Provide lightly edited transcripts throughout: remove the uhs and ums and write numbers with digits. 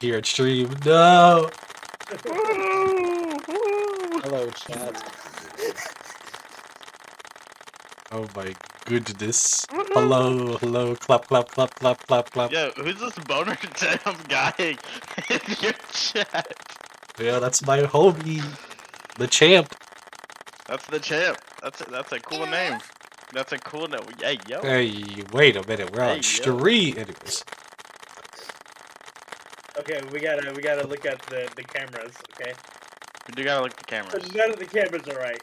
Here at stream. No. Hello, chat. Oh my goodness. Hello, hello. Clap, clap, clap, clap, clap, clap. Yo, who's this boner damn guy in your chat? Yeah, that's my homie. The champ. That's the champ. That's a cool name. That's a cool name. Hey, yo. Hey, wait a minute. We're on Hey, yo. stream. Anyways. Okay, we gotta look at the cameras. Okay. We do gotta look at the So cameras. none of the cameras are right.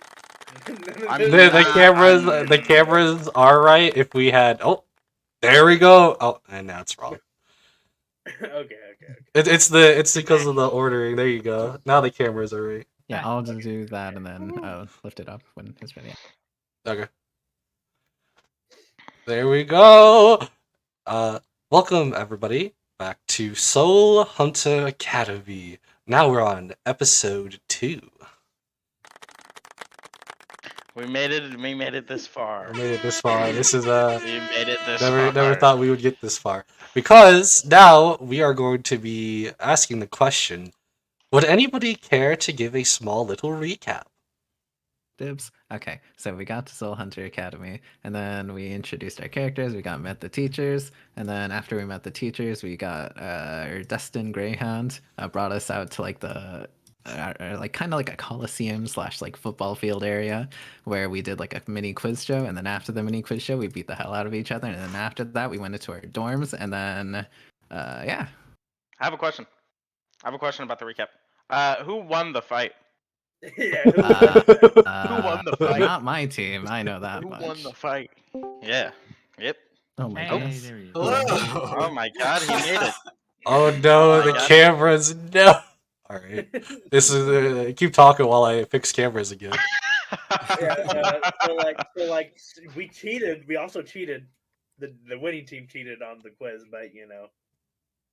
The cameras are right if we had. Oh, there we go. Oh, and now it's wrong. Okay. It's because of the ordering. There you go. Now the cameras are right. Yeah, I'll just do that and then lift it up when it's ready. Okay. There we go. Welcome everybody back to Soul Hunter Academy. Now we're on episode 2. We made it this far. We made it this far. This is We made it this far. never thought we would get this far. Because now we are going to be asking the question, would anybody care to give a small little recap? Dibs. Okay, so we got to Soul Hunter Academy, and then we introduced our characters. We met the teachers, and then after we met the teachers, we got our Destin Greyhound brought us out to like the like kind of like a coliseum / like football field area where we did like a mini quiz show, and then after the mini quiz show, we beat the hell out of each other, and then after that, we went into our dorms, and then yeah. I have a question about the recap. Who won the fight? Yeah. Who won the fight? Not my team. I know that Who much. won the fight? Yeah. Yep. Oh my Hey, goodness. there you Hello. Oh my god, he made it. Oh no, Oh my the God. cameras, no! Alright. This is, keep talking while I fix cameras again. Yeah. So we cheated. We also cheated. The winning team cheated on the quiz, but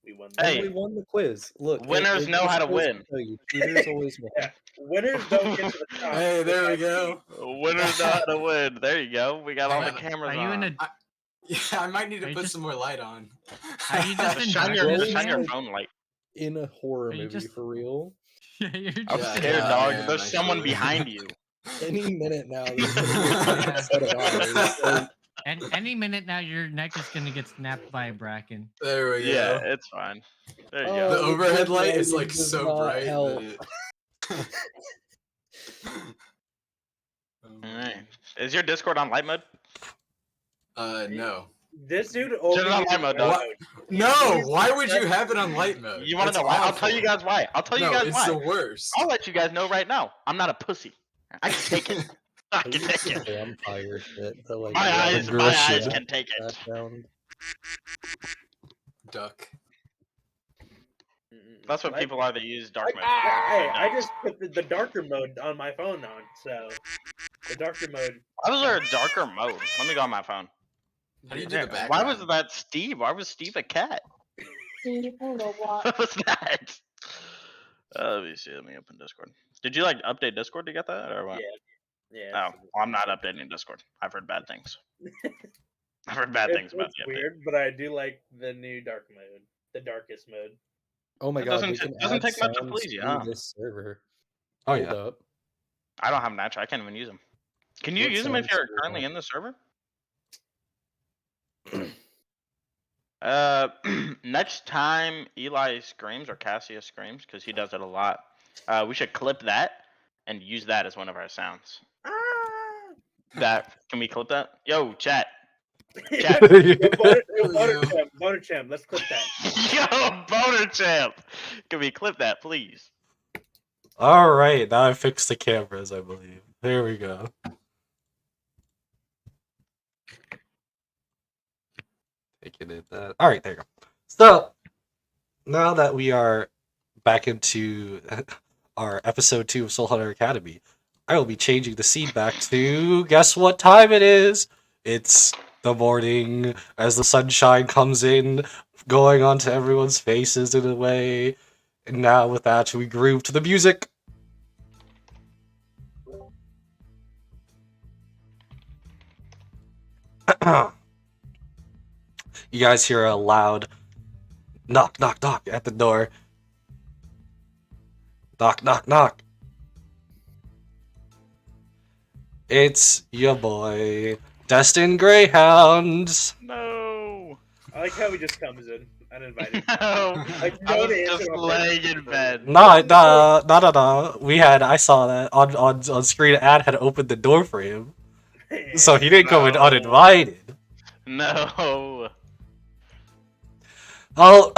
we won. Hey. We won the quiz. Look, Winners know how to win. Cheaters always win. Yeah. Winners don't get to the top. Hey, there we go. Winners know how to win. There you go. We got all the Are cameras you on. in a? Yeah, I might need Are to you put just- some more light on. Are you just in Shine darkness, your man? phone light. In a horror Are you movie, just- for real. Yeah, you're I'm just. Yeah, scared, yeah, dog. I am, There's someone actually. behind you. Any minute now, there's gonna be a set of eyes. So, And any minute now, your neck is gonna get snapped by a bracken. There we go. Yeah, it's fine. There you Oh, go. The overhead light is lighting like does so not bright. help. that Alright. Is your Discord on light mode? No. This dude Turn only it on light mode, dog. What? No, why would you have it on light mode? You want to That's know why? I'll tell awful. you guys why. I'll tell you No, guys it's why. the worst. I'll let you guys know right now. I'm not a pussy. I can take it. I can take it. Vampire shit. The, like, My eyes aggression. can take it. background. Duck. That's what Like- people are that use dark mode. Hey, I just put the darker mode on my phone on, so the darker mode. Why was there a darker mode? Let me go on my phone. How do you do the background? Why was that Steve? Why was Steve a cat? What was that? Let me see. Let me open Discord. Did you like update Discord to get that, or what? Yeah. Oh, well, I'm not updating Discord. I've heard bad things. I've heard bad things about It's the update. weird, but I do like the new dark mode, the darkest mode. Oh my It god, doesn't- we can it doesn't add take much to sounds please you, to huh? this server. Oh Hold yeah. up. I don't have Nitro. I can't even use them. Can you What use them if sounds you're do you currently want? in the server? Next time Eli screams or Cassia screams, because he does it a lot, we should clip that and use that as one of our sounds. Can we clip that? Yo, chat. Chat. Boner champ, let's clip that. Yo, boner champ. Can we clip that, please? Alright, now I fixed the cameras, I believe. There we go. Taking it that. Alright, there you go. So, now that we are back into our episode 2 of Soul Hunter Academy, I will be changing the scene back to guess what time it is? It's the morning as the sunshine comes in, going onto everyone's faces in a way. And now with that, we groove to the music. You guys hear a loud Knock, knock, knock at the door. Knock, knock, knock. It's your boy, Destin Greyhound. No. I like how he just comes in uninvited. No. Like, I no was to just answer my laying question. in bed. No. I saw that on screen. Ad had opened the door for him, so he didn't come in No. uninvited. No. Oh,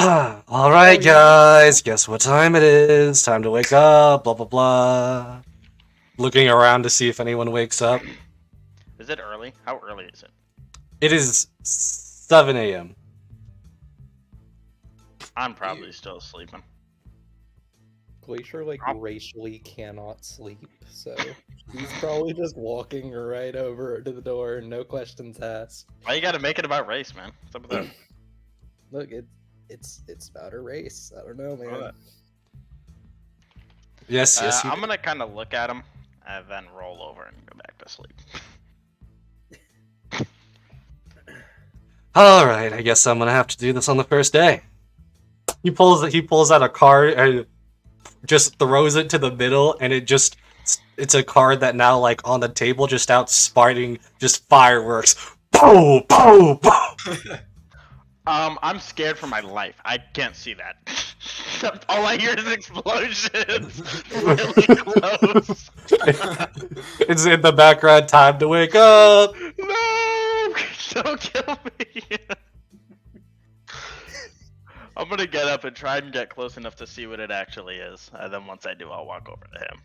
all right, Oh, yeah. guys. Guess what time it is? Time to wake up. Blah blah blah. Looking around to see if anyone wakes up. Is it early? How early is it? It is 7 a.m. I'm probably still sleeping. Glacier like I'll- racially cannot sleep, so he's probably just walking right over to the door, no questions asked. Why you gotta make it about race, man? What's up with that? Look, it's about a race. I don't know, man. Alright. Yes, yes. You I'm gonna kind of look at him and then roll over and go back to sleep. All right, I guess I'm gonna have to do this on the first day. He pulls out a card and just throws it to the middle, and it's a card that now like on the table just out sparking just fireworks. Boom, boom, boom. I'm scared for my life. I can't see that. All I hear is explosions. Really close. It's in the background. Time to wake up. No! Don't kill me. I'm gonna get up and try and get close enough to see what it actually is. And then once I do, I'll walk over to him.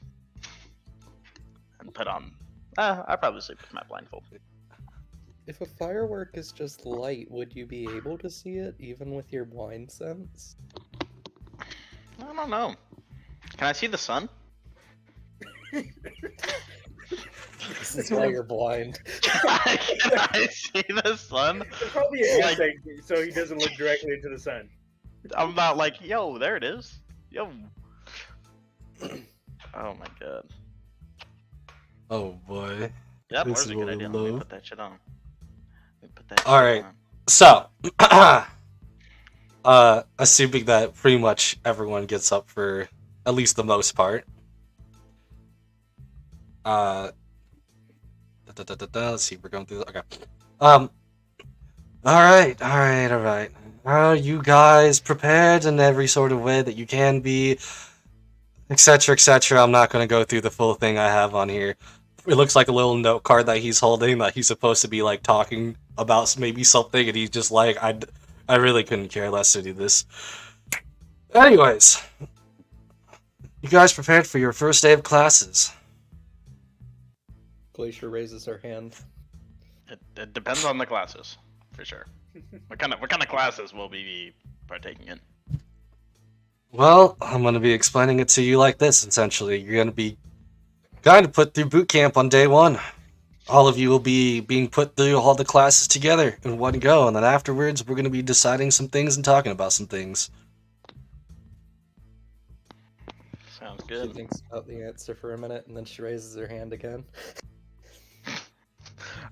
And put on... I probably sleep with my blindfold. If a firework is just light, would you be able to see it even with your blind sense? I don't know. Can I see the sun? This is why you're blind. Can I see the sun? It's probably a good Like- thing so he doesn't look directly into the sun. I'm not like, yo, there it is. Yo. Oh my god. Oh boy. Yeah, This Laura's is a what good we idea. Let me love. put that shit on. Let me put that All shit right. on. So, assuming that pretty much everyone gets up for at least the most part. Let's see, we're going through. Okay. All right. Are you guys prepared in every sort of way that you can be, etc., etc.? I'm not going to go through the full thing I have on here. It looks like a little note card that he's holding that he's supposed to be like talking about maybe something, and he's just like, I really couldn't care less to do this. Anyways, you guys prepared for your first day of classes? Glacier raises her hand. It depends on the classes, for sure. What kind of classes will we be partaking in? Well, I'm going to be explaining it to you like this, essentially. You're going to be kind of put through boot camp on day one. All of you will be being put through all the classes together in one go, and then afterwards we're going to be deciding some things and talking about some things. Sounds She good. thinks about the answer for a minute, and then she raises her hand again.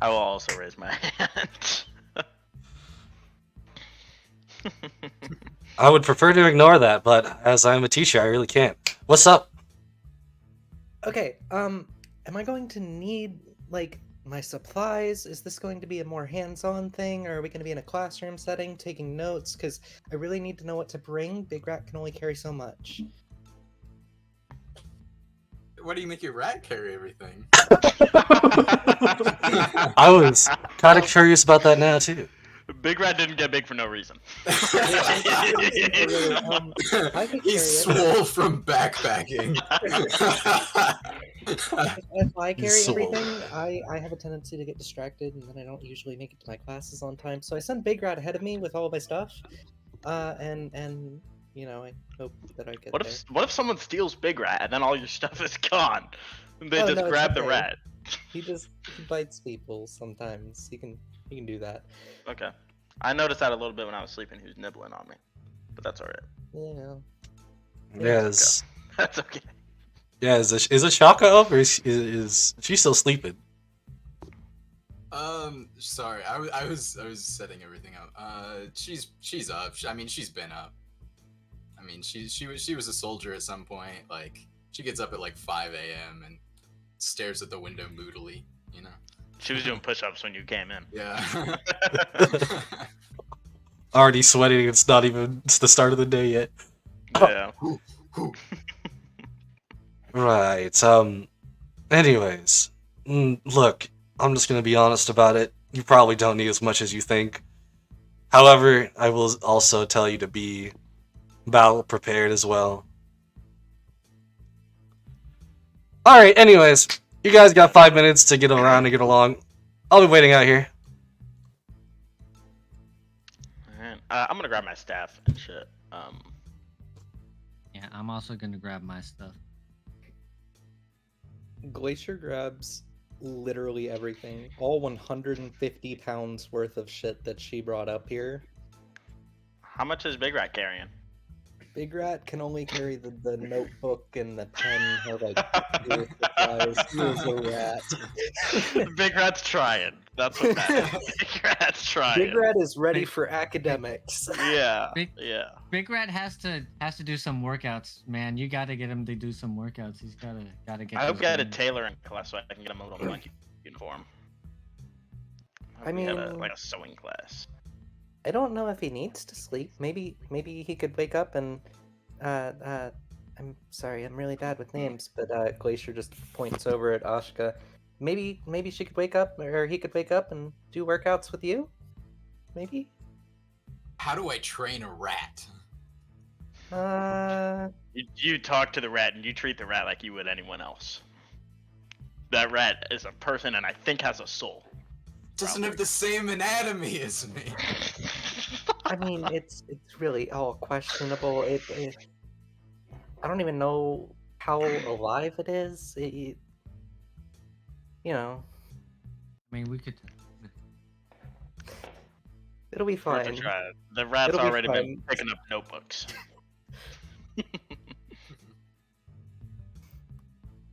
I will also raise my hand. I would prefer to ignore that, but as I'm a teacher, I really can't. What's up? Okay, am I going to need, like, my supplies? Is this going to be a more hands-on thing, or are we going to be in a classroom setting taking notes? Because I really need to know what to bring. Big Rat can only carry so much. Why do you make your rat carry everything? I was kind of curious about that now, too. Big Rat didn't get big for no reason. I could carry He's it. swole from backpacking. If I carry Swole. everything, I have a tendency to get distracted, and then I don't usually make it to my classes on time. So I send Big Rat ahead of me with all of my stuff, and you know, I hope that I get What there. if someone steals Big Rat and then all your stuff is gone? And they Oh, just no, it's grab the okay. rat. He bites people sometimes. He can do that. Okay. I noticed that a little bit when I was sleeping. He was nibbling on me, but that's alright. Yeah. Yes. That's okay. Yeah, is Shaka up, or is she still sleeping? Sorry, I was setting everything up. She's up. I mean, she's been up. I mean, she was a soldier at some point. Like, she gets up at like 5 a.m. and stares at the window moodily. You know. She was doing push-ups when you came in. Yeah. Already sweating. It's the start of the day yet. Yeah. Right. Anyways, look, I'm just gonna be honest about it. You probably don't need as much as you think. However, I will also tell you to be battle prepared as well. Alright, anyways, you guys got 5 minutes to get around and get along. I'll be waiting out here. Alright, I'm gonna grab my staff and shit. Yeah, I'm also gonna grab my stuff. Glacier grabs literally everything. All 150 pounds worth of shit that she brought up here. How much is Big Rat carrying? Big Rat can only carry the notebook and the pen or like the supplies. He is a rat. Big Rat's trying. That's what that is. Big Rat's trying. Big Rat is ready for academics. Yeah. Big- Yeah. Big Rat has to do some workouts, man. You gotta get him to do some workouts. He's gotta get. I hope those we had a gains. tailoring class so I can get him a little monkey uniform. I We had mean- like a sewing class. I don't know if he needs to sleep. Maybe he could wake up and I'm sorry, I'm really bad with names, but Glacier just points over at Ashka. Maybe she could wake up, or he could wake up and do workouts with you. Maybe. How do I train a rat? You talk to the rat and you treat the rat like you would anyone else. That rat is a person and I think has a soul. Doesn't have the same anatomy as me. I mean, it's really all questionable. It I don't even know how alive it is. You know, I mean, we could. it'll be Worth a fine. try. The rat's It'll be already been fine. picking up notebooks.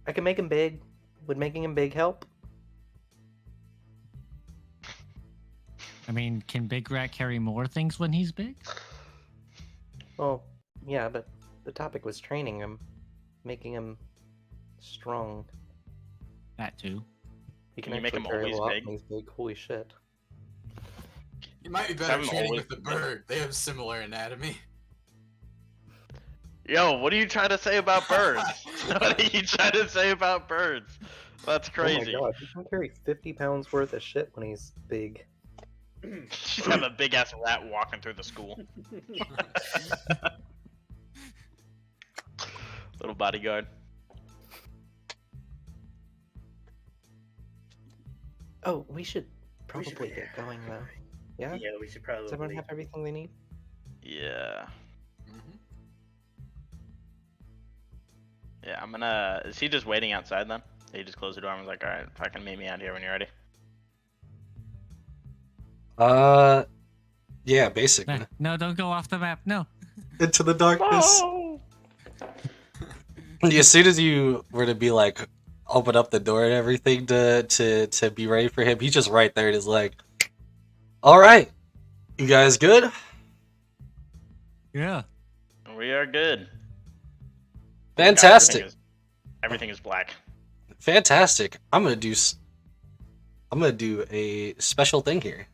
I can make him big. Would making him big help? I mean, can Big Rat carry more things when he's big? Well, yeah, but the topic was training him, making him strong. That too. He Can you make actually him carry always a lot big? when he's big. Holy shit! You might be better Have him training always with the big. bird. They have similar anatomy. Yo, what are you trying to say about birds? What are you trying to say about birds? That's crazy. Oh my god, he can carry 50 pounds worth of shit when he's big. Just have a big ass rat walking through the school. Little bodyguard. Oh, we should probably get going though. Yeah? Yeah, we should Does everyone probably. have everything they need? Yeah. Mhm. Yeah, I'm gonna. Is he just waiting outside then? He just closed the door and was like, alright, fucking meet me out here when you're ready. Yeah, basically. No, don't go off the map. No. Into the darkness. As soon as you were to be like, open up the door and everything to be ready for him, he's just right there and is like, all right, you guys good? Yeah. We are good. Fantastic. Everything is black. Fantastic. I'm gonna do a special thing here.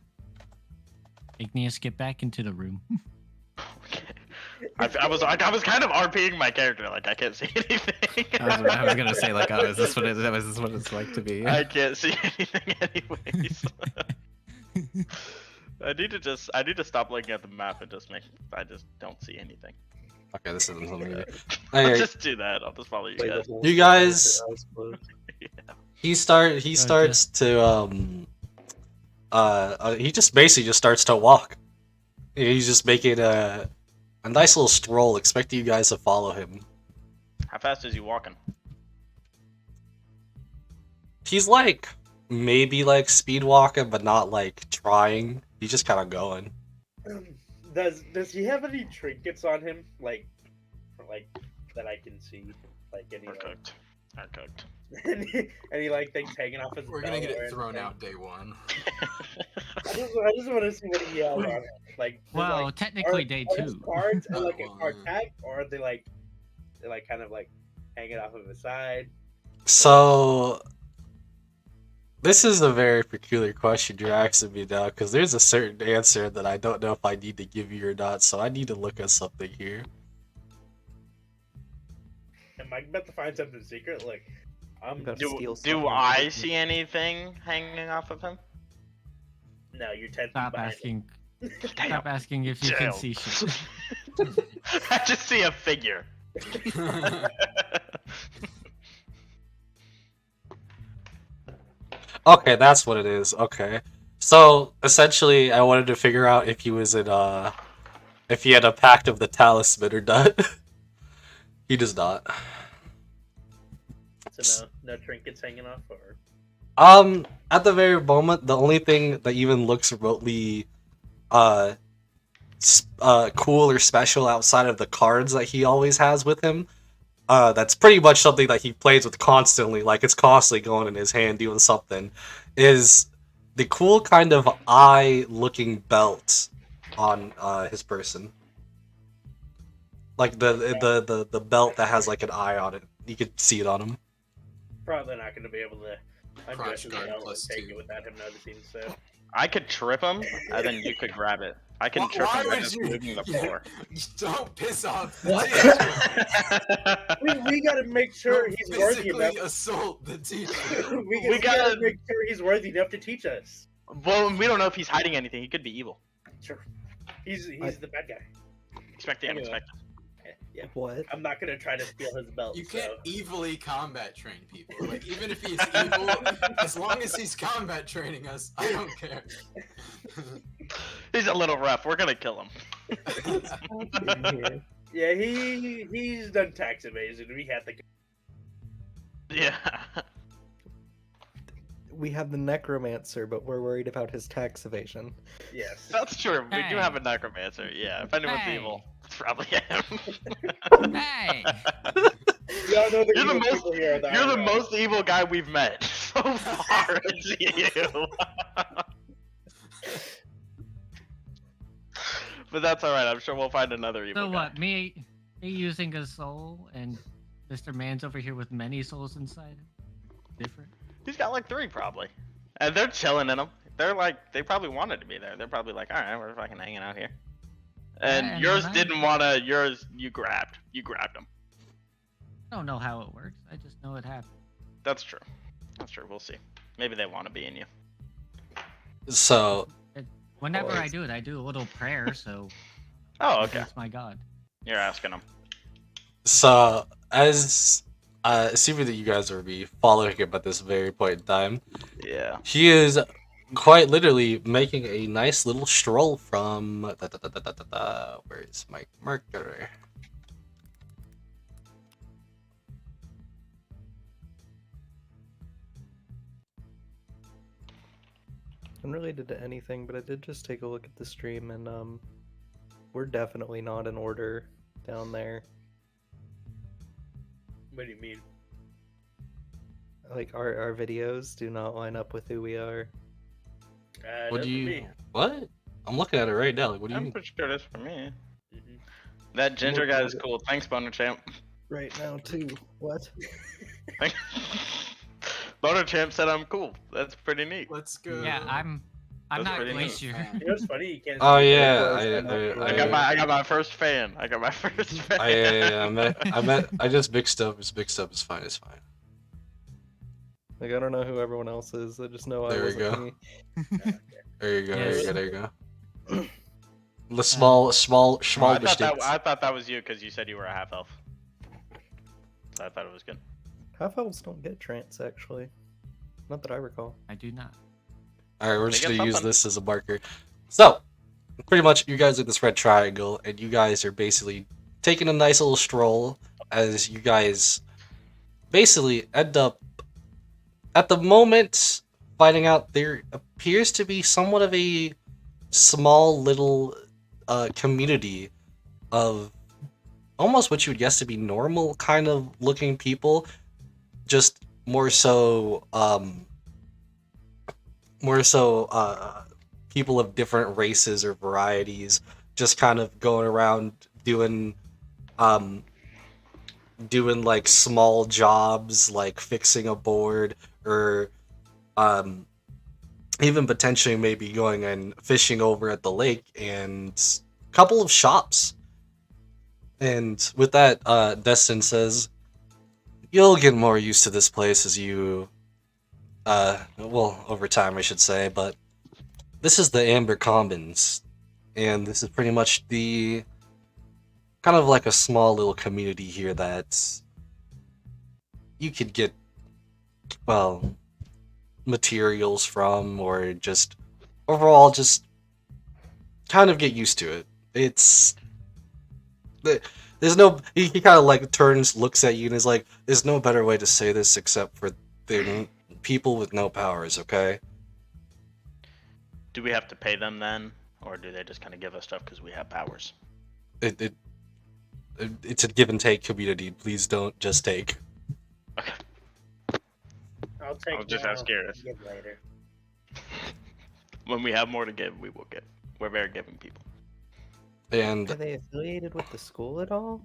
Igneous, get back into the room. Okay. I was kind of RPing my character, like I can't see anything. I was gonna say like, oh, is this what it's like to be? I can't see anything anyways. I need to stop looking at the map and I just don't see anything. Okay, this isn't something to do. I'll Alright, just do that. I'll just follow you Play the guys. whole You stuff guys- with your eyes closed. he starts to he just basically just starts to walk. He's just making a nice little stroll, expecting you guys to follow him. How fast is he walking? He's like maybe like speed walking, but not like trying. He's just kind of going. Does he have any trinkets on him, like that I can see, like any We're cooked. Are cooked. any like things hanging off his We're belt gonna get or it thrown anything? out day one. just want to see what he yelled on it. Like, Well, technically day are his 2. cards are like a Well, card yeah. tag, or are they like kind of like hanging off of his side? So this is a very peculiar question you're asking me now, because there's a certain answer that I don't know if I need to give you or not. So I need to look at something here. Am I about to find something secret? Like, I'm About to Do, steal do something. I see anything hanging off of him? no, you're 10 feet Stop behind asking. Damn. Stop asking if you can Damn. see shit. I just see a figure. Okay, that's what it is. Okay. So essentially I wanted to figure out if he was in if he had a pact of the talisman or not. He does not. So no trinkets hanging off, or At the very moment, the only thing that even looks remotely cool or special outside of the cards that he always has with him, that's pretty much something that he plays with constantly, like it's constantly going in his hand doing something, is the cool kind of eye-looking belt on his person. Like the belt that has like an eye on it. You could see it on him. probably not going to be able to undress Crotch his guard belt and plus take 2. it without him noticing. So I could trip him, and then you could grab it. I can trip Why him by would just you? moving the floor. Don't piss off. What? The teacher. we got to make sure Don't he's worthy physically enough. assault the teacher. we gotta- gotta make sure he's worthy enough to teach us. Well, we don't know if he's hiding anything. He could be evil. Sure, he's the bad guy. Expect the Anyway. unexpected. Yeah, What? I'm not gonna try to steal his belt. You can't so. evilly combat train people. Like, even if he's evil, as long as he's combat training us, I don't care. He's a little rough. We're gonna kill him. Yeah, he's done tax evasion. We had the Yeah. We have the necromancer, but we're worried about his tax evasion. yes. That's true. We do Hey. have a necromancer. Yeah. If anyone's Hey. evil, it's probably him. Hey! We all know the You're the evil most- people here. You're the most evil guy we've met so far. It's you. But that's all right. I'm sure we'll find another evil So guy. what? Me using a soul, and Mr. Man's over here with many souls inside him? Different? He's got like 3 probably, and they're chilling in them. They're like, they probably wanted to be there. They're probably like, all right, we're fucking hanging out here. And Yeah, yours no, no. didn't wanna. Yours, you grabbed him. I don't know how it works. I just know it happened. That's true. That's true. We'll see. Maybe they want to be in you. So Whenever I do it, I do a little prayer, so Oh, maybe okay. it's my god. You're asking them. So, as assuming that you guys will be following him at this very point in time, Yeah. he is quite literally making a nice little stroll from where is my marker? Unrelated to anything, but I did just take a look at the stream, and we're definitely not in order down there. What do you mean? Like our videos do not line up with who we are. What do that's you? me. What? I'm looking at it right now. Like, what do you I'm mean? pretty sure that's for me. Mhm. That ginger guy is cool. Thanks, Boner Champ. Right now too. What? Boner Champ said I'm cool. That's pretty neat. Let's go. Yeah, I'm That's not pretty neat. Glacier. You know what's funny? You can't. Oh see yeah, it. I got my first fan. I got my first fan. I just mixed up. It's mixed up. It's fine. It's fine. Like I don't know who everyone else is. I just know I There we wasn't go. me. There you go. There you Yes. go. There you go. The small Oh, I mistakes. thought that was you because you said you were a half elf. So I thought it was good. Half elves don't get trance actually. Not that I recall. I do not. All right, we're They just get gonna use something. this as a marker. So, pretty much, you guys are this red triangle, and you guys are basically taking a nice little stroll as you guys basically end up at the moment finding out there appears to be somewhat of a small little community of almost what you would guess to be normal kind of looking people, just more so people of different races or varieties, just kind of going around doing like small jobs, like fixing a board, or um even potentially maybe going and fishing over at the lake, and a couple of shops. And with that, Destin says, "You'll get more used to this place as you, well, over time, I should say. But this is the Amber Commons, and this is pretty much the kind of like a small little community here that you could get, well, materials from, or just overall just kind of get used to it. It's there's no he kind of like turns, looks at you, and is like, there's no better way to say this except for the people with no powers, okay? Do we have to pay them then, or do they just kind of give us stuff because we have powers? It's a give and take community. Please don't just take." Okay. I'll take. I was just now, as curious. give later. When we have more to give, we will give. We're very giving people. And Are they affiliated with the school at all?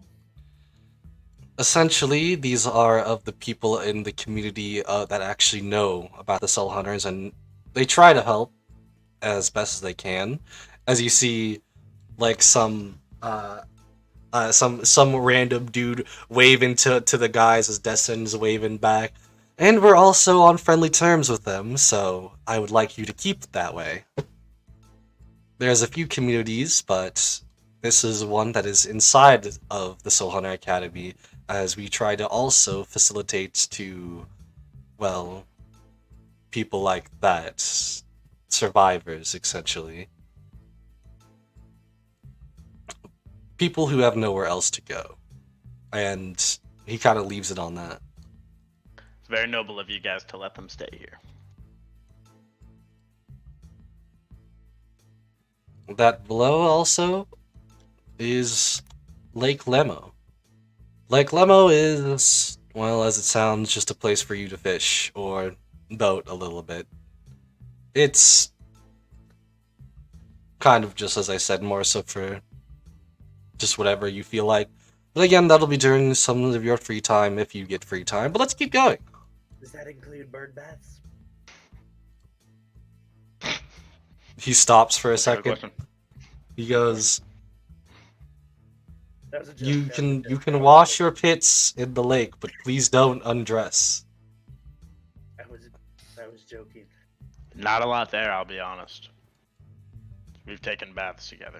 essentially, these are of the people in the community that actually know about the Soul Hunters, and they try to help as best as they can. As you see, like some random dude waving to the guys as Destin's waving back, and we're also on friendly terms with them. So I would like you to keep it that way. There's a few communities, but this is one that is inside of the Soul Hunter Academy, as we try to also facilitate to, well, people like that, survivors, essentially. People who have nowhere else to go. And he kind of leaves it on that. It's very noble of you guys to let them stay here. That below also is Lake Lemo. Lake Lemo is, well, as it sounds, just a place for you to fish or boat a little bit. It's kind of just, as I said, more so for just whatever you feel like. But again, that'll be during some of your free time if you get free time. But let's keep going. Does that include bird baths? He stops for a What's the second. question? He goes, That was a joke. You that was a joke. can wash your pits in the lake, but please don't undress." I was joking. Not a lot there, I'll be honest. We've taken baths together.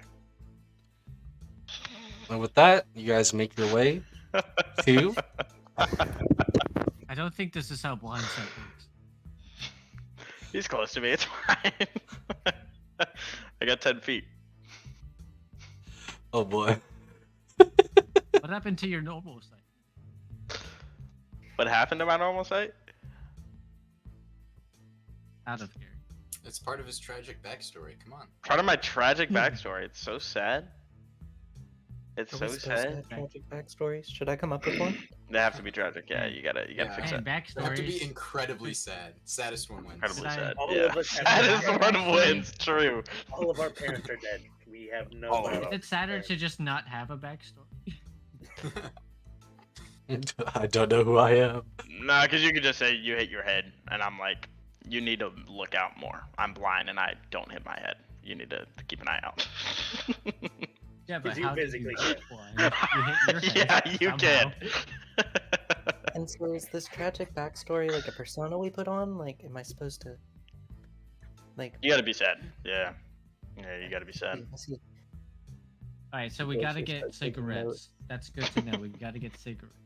And with that, you guys make your way to I don't think this is how blind sight works. He's close to me, it's fine. I got 10 feet. oh boy. What happened to your normal sight? What happened to my normal sight? Out of here. It's part of his tragic backstory. Come on. Part of my tragic backstory. It's so sad. It's Are so we supposed to sad. have tragic backstories? Should I come up with one? They have to be tragic. Yeah, you gotta Yeah. fix And it. You have to be backstories. incredibly sad. Saddest one wins. Incredibly Did I- sad. All Yeah. of us have Saddest backstory. one wins. True. All of our parents are dead. We have no. Oh, Is it sadder to just not have a backstory? I don't know who I am. Nah, because you could just say you hit your head, and I'm like, you need to look out more. I'm blind and I don't hit my head. You need to keep an eye out. Yeah, but you how did physically you can. blind? You hit your head yeah, you somehow. can. And so is this tragic backstory like a persona we put on? Like, am I supposed to, like? You gotta be sad. Yeah. Yeah, you gotta be sad. I see. All right, so we Okay, gotta so get start taking cigarettes. notes. That's good to know. We gotta get cigarettes.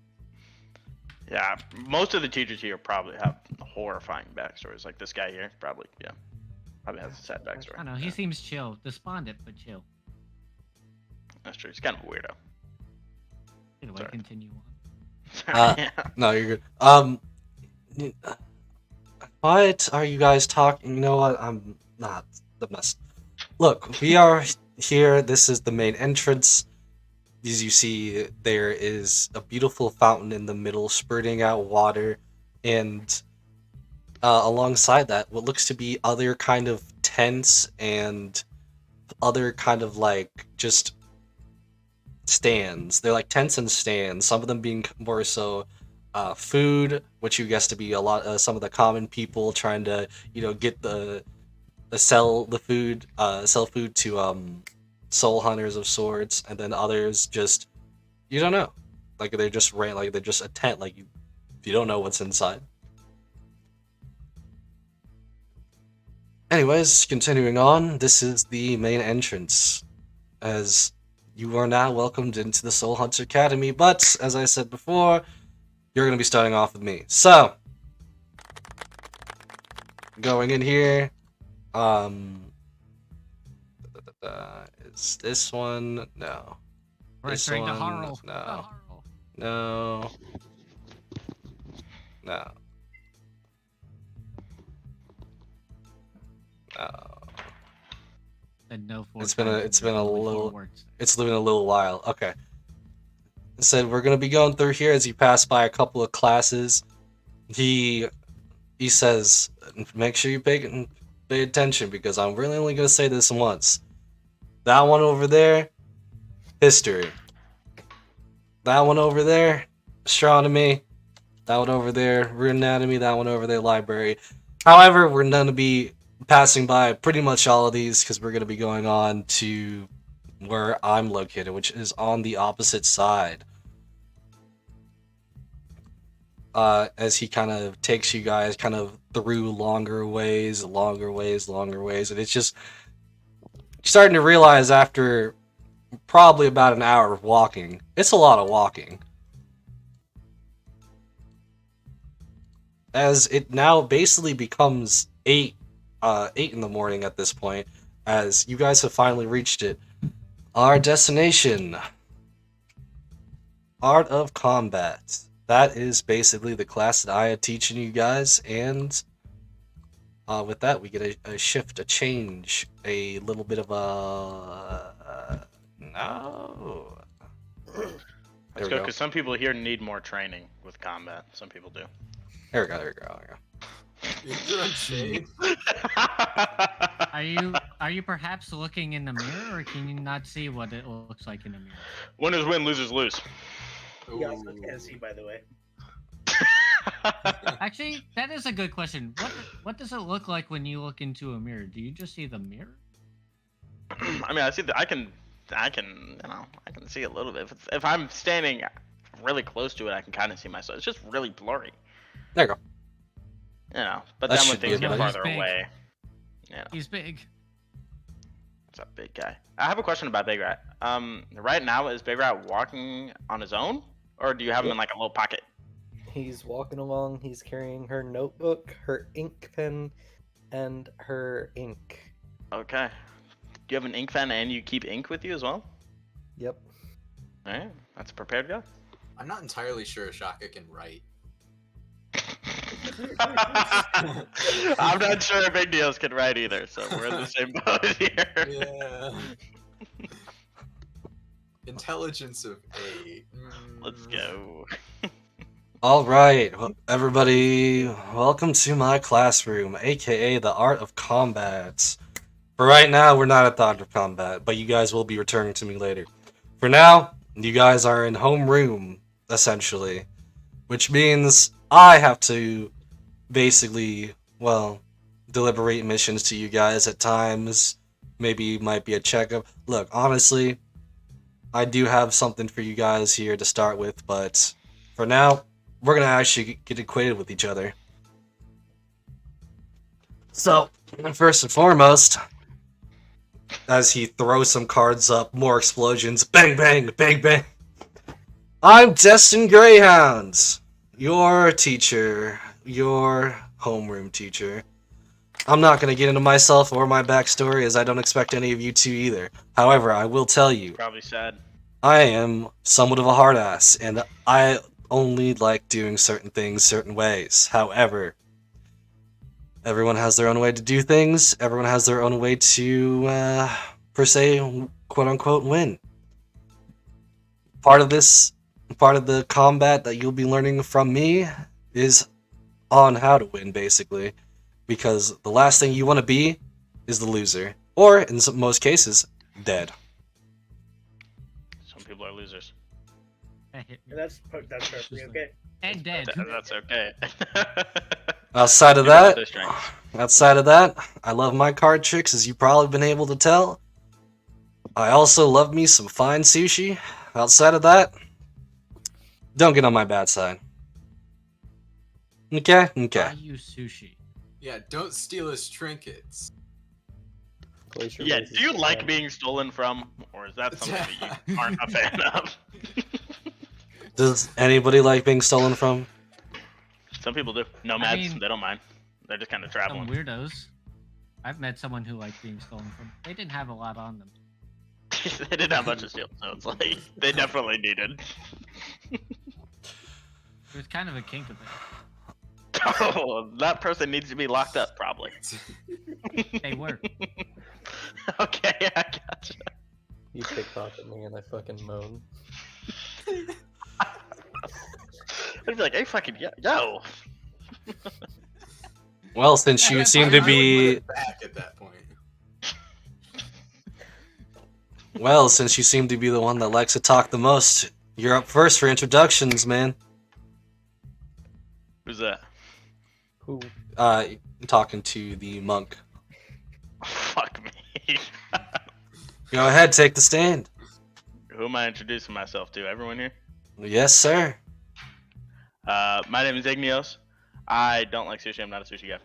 Yeah, most of the teachers here probably have horrifying backstories. Like this guy here, probably, yeah. Probably has a sad backstory. I don't know. He Yeah, seems chill, despondent, but chill. that's true. He's kind of a weirdo. Anyway, Sorry. continue on. Yeah. No, you're good. What are you guys talking? You know what? I'm not the best. Look, we are here. This is the main entrance. As you see, there is a beautiful fountain in the middle, spurting out water, and alongside that, what looks to be other kind of tents and other kind of like just stands. They're like tents and stands. Some of them being more so food, which you guess to be a lot. Some of the common people trying to get the sell the food, sell food to soul hunters of sorts, and then others just you don't know, like they're just like they're just a tent, like you don't know what's inside. Anyways, continuing on, this is the main entrance, as you are now welcomed into the Soul Hunter Academy, but as I said before, you're going to be starting off with me. So, going in here, is this one? No. We're This entering the one? Harl. No. The Harl. No. No. No. And no four It's been a- times, it's been a only four little- words. It's been a little while. Okay. I said we're gonna be going through here as you pass by a couple of classes. He says, make sure you pay attention because I'm really only gonna say this once. That one over there, history. That one over there, astronomy. That one over there, rune anatomy. That one over there, library. However, we're gonna be passing by pretty much all of these because we're gonna be going on to where I'm located, which is on the opposite side. As he kind of takes you guys kind of through longer ways, and it's just starting to realize after probably about an hour of walking, it's a lot of walking. As it now basically becomes 8 in the morning at this point, as you guys have finally reached it. Our destination, Art of Combat. That is basically the class that I am teaching you guys, and with that we get a shift, a change, a little bit of a no. Let's go, because some people here need more training with combat. Some people do. There we go. You're throwing shade. Are you perhaps looking in the mirror, or can you not see what it looks like in the mirror? Winners win, losers lose. You also can't see, by the way. Actually, that is a good question. What does it look like when you look into a mirror? Do you just see the mirror? I mean, I see I can see a little bit. If I'm standing really close to it, I can kind of see myself. It's just really blurry. There you go. But That then when should be things get good. farther He's big. away, He's big. it's a big guy. I have a question about Big Rat. Right now, is Big Rat walking on his own, or do you have him in like a little pocket? He's walking along. He's carrying her notebook, her ink pen, and her ink. Okay. Do you have an ink pen and you keep ink with you as well? Yep. All right, that's a prepared guy. I'm not entirely sure Shaka can write. I'm not sure Big Deals can write either, so we're in the same boat here. Yeah. Intelligence of 8. Let's go. All right, everybody, welcome to my classroom, aka the Art of Combat. For right now, we're not at the Art of Combat, but you guys will be returning to me later. For now, you guys are in homeroom, essentially, which means I have to basically, deliberate missions to you guys at times. Maybe it might be a checkup. Look, honestly, I do have something for you guys here to start with, but for now, we're gonna actually get acquainted with each other. So, first and foremost, as he throws some cards up, more explosions, bang, bang, bang, bang. I'm Destin Greyhound, your teacher, your homeroom teacher. I'm not going to get into myself or my backstory, as I don't expect any of you to either. However, I will tell you, Probably sad. I am somewhat of a hard ass, and I only like doing certain things certain ways. However, everyone has their own way to do things. Everyone has their own way to, per se, quote-unquote, win. Part of the combat that you'll be learning from me is on how to win, basically. Because the last thing you want to be is the loser, or in most cases, dead. Some people are losers. That hit me. And that's perfectly okay. And dead. That's okay. Outside of You know what that, their strengths. I love my card tricks, as you've probably been able to tell. I also love me some fine sushi. Outside of that, don't get on my bad side. Okay? I Okay. use sushi. Yeah, don't steal his trinkets. Glacier Yeah, raises do you the like hand. being stolen from, or is that something that you aren't a fan of? Does anybody like being stolen from? Some people do. Nomads, mean- they don't mind. They're just kind of Some traveling. weirdos. I've met someone who liked being stolen from. They didn't have a lot on them. They didn't have much to steal, so it's like they definitely needed. It was kind of a kink of it. Oh, that person needs to be locked up, probably. They were. Okay, I gotcha. You pickpocket me and I fucking moan. I'd be like, hey, fucking yo. Well, since you seem to be back at that point. the one that likes to talk the most, you're up first for introductions, man. Who's that? Who? Talking to the monk. Fuck me. Go ahead, take the stand. Who am I introducing myself to? Everyone here? Yes, sir. My name is Igneos. I don't like sushi. I'm not a sushi guy.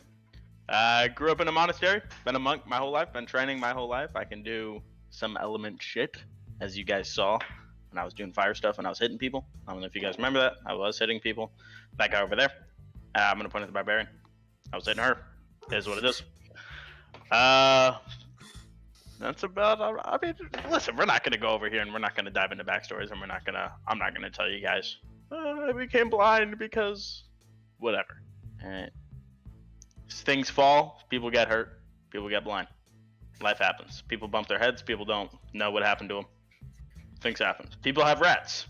I grew up in a monastery. Been a monk my whole life. Been training my whole life. I can do some element shit, as you guys saw when I was doing fire stuff and I was hitting people. I don't know if you guys remember that. I was hitting people. That guy over there. I'm gonna point at the barbarian. I was hitting her. It is what it is. That's about. I mean, listen, we're not gonna go over here and we're not gonna dive into backstories, and I'm not gonna tell you guys. I became blind because, whatever. Alright. Things fall. People get hurt. People get blind. Life happens. People bump their heads. People don't know what happened to them. Things happen. People have rats.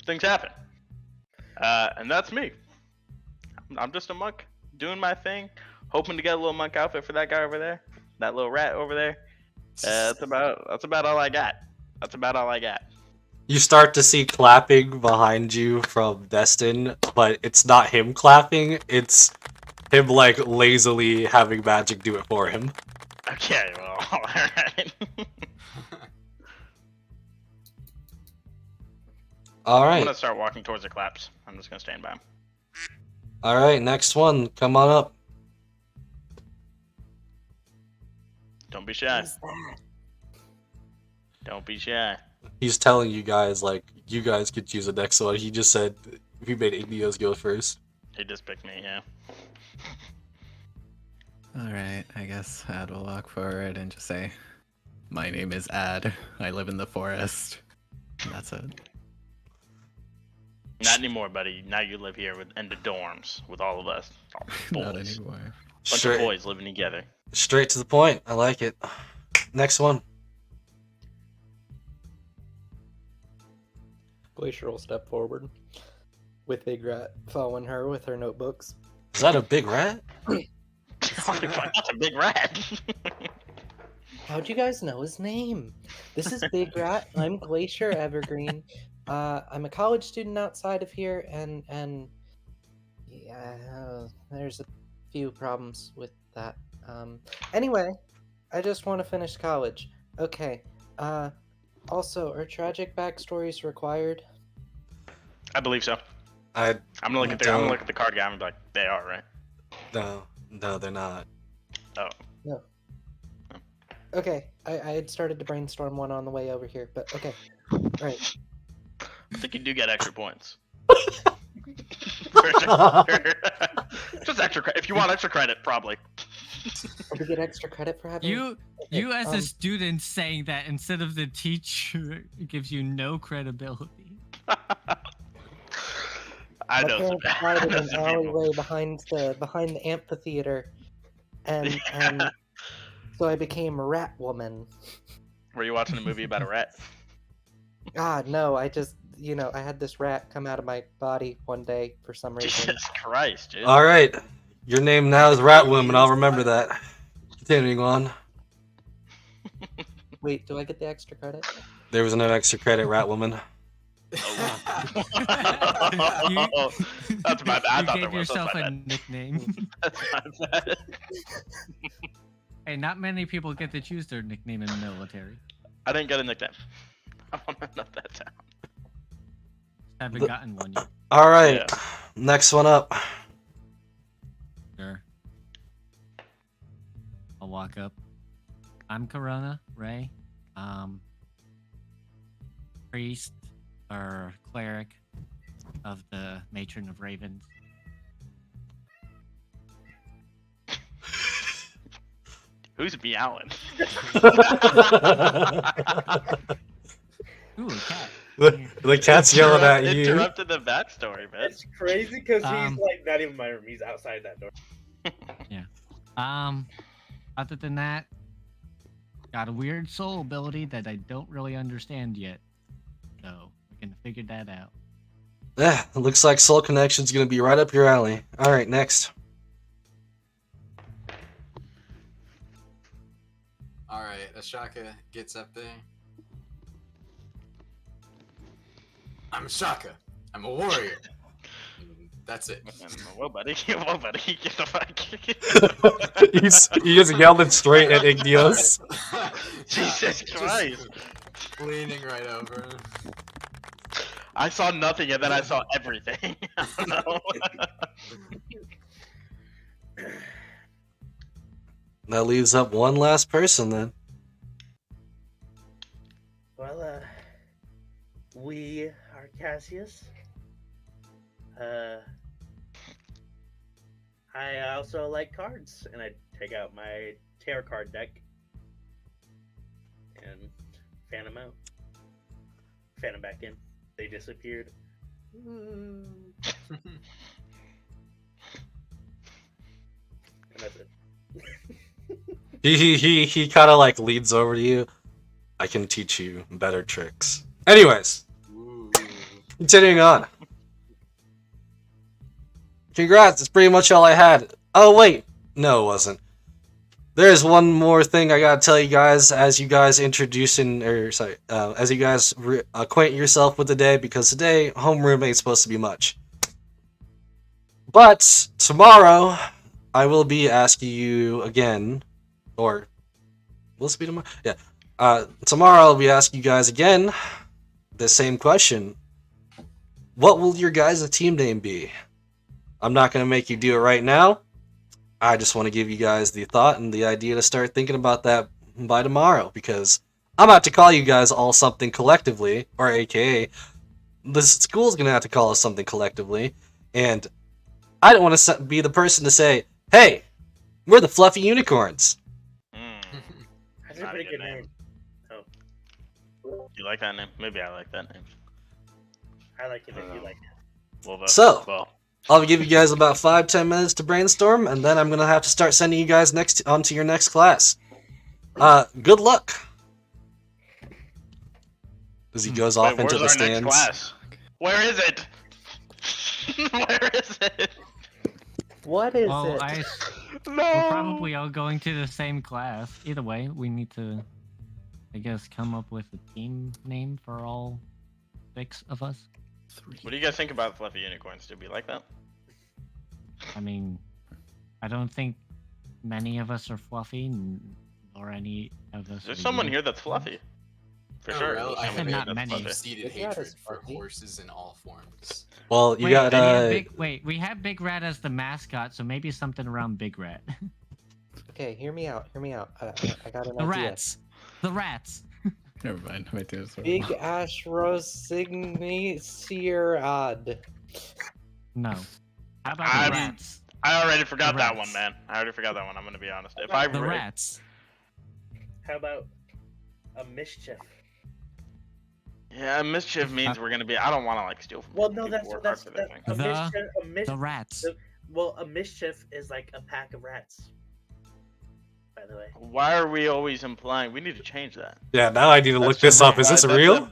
Things happen. And that's me. I'm just a monk doing my thing, hoping to get a little monk outfit for that guy over there, that little rat over there. That's about all I got. That's about all I got. You start to see clapping behind you from Destin, but it's not him clapping, it's him like lazily having magic do it for him. Okay, well, alright. I'm Alright. gonna start walking towards the claps. I'm just gonna stand by him. Alright, next one. Come on up. Don't be shy. Who's that? Don't be shy. He's telling you guys, like, you guys could choose the next one. He just said he made Igneos go first. He just picked me, yeah. Alright, I guess Ad will walk forward and just say, "My name is Ad. I live in the forest." And that's it. Not anymore, buddy. Now you live here in the dorms with all of us. All Not boys. anymore. Bunch of Straight, boys living together. straight to the point. I like it. Next one. Glacier will step forward with Big Rat following her with her notebooks. Is that a big rat? Holy fuck, that's a big rat. How'd you guys know his name? This is Big Rat. I'm Glacier Evergreen. I'm a college student outside of here, and yeah, there's a few problems with that. Anyway, I just want to finish college. Okay. Also, are tragic backstories required? I believe so. I'm I'm gonna look at the card guy and be like, they are, right? No, they're not. Oh. No. Okay, I had started to brainstorm one on the way over here, but okay. Right. I think you do get extra points. For sure. Just extra credit. If you want extra credit, probably. Or to get extra credit for having You Okay, as a student saying that instead of the teacher gives you no credibility. I my know some, parents I died in know an some people. alleyway behind the amphitheater, and so I became Rat Woman. Were you watching a movie about a rat? God, no, I just I had this rat come out of my body one day for some reason. Jesus Christ, dude. Alright. Your name now is Ratwoman. I'll remember that. Continuing on. Wait, do I get the extra credit? There was no extra credit, Rat Woman. Oh. You- That's my bad. I You thought gave there was. That's yourself my a bad. nickname. That's my bad. Hey, not many people get to choose their nickname in the military. I didn't get a nickname. I want to note that down. Haven't The- gotten one yet. All right, Yeah. next one up. Sure. I'll walk up. I'm Corona Ray. Priest or cleric of the Matron of Ravens. Who's meowing? Ooh, a cat. the cat's yelling at you. Interrupted the backstory, man. It's crazy because he's Um, like not even my room. He's outside that door. Other than that, got a weird soul ability that I don't really understand yet. So we can figure that out. Yeah, it looks like Soul Connection's gonna be right up your alley. All right, next. All right, Ashaka gets up there. I'm Ashaka. I'm a warrior. And that's it. Whoa, buddy. Whoa, buddy. Get the fuck. He just yelled it straight at Igneos. Alright. Jesus Just Christ. Leaning right over him. I saw nothing and then I saw everything. I don't know. That leaves up one last person then. Well, we are Cassius. I also like cards, and I take out my tarot card deck and fan them out. Fan them back in. They disappeared. Ooh. And that's it. He kind of like leans over to you. I can teach you better tricks. Anyways, Ooh. continuing on. Congrats, that's pretty much all I had. Oh wait, no it wasn't. There's one more thing I gotta tell you guys as you guys as you guys acquaint yourself with the day, because today homeroom ain't supposed to be much. But tomorrow I will be asking you again, or will this be tomorrow? Yeah. Tomorrow I'll be asking you guys again the same question. What will your guys' team name be? I'm not going to make you do it right now. I just want to give you guys the thought and the idea to start thinking about that by tomorrow, because I'm about to call you guys all something collectively, or aka, the school's going to have to call us something collectively, and I don't want to be the person to say, hey, we're the Fluffy Unicorns. That's a Not a pretty good good name. You like that name? Maybe I like that name. I like it if you like it. Well, So- well, I'll give you guys about 5-10 minutes to brainstorm, and then I'm gonna have to start sending you guys on to your next class. Good luck. As he goes off wait, into where's the our next stands. class? Where is it? Where is it? What is Well, it? No. we're probably all going to the same class. Either way, we need to, I guess, come up with a team name for all 6 of us. What do you guys think about fluffy unicorns? Do we like that? I mean, I don't think many of us are fluffy, nor any of us. There's are someone unicorn. here that's fluffy. For Oh, sure. well, There's I someone said here not that's many. fluffy. Deep-seated Yeah, hatred that's for funny. horses in all forms. Well, you Wait, got we have Big Rat as the mascot, so maybe something around Big Rat. Okay, hear me out. Hear me out. I got an The idea. rats. The rats. Never mind. Wait, there's Big Ash Rosignaciarad. No. How about I'm- the rats? I already forgot The that rats. one, man. I already forgot that one. I'm gonna be honest. If I The re- rats. How about a mischief? yeah, mischief means we're gonna be. I don't want to like steal from. Well, no, people that's who work that's hard for their that, things. a The- mischief. A The rats. Well, a mischief is like a pack of rats. By the way. Why are we always implying? We need to change that. yeah. Now I need to look That's this just up. Is this that's real?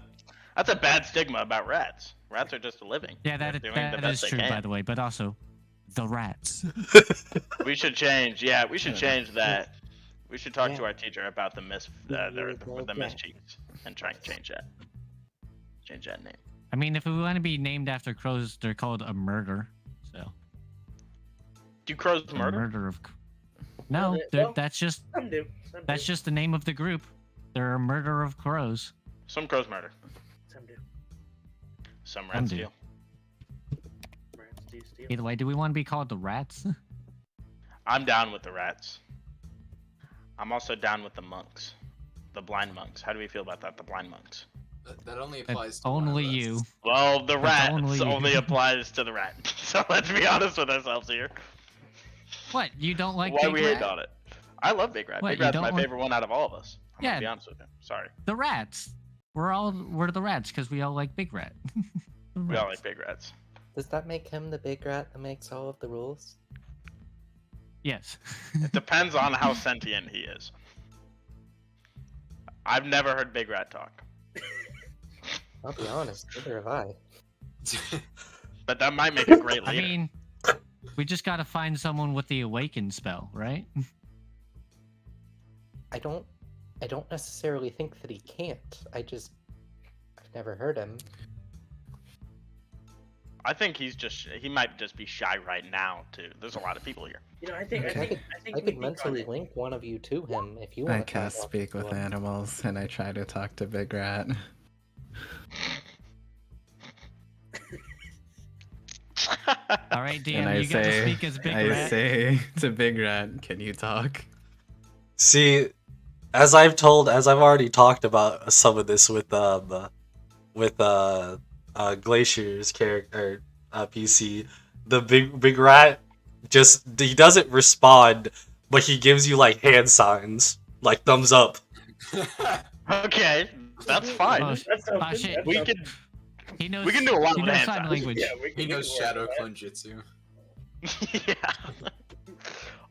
That's a bad stigma about rats. Rats are just a living. Yeah, They're that doing the is best they true, can. by the way, but also the rats. We should change. Yeah, we should change that We should talk to Yeah. our teacher about the the Yeah. mischeats and try and change that. Change that name. I mean, if we want to be named after crows, they're called a murder. So Do crows a murder? murder of. No, Well, that's just Some do. Some that's do. just the name of the group. They're a murder of crows. Some crows murder. Some do. Some rats do. steal. Rats do steal. Either way, do we want to be called the rats? I'm down with the rats. I'm also down with the monks. The blind monks. How do we feel about that? The blind monks. That only applies It's to one of only us. you. Well, the That's rats only only, you. applies to the rat. So let's be honest with ourselves here. What? You don't like Why Big we Rat? hate on it? I love Big Rat. What, Big you Rat's don't my want- favorite one out of all of us. I'm Yeah. gonna be honest with you. Sorry. The rats. We're the rats because we all like Big Rat. The We all rats. like big rats. Does that make him the big rat that makes all of the rules? Yes. It depends on how sentient he is. I've never heard Big Rat talk. I'll be honest, neither have I. But that might make a great I leader. mean, we just gotta find someone with the awaken spell, right? I don't necessarily think that he can't. I've never heard him. I think he might just be shy right now too. There's a lot of people here. You know, I think I could we could think mentally on it. link one of you to him if you I want to. cast Speak with Animals, and I try to talk to Big Rat. All right, And DM, I you gotta say, speak as Big I Rat. say to Big Rat, can you talk? See, as I've already talked about some of this with Glacier's character PC, the big rat he doesn't respond, but he gives you like hand signs, like thumbs up. Okay, that's fine. Oh, That's something. shit. That's We something. can He knows. We can do a lot He with knows hand sign signs. language. Yeah, we He can knows work Shadow with that. Clone Jutsu. Yeah.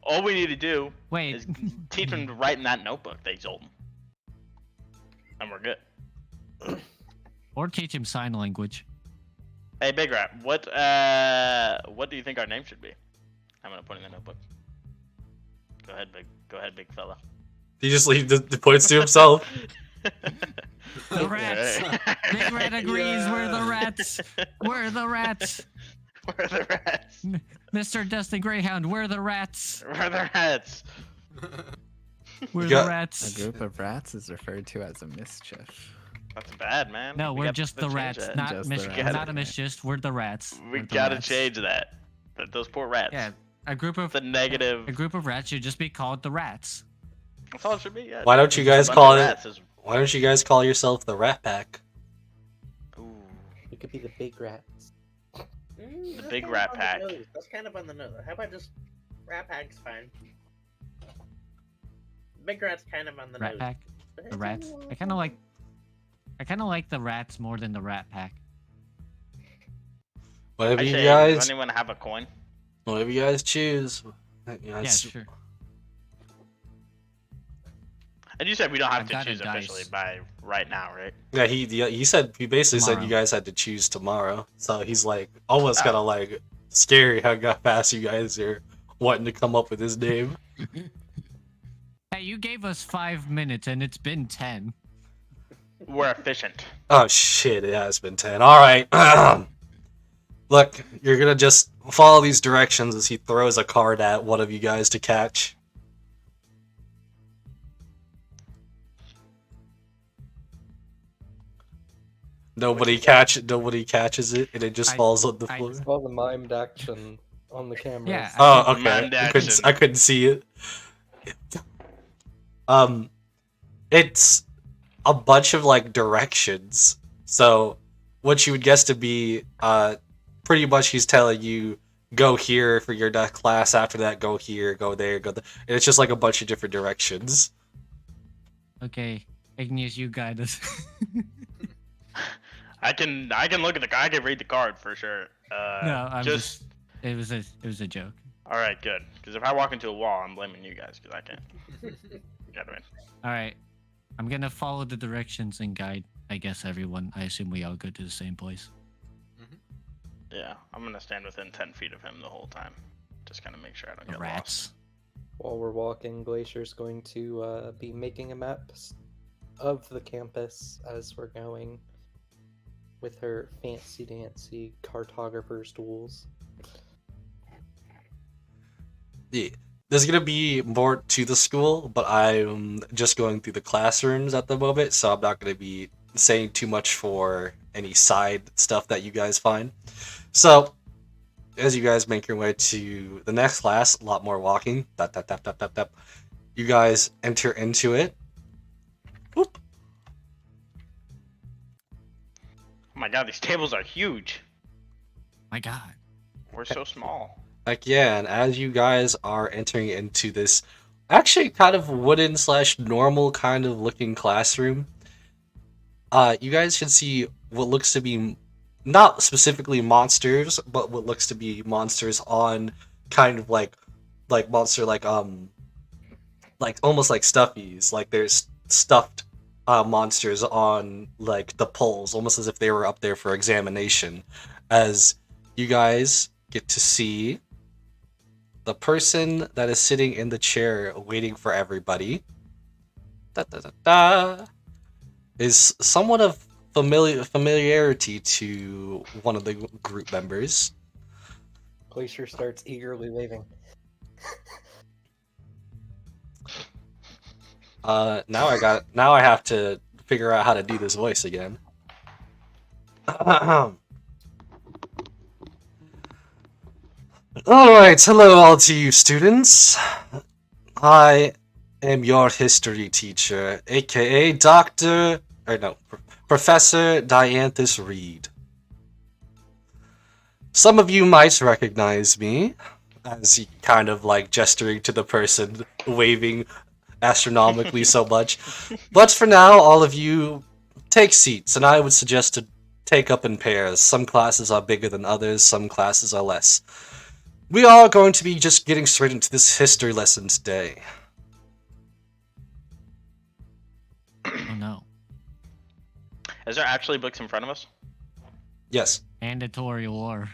All we need to do Wait. is teach him to write in that notebook they told him, and we're good. Or teach him sign language. Hey, Big Rat, what do you think our name should be? I'm gonna put it in the notebook. Go ahead, big fella. He just points to himself. The rats. Big Rat agrees. We're the rats. We're the rats. We're the rats. Mr. Dustin Greyhound. We're the rats. We're the rats. We're got- the A rats. group of rats is referred to as a mischief. That's bad, man. No, We we're got just to the change rats, that. not Just the mischief. rats. Not a mischief. We're the rats. We We're the gotta rats. change that. Those poor rats. Yeah, a group of The negative. rats should just be called the rats. That's all it should be. Yeah. Why don't you Just a guys bunch call of it? rats is- Why don't you guys call yourself the Rat Pack? Ooh. You could be the big rats. That's big kind of rat on the pack. nose. That's kind of on the nose. How about just rat pack's fine. Big rat's kind of on the Rat nose. pack. But The it's rats. a I kind of like the rats more than the rat pack. Whatever I you say, guys, does anyone have a coin? whatever you guys choose. Yeah, sure. And you said we don't have I've to got a choose officially dice. by right now, right? Yeah, he basically said Tomorrow. you guys had to choose tomorrow. So he's like almost kind of like scary how fast you guys are wanting to come up with his name. Hey, you gave us 5 minutes and it's been 10. We're efficient. Oh shit, it has been 10. All right. Look, you're gonna just follow these directions as he throws a card at one of you guys to catch. Nobody catches it, and it just I- falls on the I- floor. It's all the mimed action on the camera. Yeah. Oh, okay. Mimed I action. couldn't see it. It's a bunch of like directions. So what you would guess to be, pretty much he's telling you go here for your next class. After that, go here, go there, go there. And it's just like a bunch of different directions. Okay, Igneous, you guide us. I can look at I can read the card for sure. No, I'm just. It was a joke. All right, good. Because if I walk into a wall, I'm blaming you guys because I can't. You know what I mean? All right, I'm gonna follow the directions and guide. I guess everyone. I assume we all go to the same place. Yeah, I'm gonna stand within 10 feet of him the whole time. Just kind of make sure I don't The get rats. While we're walking, Glacier's going to be making a map of the campus as we're going with her fancy dancy cartographer's tools. Yeah. There's gonna be more to the school, but I'm just going through the classrooms at the moment, so I'm not gonna be saying too much for any side stuff that you guys find. So, as you guys make your way to the next class, a lot more walking. Tap, tap, tap, tap, tap, tap. You guys enter into it. Whoop. Oh my god, these tables are huge. My God. We're so small. Heck yeah, and as you guys are entering into this actually kind of wooden / normal kind of looking classroom, you guys can see what looks to be not specifically monsters, but what looks to be monsters on kind of like monster like almost like stuffies. Like there's stuffed monsters on like the poles, almost as if they were up there for examination. As you guys get to see the person that is sitting in the chair waiting for everybody is somewhat of familiarity to one of the group members. Glacier starts eagerly waving. Now I have to figure out how to do this voice again. Alright, hello all to you students. I am your history teacher, aka Professor Dianthus Reed. Some of you might recognize me, as he kind of like gesturing to the person waving astronomically so much. But for now, all of you take seats, and I would suggest to take up in pairs. Some classes are bigger than others, some classes are less. We are going to be just getting straight into this history lesson today. Oh no. Is there actually books in front of us? Yes. Mandatory war.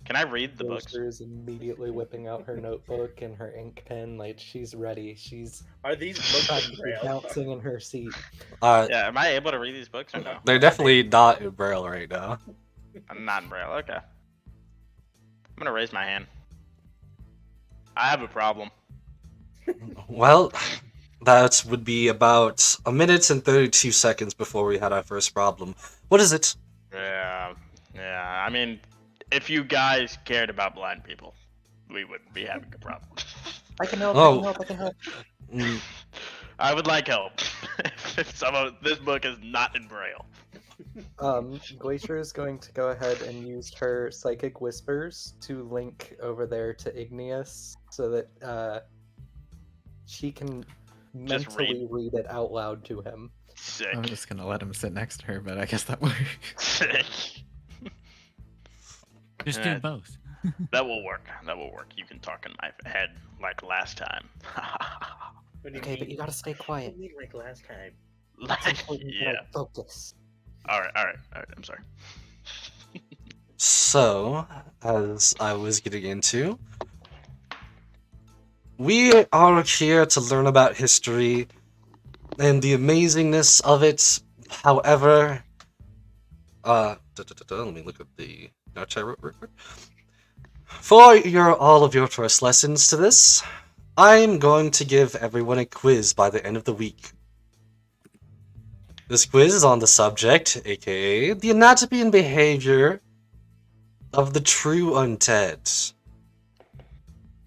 Can I read the books? Glacier is immediately whipping out her notebook and her ink pen, like she's ready. She's Are these books in braille? bouncing in her seat. Yeah, am I able to read these books or no? They're definitely not in Braille right now. I'm not in Braille, okay. I'm gonna raise my hand. I have a problem. Well, that would be about a minute and 32 seconds before we had our first problem. What is it? Yeah. I mean, if you guys cared about blind people, we wouldn't be having a problem. I can help, Oh. I can help. Mm, I would like help. If some of this book is not in Braille. Glacier is going to go ahead and use her psychic whispers to link over there to Igneous so that she can Just mentally read it out loud to him. Sick. I'm just gonna let him sit next to her, but I guess that works. Sick. Just Yeah. do both. That will work. You can talk in my head like last time. What do you Okay, mean? but you gotta stay What quiet. do you mean like last time? It's Like, important to, yeah. like, focus. All right. I'm sorry. So, as I was getting into, we are here to learn about history and the amazingness of it. However, let me look at the notes I wrote real quick. For all of your first lessons to this, I'm going to give everyone a quiz by the end of the week. This quiz is on the subject, aka the anatomy and behavior of the true undead.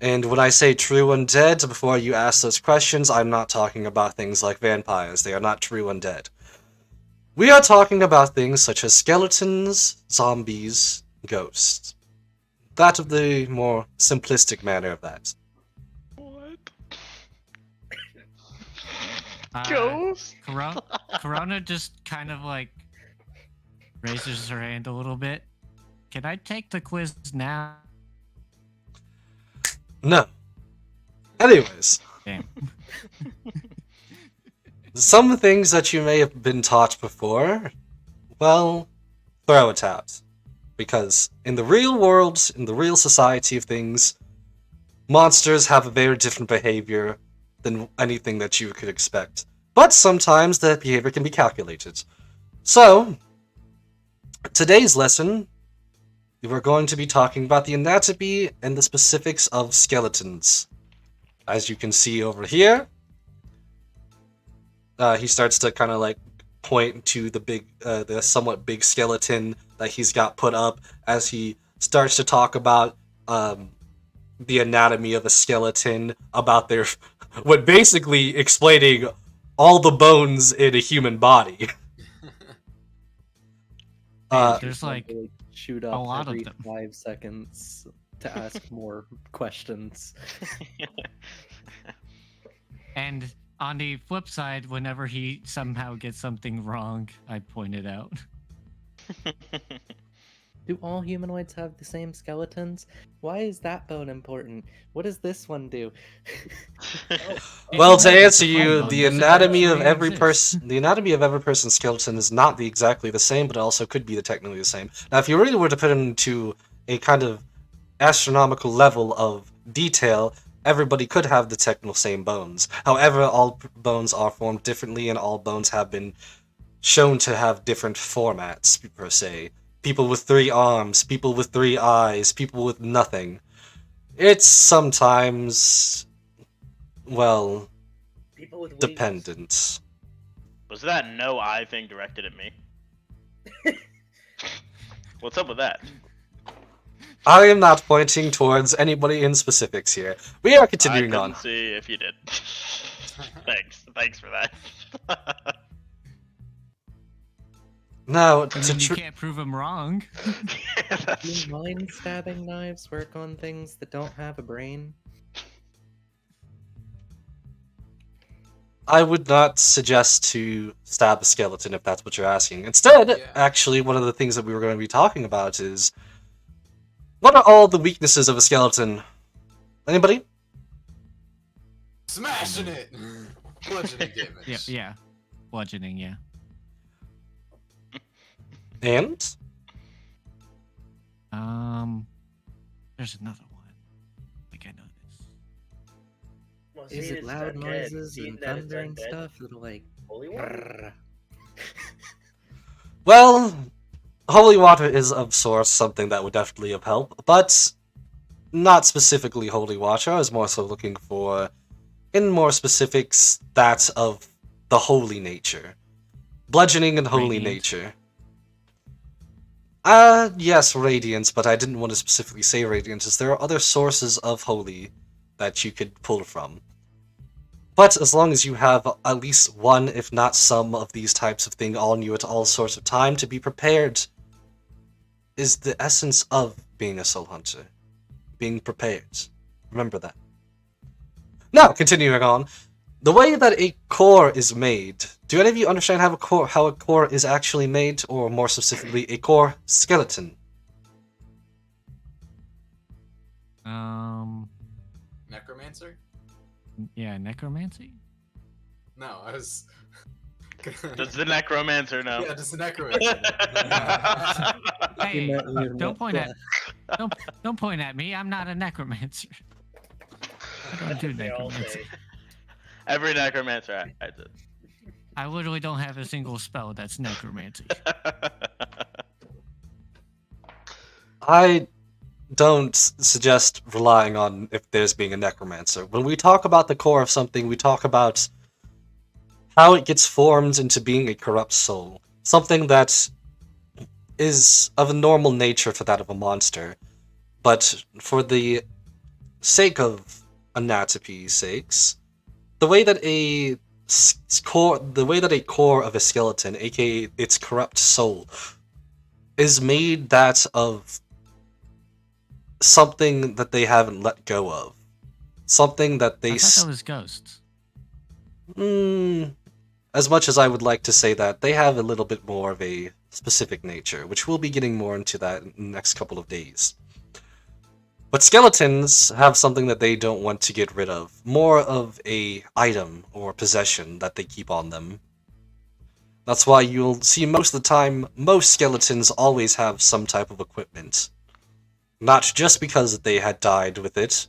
And when I say true undead, before you ask those questions, I'm not talking about things like vampires. They are not true undead. We are talking about things such as skeletons, zombies, ghosts. That of the more simplistic manner of that. What? Ghost? Corona just kind of like raises her hand a little bit. Can I take the quiz now? No. Anyways, Damn. some things that you may have been taught before, well, throw it out. Because in the real world, in the real society of things, monsters have a very different behavior than anything that you could expect. But sometimes the behavior can be calculated. So, today's lesson, we're going to be talking about the anatomy and the specifics of skeletons. As you can see over here, he starts to kind of like point to the somewhat big skeleton that he's got put up as he starts to talk about the anatomy of a skeleton, about their what basically explaining all the bones in a human body. There's like shoot a up lot of every them. 5 seconds to ask more questions. And on the flip side, whenever he somehow gets something wrong, I point it out. Do all humanoids have the same skeletons? Why is that bone important? What does this one do? Well, to It's answer a you, bone. the Does it anatomy of actually every exist? person, the anatomy of every person's skeleton is not exactly the same, but it also could be technically the same. Now, if you really were to put it into a kind of astronomical level of detail, everybody could have the technical same bones. However, all bones are formed differently, and all bones have been shown to have different formats, per se. People with 3 arms, people with 3 eyes, people with nothing. It's sometimes, well, People with wigs. dependent. Was that no eye thing directed at me? What's up with that? I am not pointing towards anybody in specifics here. We are continuing I on. couldn't see if you did. Thanks for that. Now, I mean, you can't prove him wrong. That's- Do mind stabbing knives work on things that don't have a brain? I would not suggest to stab a skeleton if that's what you're asking. Instead, Yeah. actually, one of the things that we were going to be talking about is what are all the weaknesses of a skeleton? Anybody? Smashing it! Bludgeoning Yeah, damage. yeah. Bludgeoning, yeah. And? There's another one. I think I know this. Well, Is seeing it it's loud undead, noises seeing and that it's thunder and undead, stuff that'll like... Holy water. Well, holy water is of source something that would definitely have helped, but not specifically holy water. I was more so looking for, in more specifics, that of the holy nature. Bludgeoning and holy Radiant. nature. Yes, radiance, but I didn't want to specifically say radiance, as there are other sources of holy that you could pull from. But as long as you have at least one, if not some, of these types of thing on you at all sorts of time, to be prepared is the essence of being a soul hunter. Being prepared. Remember that. Now, continuing on, the way that a core is made. Do any of you understand how a core is actually made, or more specifically, a core skeleton? Necromancer? Yeah, necromancy? No, I was. Does the necromancer know? Yeah, just the necromancer. Hey, You're don't not point at black. don't point at me. I'm not a necromancer. I don't do They all necromancy. say. Every necromancer I did. I literally don't have a single spell that's necromancy. I don't suggest relying on if there's being a necromancer. When we talk about the core of something, we talk about how it gets formed into being a corrupt soul. Something that is of a normal nature for that of a monster. But for the sake of anatomy's sakes, the way that a core of a skeleton, aka its corrupt soul, is made that of something that they haven't let go of. Something that they I thought that was ghosts. as much as I would like to say that, they have a little bit more of a specific nature, which we'll be getting more into that in the next couple of days. But skeletons have something that they don't want to get rid of. More of a item or possession that they keep on them. That's why you'll see most of the time, most skeletons always have some type of equipment. Not just because they had died with it,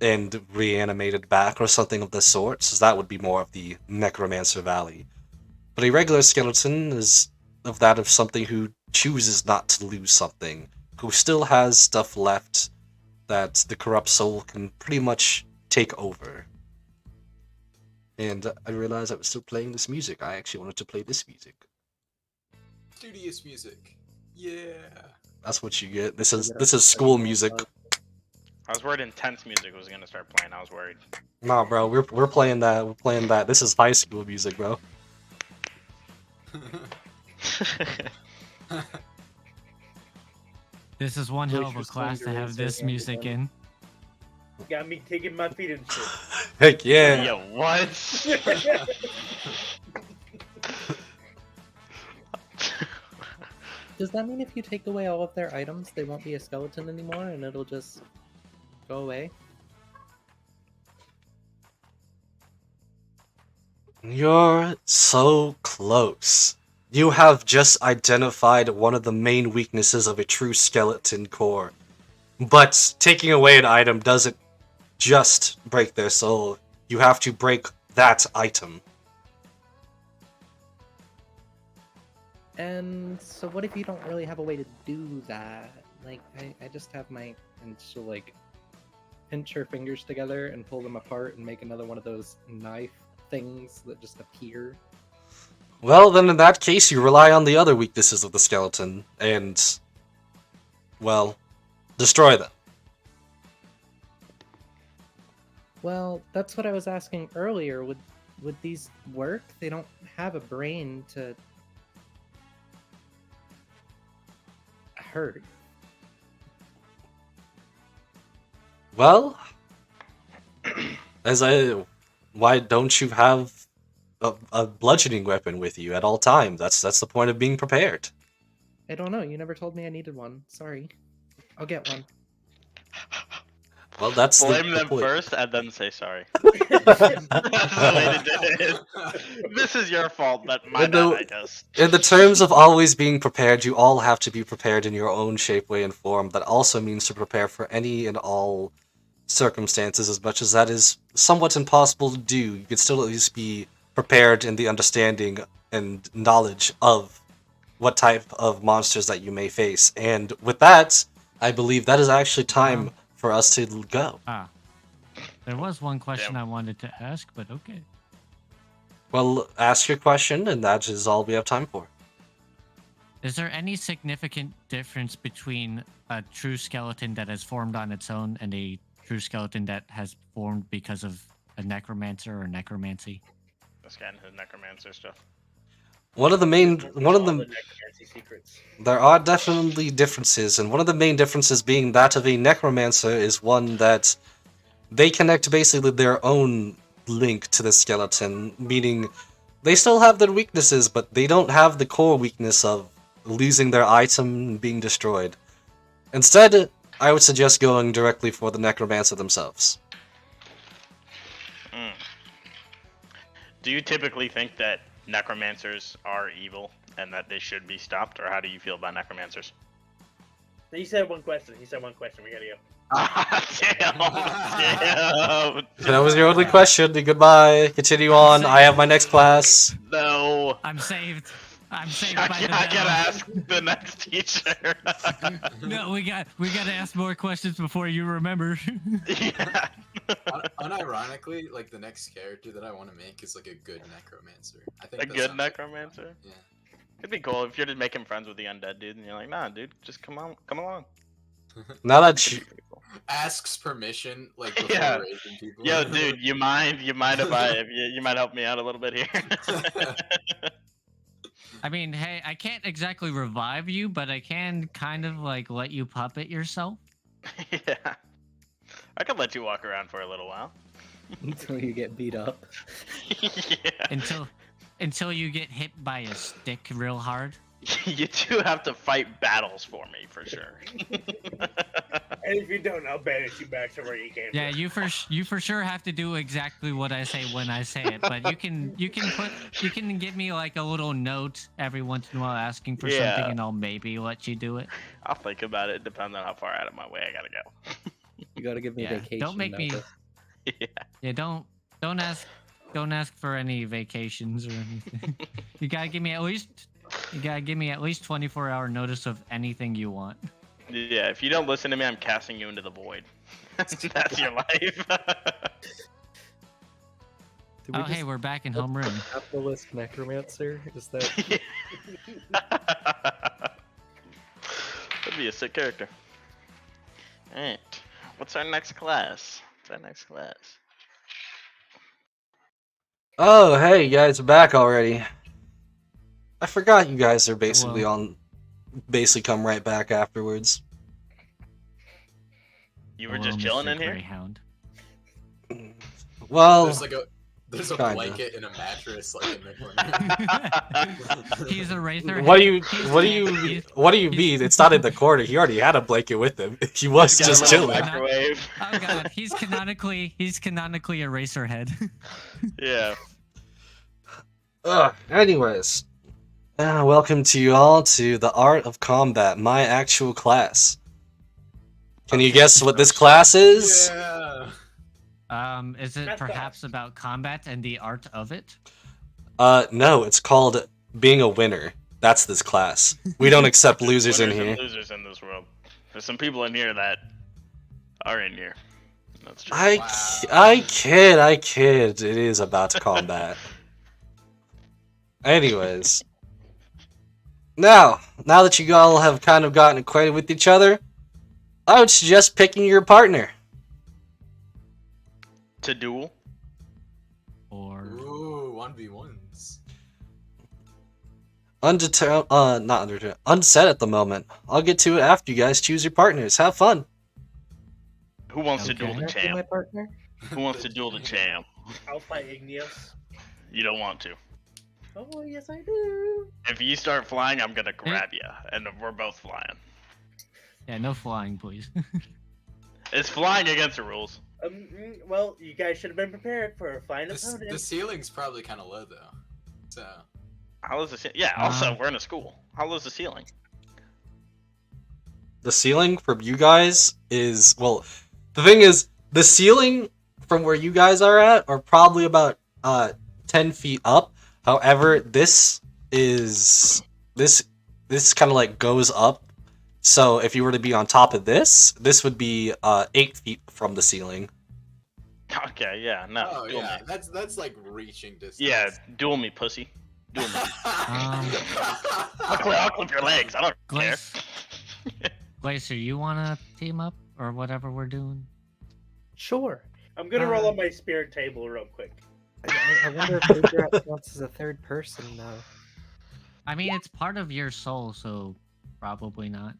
and reanimated back or something of the sort, so that would be more of the Necromancer Valley. But a regular skeleton is of that of something who chooses not to lose something, who still has stuff left that the corrupt soul can pretty much take over. And I realized I was still playing this music. I actually wanted to play this music. Studious music. Yeah. That's what you get. This is school music. I was worried intense music was gonna start playing. I was worried. Nah, bro, we're playing that. We're playing that. This is high school music, bro. This is one hell of a class to have this music in. Got me kicking my feet and shit. Heck yeah. Yo, what? Does that mean if you take away all of their items, they won't be a skeleton anymore and it'll just go away? You're so close. You have just identified one of the main weaknesses of a true skeleton core. But taking away an item doesn't just break their soul. You have to break that item. And so what if you don't really have a way to do that? Like, I just have my... And she'll, like, pinch her fingers together and pull them apart and make another one of those knife things that just appear. Well, then in that case, you rely on the other weaknesses of the skeleton, and... well, destroy them. Well, that's what I was asking earlier. Would these work? They don't have a brain to... hurt. Well, why don't you have a bludgeoning weapon with you at all times? That's the point of being prepared. I don't know. You never told me I needed one. Sorry. I'll get one. Well, that's Blame the them point. first and then say sorry. That's the way to do it. This is your fault, but my bad, I guess. In the terms of always being prepared, you all have to be prepared in your own shape, way, and form. That also means to prepare for any and all circumstances, as much as that is somewhat impossible to do. You can still at least be prepared in the understanding and knowledge of what type of monsters that you may face. And with that, I believe that is actually time for us to go. There was one question I wanted to ask, but okay. Well, ask your question, and that is all we have time for. Is there any significant difference between a true skeleton that has formed on its own and a true skeleton that has formed because of a necromancer or necromancy? This guy and his necromancer stuff. One of the necromancy secrets. There are definitely differences, and one of the main differences being that of a necromancer is one that they connect basically their own link to the skeleton, meaning they still have their weaknesses, but they don't have the core weakness of losing their item and being destroyed. Instead, I would suggest going directly for the necromancer themselves. Do you typically think that necromancers are evil and that they should be stopped, or how do you feel about necromancers? He said one question. We gotta go. Damn. That was your only question. Goodbye. Continue on. I have my next class. No. I'm saved. I'm saved I by the gotta bell. ask the next teacher. No, we gotta ask more questions before you remember. Yeah. Unironically, like the next character that I want to make is like a good necromancer. I think A that good sounds like fun. necromancer? Yeah. It'd be cool if you're just making friends with the undead dude, and you're like, nah, dude, just come along. Now that you... Asks permission, like before Yeah. raising people. Yo, dude, you mind if you might help me out a little bit here? I mean, hey, I can't exactly revive you, but I can kind of like let you puppet yourself. Yeah. I could let you walk around for a little while. Until you get beat up. Yeah. Until you get hit by a stick real hard. You do have to fight battles for me, for sure. And if you don't, I'll banish you back to where you came Yeah, from. you for sure have to do exactly what I say when I say it. But you can give me like a little note every once in a while asking for Yeah. something, and I'll maybe let you do it. I'll think about it, depending on how far out of my way I gotta go. gotta give me Yeah, vacation. don't make me. notice. Yeah. Yeah, don't ask for any vacations or anything. You gotta give me at least 24-hour notice of anything you want. Yeah, if you don't listen to me, I'm casting you into the void. That's your life. Did Oh, just hey, we're back in look for homeroom. Capitalist necromancer? Is that? That'd be a sick character. Alright. What's our next class? Oh, hey, you guys are back already. I forgot you guys are basically Hello. come right back afterwards. You were Hello, just chilling Mr. in here? Greyhound. Well, There's a Kinda. blanket and a mattress like in the corner. He's a razor. what do you he's- mean? It's not in the corner. He already had a blanket with him. He was Got a just little chilling. microwave. Oh god, he's canonically a racer head. Yeah. Anyways, welcome to you all to the Art of Combat, my actual class. Can you guess what this class is? Yeah. Is it That's perhaps fast. about combat and the art of it? No, it's called being a winner. That's this class. We don't accept losers in Winners here. and losers in this world. There's some people in here that are in here. That's true. I kid. It is about combat. Anyways. Now that you all have kind of gotten acquainted with each other, I would suggest picking your partner. To duel? Or Ooh, 1v1s. Unset at the moment. I'll get to it after you guys choose your partners. Have fun. Who wants to duel Okay. the Can I be my champ? partner? Who wants to duel the champ? I'll fight Igneos. You don't want to. Oh yes, I do. If you start flying, I'm gonna grab you, and we're both flying. yeah, no flying, please. It's flying against the rules. Well, you guys should have been prepared for a fine The opponent. ceiling's probably kind of low though. So How is the ceiling? Yeah. Also, Uh, we're in a school. How low is the ceiling? The ceiling from you guys is, well, the thing is, the ceiling from where you guys are at are probably about 10 feet up. However, this kind of like goes up. So if you were to be on top of this would be 8 feet from the ceiling. Okay. Yeah. No. oh duel yeah, me. that's like reaching distance. Yeah. Duel me, pussy. Duel me. Um, I'll clip your legs. I don't care. Glace, Glacier, you wanna team up or whatever we're doing? Sure. I'm gonna roll on my spirit table real quick. I wonder if Big Rat counts as a third person though. I mean, it's part of your soul, so probably not.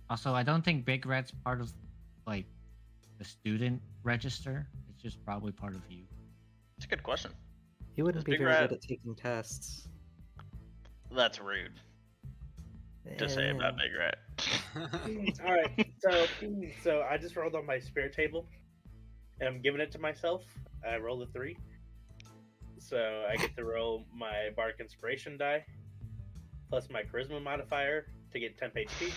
Also, I don't think Big Rat's part of like the student register. It's just probably part of you. It's a good question. He wouldn't Is be Big very Rat- good at taking tests. That's rude to say about Big Rat. All right, so I just rolled on my spirit table, and I'm giving it to myself. I rolled a 3, so I get to roll my Bardic Inspiration die plus my Charisma modifier to get temp HP.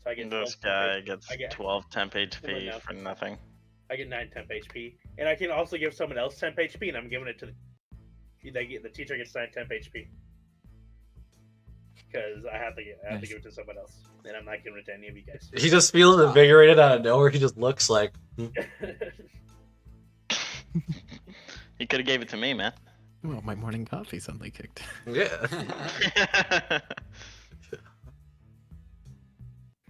So I get This 12 temp guy HP. gets I get 12 temp Come on HP now. for nothing. I get 9 temp HP, and I can also give someone else temp HP, and I'm giving it to the teacher gets 9 temp HP. Because I have to Nice. give it to someone else, and I'm not giving it to any of you guys. He just feels invigorated out of nowhere. He just looks like, He could have gave it to me, man. Well, my morning coffee suddenly kicked. yeah.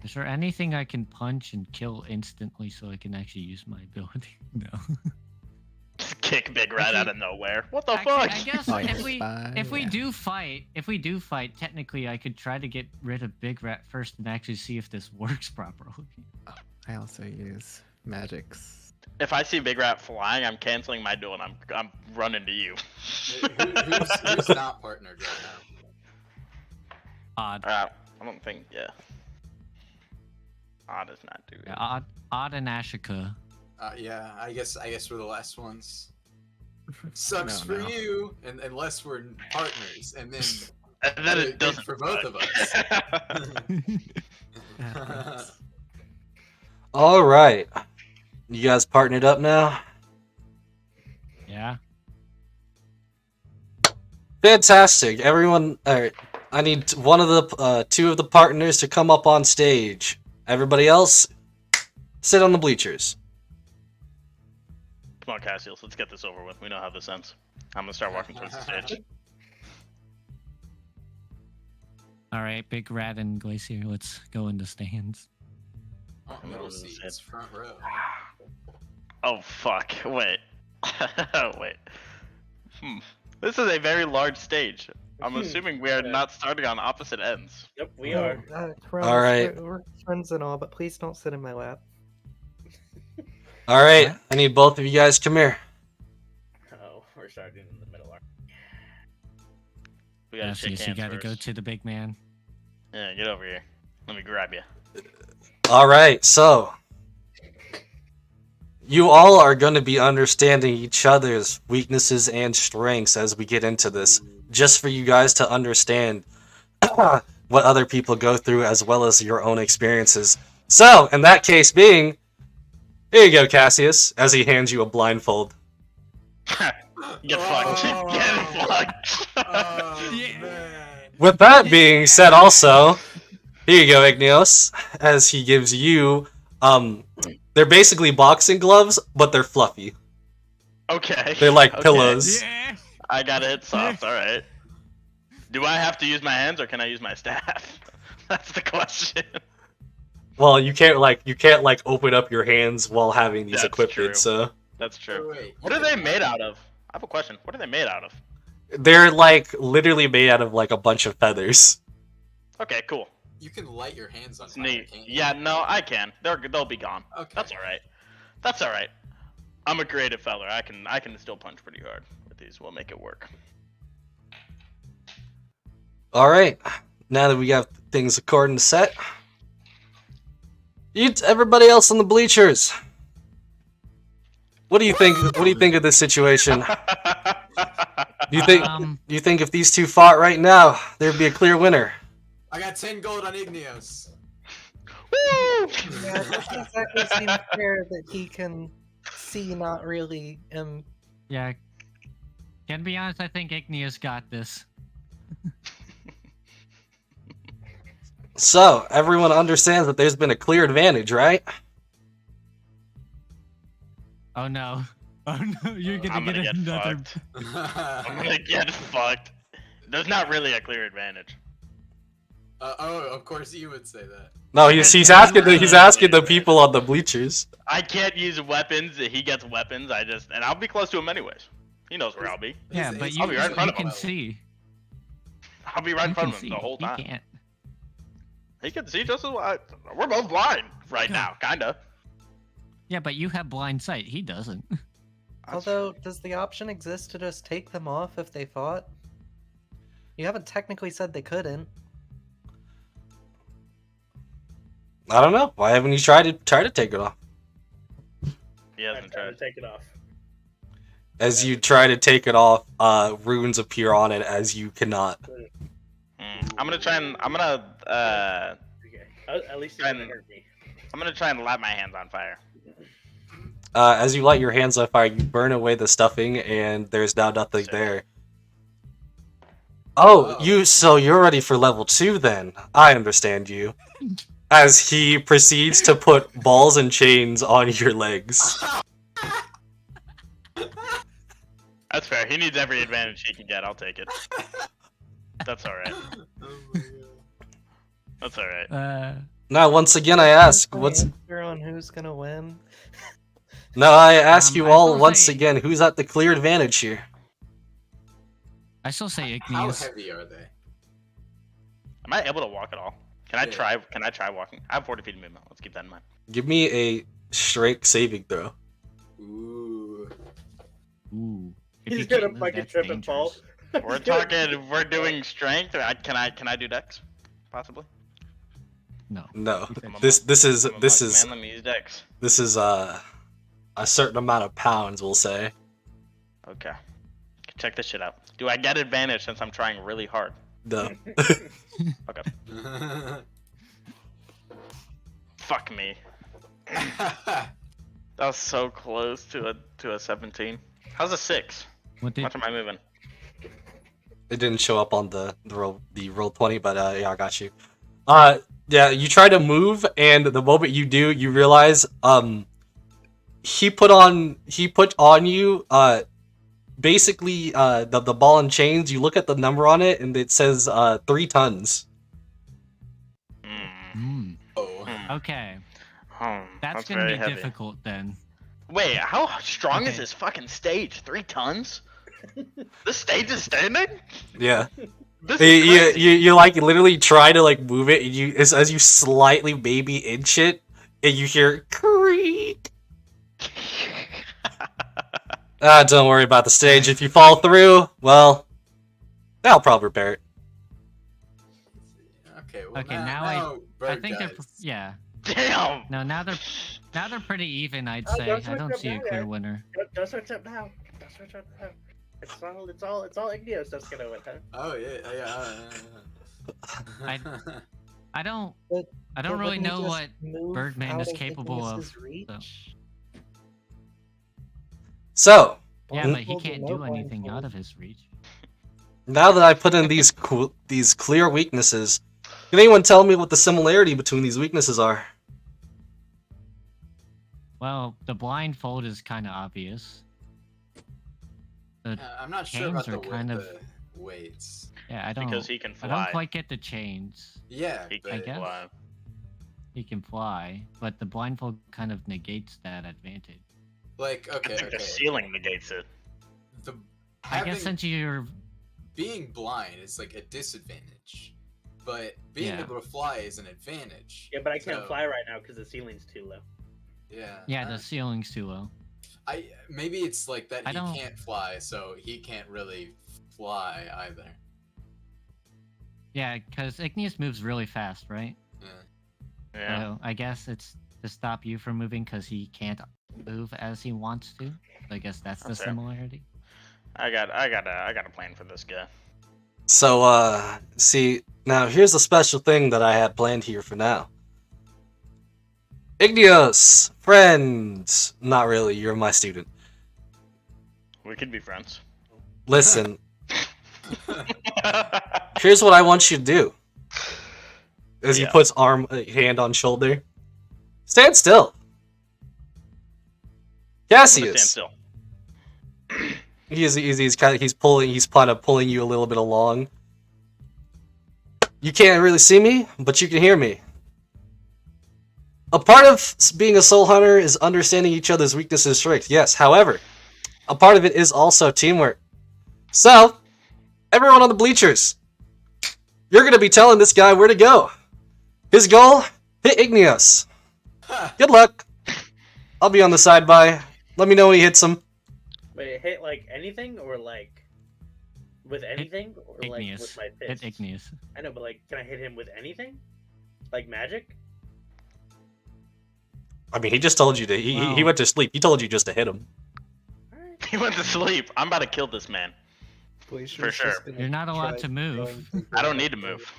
Is there anything I can punch and kill instantly so I can actually use my ability? No. Kick Big Rat out of nowhere. What the Actually, fuck? I guess Oh, yeah. if we Yeah. do fight, technically I could try to get rid of Big Rat first and actually see if this works properly. I also use magics. If I see Big Rat flying, I'm canceling my duel and I'm running to you. who's not partnered right now? Odd. I don't think. Yeah. Odd does not do it. Yeah, Odd and Ashika. Yeah, I guess we're the last ones. Sucks No, for no. you, and unless we're partners, and then And then good it doesn't for both of us. All right. You guys partnered up now? Yeah. Fantastic. Everyone, alright. I need one of the two of the partners to come up on stage. Everybody else, sit on the bleachers. Come on, Cassius, let's get this over with. We know how this ends. I'm gonna start walking towards the stage. All right, Big Rat and Glacier, let's go in the stands. Oh, middle seats, front row. Oh fuck! Wait. Wait. This is a very large stage. I'm assuming we are not starting on opposite ends. Yep, we are. Kronos, All right. We're friends and all, but please don't sit in my lap. All right. What? I need both of you guys come here. Oh, we're starting in the middle. We gotta shake Cassius, hands you gotta first. go to the big man. Yeah, get over here. Let me grab you. All right. So, you all are going to be understanding each other's weaknesses and strengths as we get into this, just for you guys to understand what other people go through as well as your own experiences. So, in that case being, here you go, Cassius, as he hands you a blindfold. Get fucked. Get fucked. With that being said, also, here you go, Igneos, as he gives you, they're basically boxing gloves, but they're fluffy. Okay. They're like Okay. pillows. Yeah. I gotta hit soft. All right. Do I have to use my hands or can I use my staff? That's the question. Well, you can't open up your hands while having these That's equipment, true. so That's true. Wait, What are they made out of? I have a question. What are they made out of? they're like literally made out of like a bunch of feathers. Okay, cool. You can light your hands on It's fire, neat. can't you? Yeah, no, I can. They'll be gone. Okay. That's all right. That's all right. I'm a creative fella. I can still punch pretty hard with these. We'll make it work. All right, now that we got things according to set, everybody else on the bleachers. What do you think? What do you think of this situation? Do you think if these two fought right now, there'd be a clear winner? I got 10 gold on Igneos. Woo! Yeah, it doesn't exactly seem fair that he can see, not really. Yeah. Can be honest, I think Igneous got this. So everyone understands that there's been a clear advantage, right? Oh no. Oh no, you're I'm gonna gonna get get another. fucked. I'm gonna get fucked. There's not really a clear advantage. Oh, of course you would say that. No, he's asking the people on the bleachers. I can't use weapons. He gets weapons. And I'll be close to him anyways. He knows where I'll be. Yeah, but I'll be right in front you of can him. see. I'll be right in You front can of him see. the whole He time. can't. He can see just as well. We're both blind right now, kinda. Yeah, but you have blind sight. He doesn't. Although, does the option exist to just take them off if they fought? You haven't technically said they couldn't. I don't know. Why haven't you tried to take it off? He I'm hasn't trying tried. to take it off. As you try to take it off, runes appear on it as you cannot. I'm gonna try and Okay. At least it And- didn't hurt me. I'm gonna try and light my hands on fire. As you light your hands on fire, you burn away the stuffing, and there's now nothing Sick. there. Oh, Oh. so you're ready for level 2 then? I understand you. As he proceeds to put balls and chains on your legs. That's fair. He needs every advantage he can get. I'll take it. That's all right. Oh my god. That's all right. Now, once again, I ask, what's... Answer on who's gonna win? No, I ask you I all still once say- again, who's at the clear advantage here? I still say How Igneous. heavy are they? Am I able to walk at all? Can I Yeah. try? Can I try walking? I have 40 feet of movement. Let's keep that in mind. Give me a strength saving throw. Ooh. Ooh. If He's you gonna can't move, fucking that's trip and fall. dangerous. We're talking. We're doing strength. Can I do dex? Possibly. No. No. I'm a This monk. is I'm a this monk, is Man, let me use dex. this is a certain amount of pounds, we'll say. Okay. Check this shit out. Do I get advantage since I'm trying really hard? No. Okay. fuck me. That was so close to a 17. How's a 6? What did What am I moving? It didn't show up on the roll 20, but yeah, I got you. Yeah, you try to move, and the moment you do, you realize he put on you basically the ball and chains. You look at the number on it, and it says 3 tons. Hmm. Oh. Okay, Hmm, that's gonna very be heavy. difficult then. Wait, how strong is Okay. this fucking stage? 3 tons? This stage is standing? Yeah. This is crazy. You like literally try to like move it, and you as you slightly maybe inch it, and you hear creak. Don't worry about the stage. If you fall through, well, I'll probably repair it. Okay. Well, Okay, now I Bird think they're guys. yeah. Damn! No, now they're pretty even. I'd Oh, say. don't I don't switch see a up clear now, winner. Don't switch up now. Don't switch up now. It's all Igneos that's gonna win, huh? Oh yeah. I don't But really wouldn't he know just what move Birdman out is of capable of. Igneous's reach? So Yeah, but he Blindfold or can't no do anything blindfold? out of his reach. now that I put in these these clear weaknesses, can anyone tell me what the similarity between these weaknesses are? Well, the blindfold is kind of obvious. The I'm not sure about chains the, are kind of- the weights. yeah, I don't. Because he can I fly. don't quite get the chains. Yeah, He but can guess. fly. He can fly, but the blindfold kind of negates that advantage. like I okay, think the okay. ceiling negates it. The I having, guess since you're being blind is like a disadvantage, but being Yeah. able to fly is an advantage. Yeah, but I can't So, fly right now because the ceiling's too low. Yeah. the ceiling's too low. Maybe it's like that I he don't- can't fly, so he can't really fly either. Yeah, because Igneous moves really fast, right? Yeah. Yeah. So I guess it's to stop you from moving because he can't move as he wants to. I guess that's the That's fair. similarity. I got a plan for this guy. So see, now here's a special thing that I had planned here for now. Igneos, friends. Not really, you're my student. We could be friends. Listen, here's what I want you to do. As he Yeah. puts hand on shoulder. Stand still. I'm gonna stand Cassius. still. He's kind of pulling you a little bit along. You can't really see me, but you can hear me. A part of being a soul hunter is understanding each other's weaknesses and strengths. Yes, however, a part of it is also teamwork. So, everyone on the bleachers, you're gonna be telling this guy where to go. His goal: hit Igneos. Good luck. I'll be on the side by. Let me know when he hits him. Wait, hit like anything or like with anything or like Igneous. with my Hit fist? Igneous. I know, but like, can I hit him with anything? Like magic? I mean, he just told you to. He Wow. went to sleep. He told you just to hit him. Alright. He went to sleep. I'm about to kill this man. Glacier's For just sure. gonna You're not allowed try to move. going through I don't the- need to move.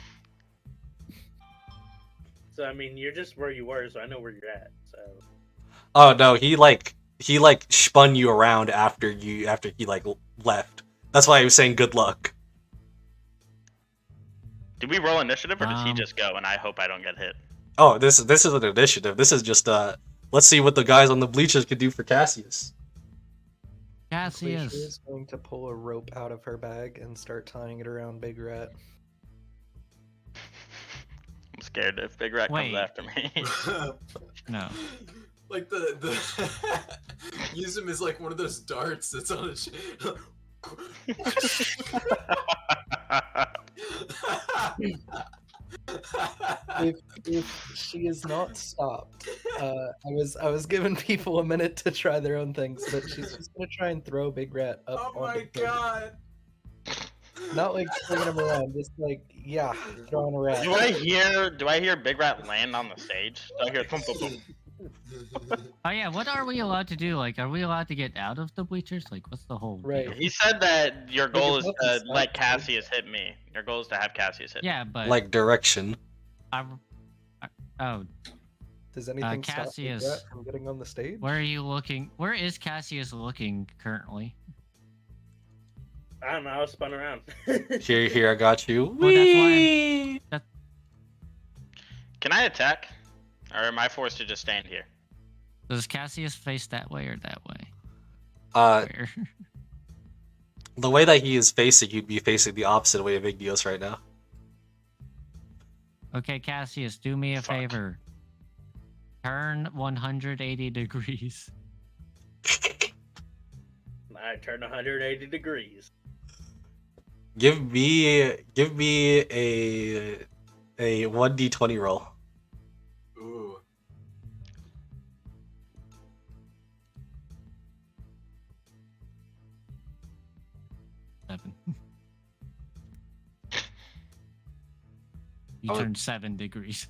So I mean, you're just where you were, so I know where you're at. So Oh no, he spun you around after he left. That's why he was saying good luck. Did we roll initiative or does he Um, just go and I hope I don't get hit? Oh, this is an initiative. This is just let's see what the guys on the bleachers could do for Cassius. Glacier Cassius. is going to pull a rope out of her bag and start tying it around Big Rat. I'm scared if Big Rat Wait. comes after me. No. Like the use him as like one of those darts that's on a If she is not stopped, I was giving people a minute to try their own things, but she's just gonna try and throw Big Rat up. Oh my onto the- god! Not like swinging him around, just like throwing around. do I hear Big Rat land on the stage? Do I hear thump thump thump? Oh yeah, what are we allowed to do? Like, are we allowed to get out of the bleachers? Like, what's the whole Right. deal? He said that your goal is it's to nothing let stops you. Cassius hit me. Your goal is to have Cassius hit me. Yeah, but Like direction. I, oh, Does anything stop Big Cassius. Rat from getting on the stage? Where are you looking? Where is Cassius looking currently? I don't know. I was spun around. Here, I got you. Well, that's why Whee! Can I attack? Or am I forced to just stand here? Does Cassius face that way or that way? Where? The way that he is facing, you'd be facing the opposite way of Igneos right now. Okay, Cassius, do me a Fuck. favor. Turn 180 degrees. I turned 180 degrees. Give me a 1d20 roll. Ooh. Seven. You Oh. turned 7 degrees.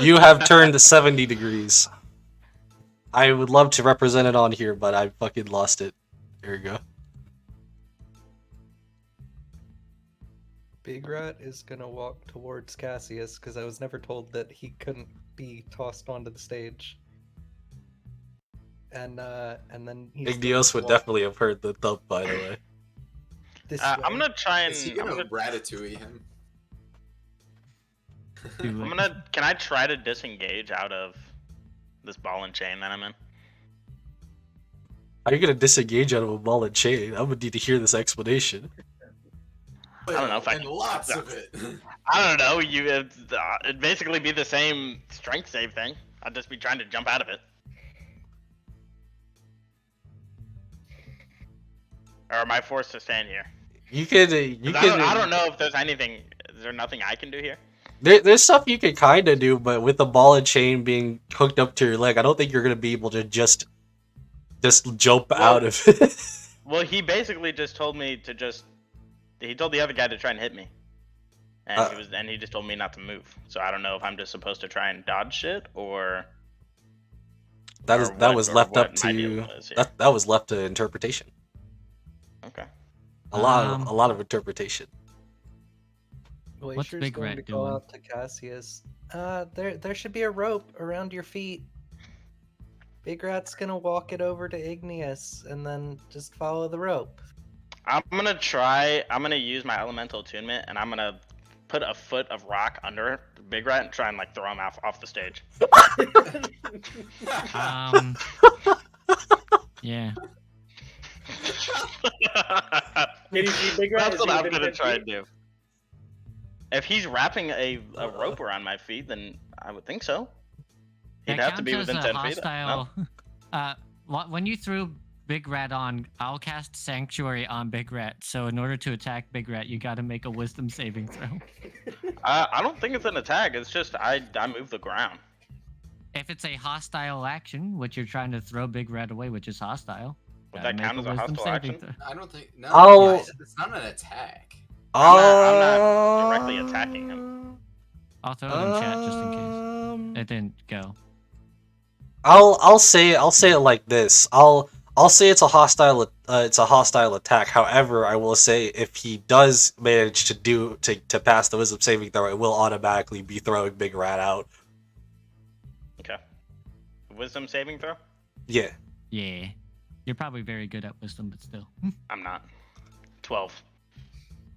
You have turned 70 degrees. I would love to represent it on here, but I fucking lost it. There you go. Big Rat is gonna walk towards Cassius because I was never told that he couldn't be tossed onto the stage. And then he's Igneos would definitely have heard the thump, by the way. This I'm way. gonna try and. Is he I'm gonna gonna, ratatouille him? Do I'm it. gonna. Can I try to disengage out of this ball and chain that I'm in? How are you gonna disengage out of a ball and chain? I'm gonna need to hear this explanation. I don't know if I and can- lots of it. I don't know. It'd basically be the same strength save thing. I'd just be trying to jump out of it. Or am I forced to stand here? You could, 'Cause I don't know if there's anything. Is there nothing I can do here? There's stuff you can kind of do, but with the ball and chain being hooked up to your leg, I don't think you're gonna be able to just jump out of it. Well, he basically just told me to just. He told the other guy to try and hit me, and he just told me not to move. So I don't know if I'm just supposed to try and dodge shit or. That or was what- or left up what my deal to is here. that was left to interpretation. Okay. A lot of interpretation. What's Glacier's Big going Rat to go doing? out to Cassius. There should be a rope around your feet. Big Rat's gonna walk it over to Igneous and then just follow the rope. I'm gonna try. I'm gonna use my elemental attunement, and I'm gonna put a foot of rock under Big Rat and try and like throw him off the stage. Yeah. Can you see Big Rat? That's Is what he I'm within gonna 10 try feet? and do. If he's wrapping a rope around my feet, then I would think so. He'd That have to be counts within as 10 a feet. No? hostile. When you threw Big Rat on, I'll cast Sanctuary on Big Rat. So in order to attack Big Rat, you got to make a Wisdom saving throw. I don't think it's an attack. It's just I move the ground. If it's a hostile action, which you're trying to throw Big Rat away, which is hostile. Would gotta that count make as a wisdom hostile saving action? throw. I don't think. No, Oh. it's not an attack. I'm not directly attacking him. I'll throw it in chat just in case. It didn't go. I'll say it like this. I'll say it's a hostile attack. However, I will say if he does manage to pass the wisdom saving throw, it will automatically be throwing Big Rat out. Okay. Wisdom saving throw? Yeah. Yeah. You're probably very good at wisdom, but still. I'm not. 12.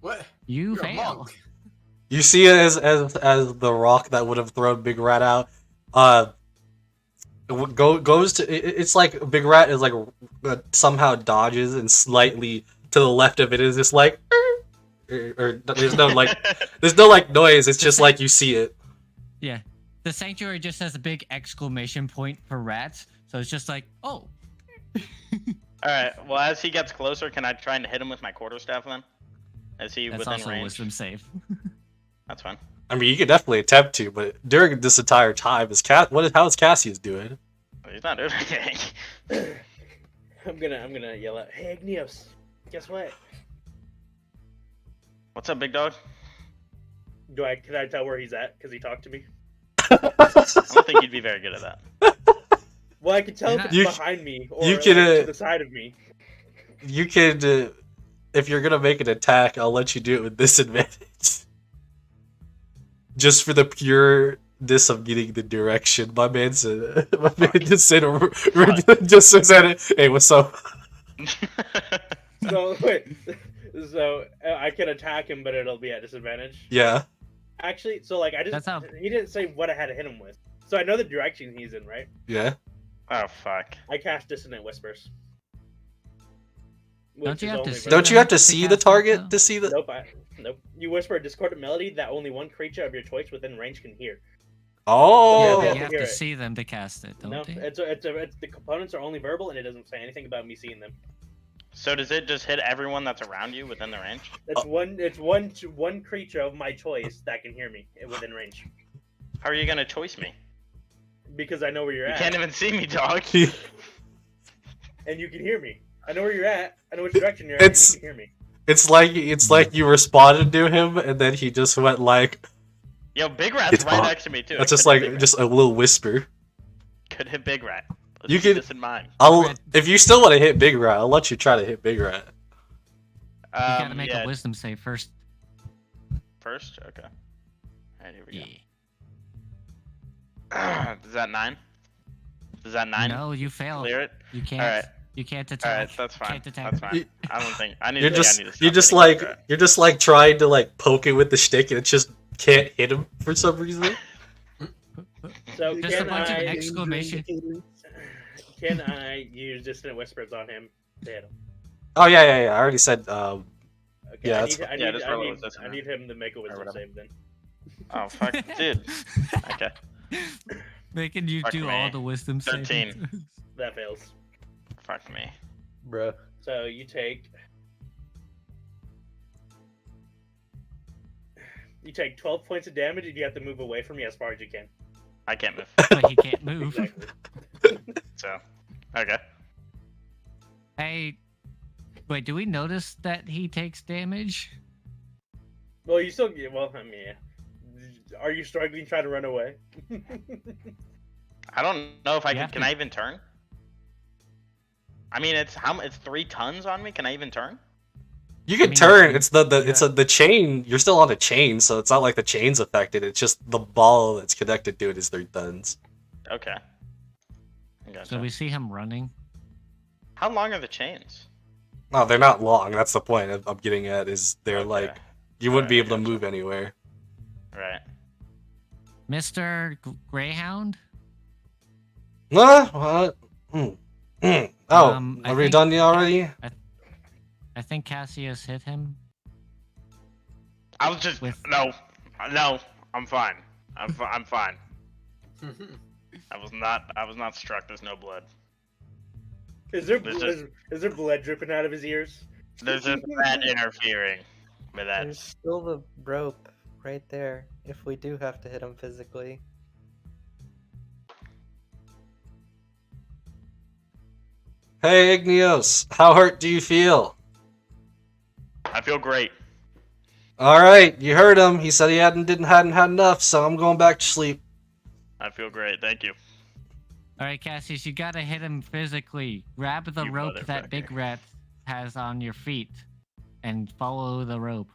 What? You You're a fail. monk. You see it as the rock that would have thrown Big Rat out. Goes to it's like Big Rat is like somehow dodges and slightly to the left of it is just like or there's no like noise. It's just like you see it. Yeah. The sanctuary just has a big exclamation point for rats. So it's just like, oh. Alright, well, as he gets closer, can I try and hit him with my quarterstaff then? Is he That's within also a range? wisdom save. That's fine. I mean, you could definitely attempt to, but during this entire time, how is Cassius doing? He's not doing anything. I'm gonna yell out, "Hey, Igneos, guess what? What's up, big dog? Can I tell where he's at? Because he talked to me. I don't think you'd be very good at that. Well, I can tell if it's You- behind me or you like, can, to the side of me. You could, if you're gonna make an attack, I'll let you do it with disadvantage. Just for the pure this I'm getting the direction. My man said, just said, just said, hey, what's up? So wait, so I can attack him, but it'll be at disadvantage. Yeah. Actually, so like That's how- he didn't say what I had to hit him with, so I know the direction he's in, right? Yeah. Oh fuck. I cast Dissonant Whispers. Don't which you is have to only see verbal. Don't you have to To see the cast it, target though? to see the? Nope. You whisper a discordant melody that only one creature of your choice within range can hear. Oh. Yeah, Yeah, but they you to have hear to it. see them to cast it, don't No, they? it's the components are only verbal, and it doesn't say anything about me seeing them. So does it just hit everyone that's around you within the range? It's one creature of my choice that can hear me within range How are you gonna choice me? because I know where you're You at, can't even see me, dog. and you can hear me. I know where you're at. I know which direction you're at, It's- and you can hear me. It's like you responded to him, and then he just went like, Yo, Big Rat's It's right on. next to me too. that's It just could hit like Big just a little whisper. Rat. Could hit Big Rat. Let's You keep could- this in mind. If you still want to hit Big Rat, I'll let you try to hit Big Rat. You gotta make yeah, a wisdom save first. first. Okay. Alright, here we Yeah. go. Is that 9? Is that 9? No, you failed. Clear it. You can't. Alright. You can't All attack. right, that's fine. Can't attack. That's fine. You- I don't think I need. You're to, just I need to you're stop just hitting like Big Rat. you're just like trying to like poke it with the stick, and it just can't hit him for some reason. So Just a can bunch of I exclamation. can I use Dissonant Whispers on him to hit him? Oh yeah. I already said. Okay, Yeah, I that's need, I, Yeah, need, just I, roll it need, with Dissonant. I need him to make a wisdom whatever. save then. Oh fuck, dude. Okay. Making you Fuck do me. all the wisdom 13. saving. That fails. Fuck me. Bruh. So you take 12 points of damage, and you have to move away from me as far as you can. I can't move. But he can't move. Exactly. So, okay. Hey, wait, do we notice that he takes damage? Well, you still get. Well, I mean, yeah. Are you struggling trying to run away? I don't know if I You can. have Can to- I even turn? I mean, it's 3 tons on me. Can I even turn? You can mean, turn. you- It's the chain. You're still on a chain, so it's not like the chain's affected. It's just the ball that's connected to it is 3 tons. Okay. I gotcha. So we see him running. How long are the chains? No, they're not long. That's the point I'm getting at. Is they're Okay. like you wouldn't be Alright, I able to gotcha. move anywhere. Right. Mr. Greyhound? What? Oh, I are we think- done already? I think Cassius hit him. I was just With- no. I'm fine. I'm fine. I was not struck. There's no blood. Is there There's just- is there blood dripping out of his ears? There's just that interfering with that. There's still the rope right there if we do have to hit him physically. Hey, Igneos, how hurt do you feel? I feel great. All right, you heard him. He said he hadn't had enough, so I'm going back to sleep. I feel great. Thank you. All right, Cassius, you gotta hit him physically. Grab the You rope that motherfucker. Big Rat has on your feet, and follow the rope.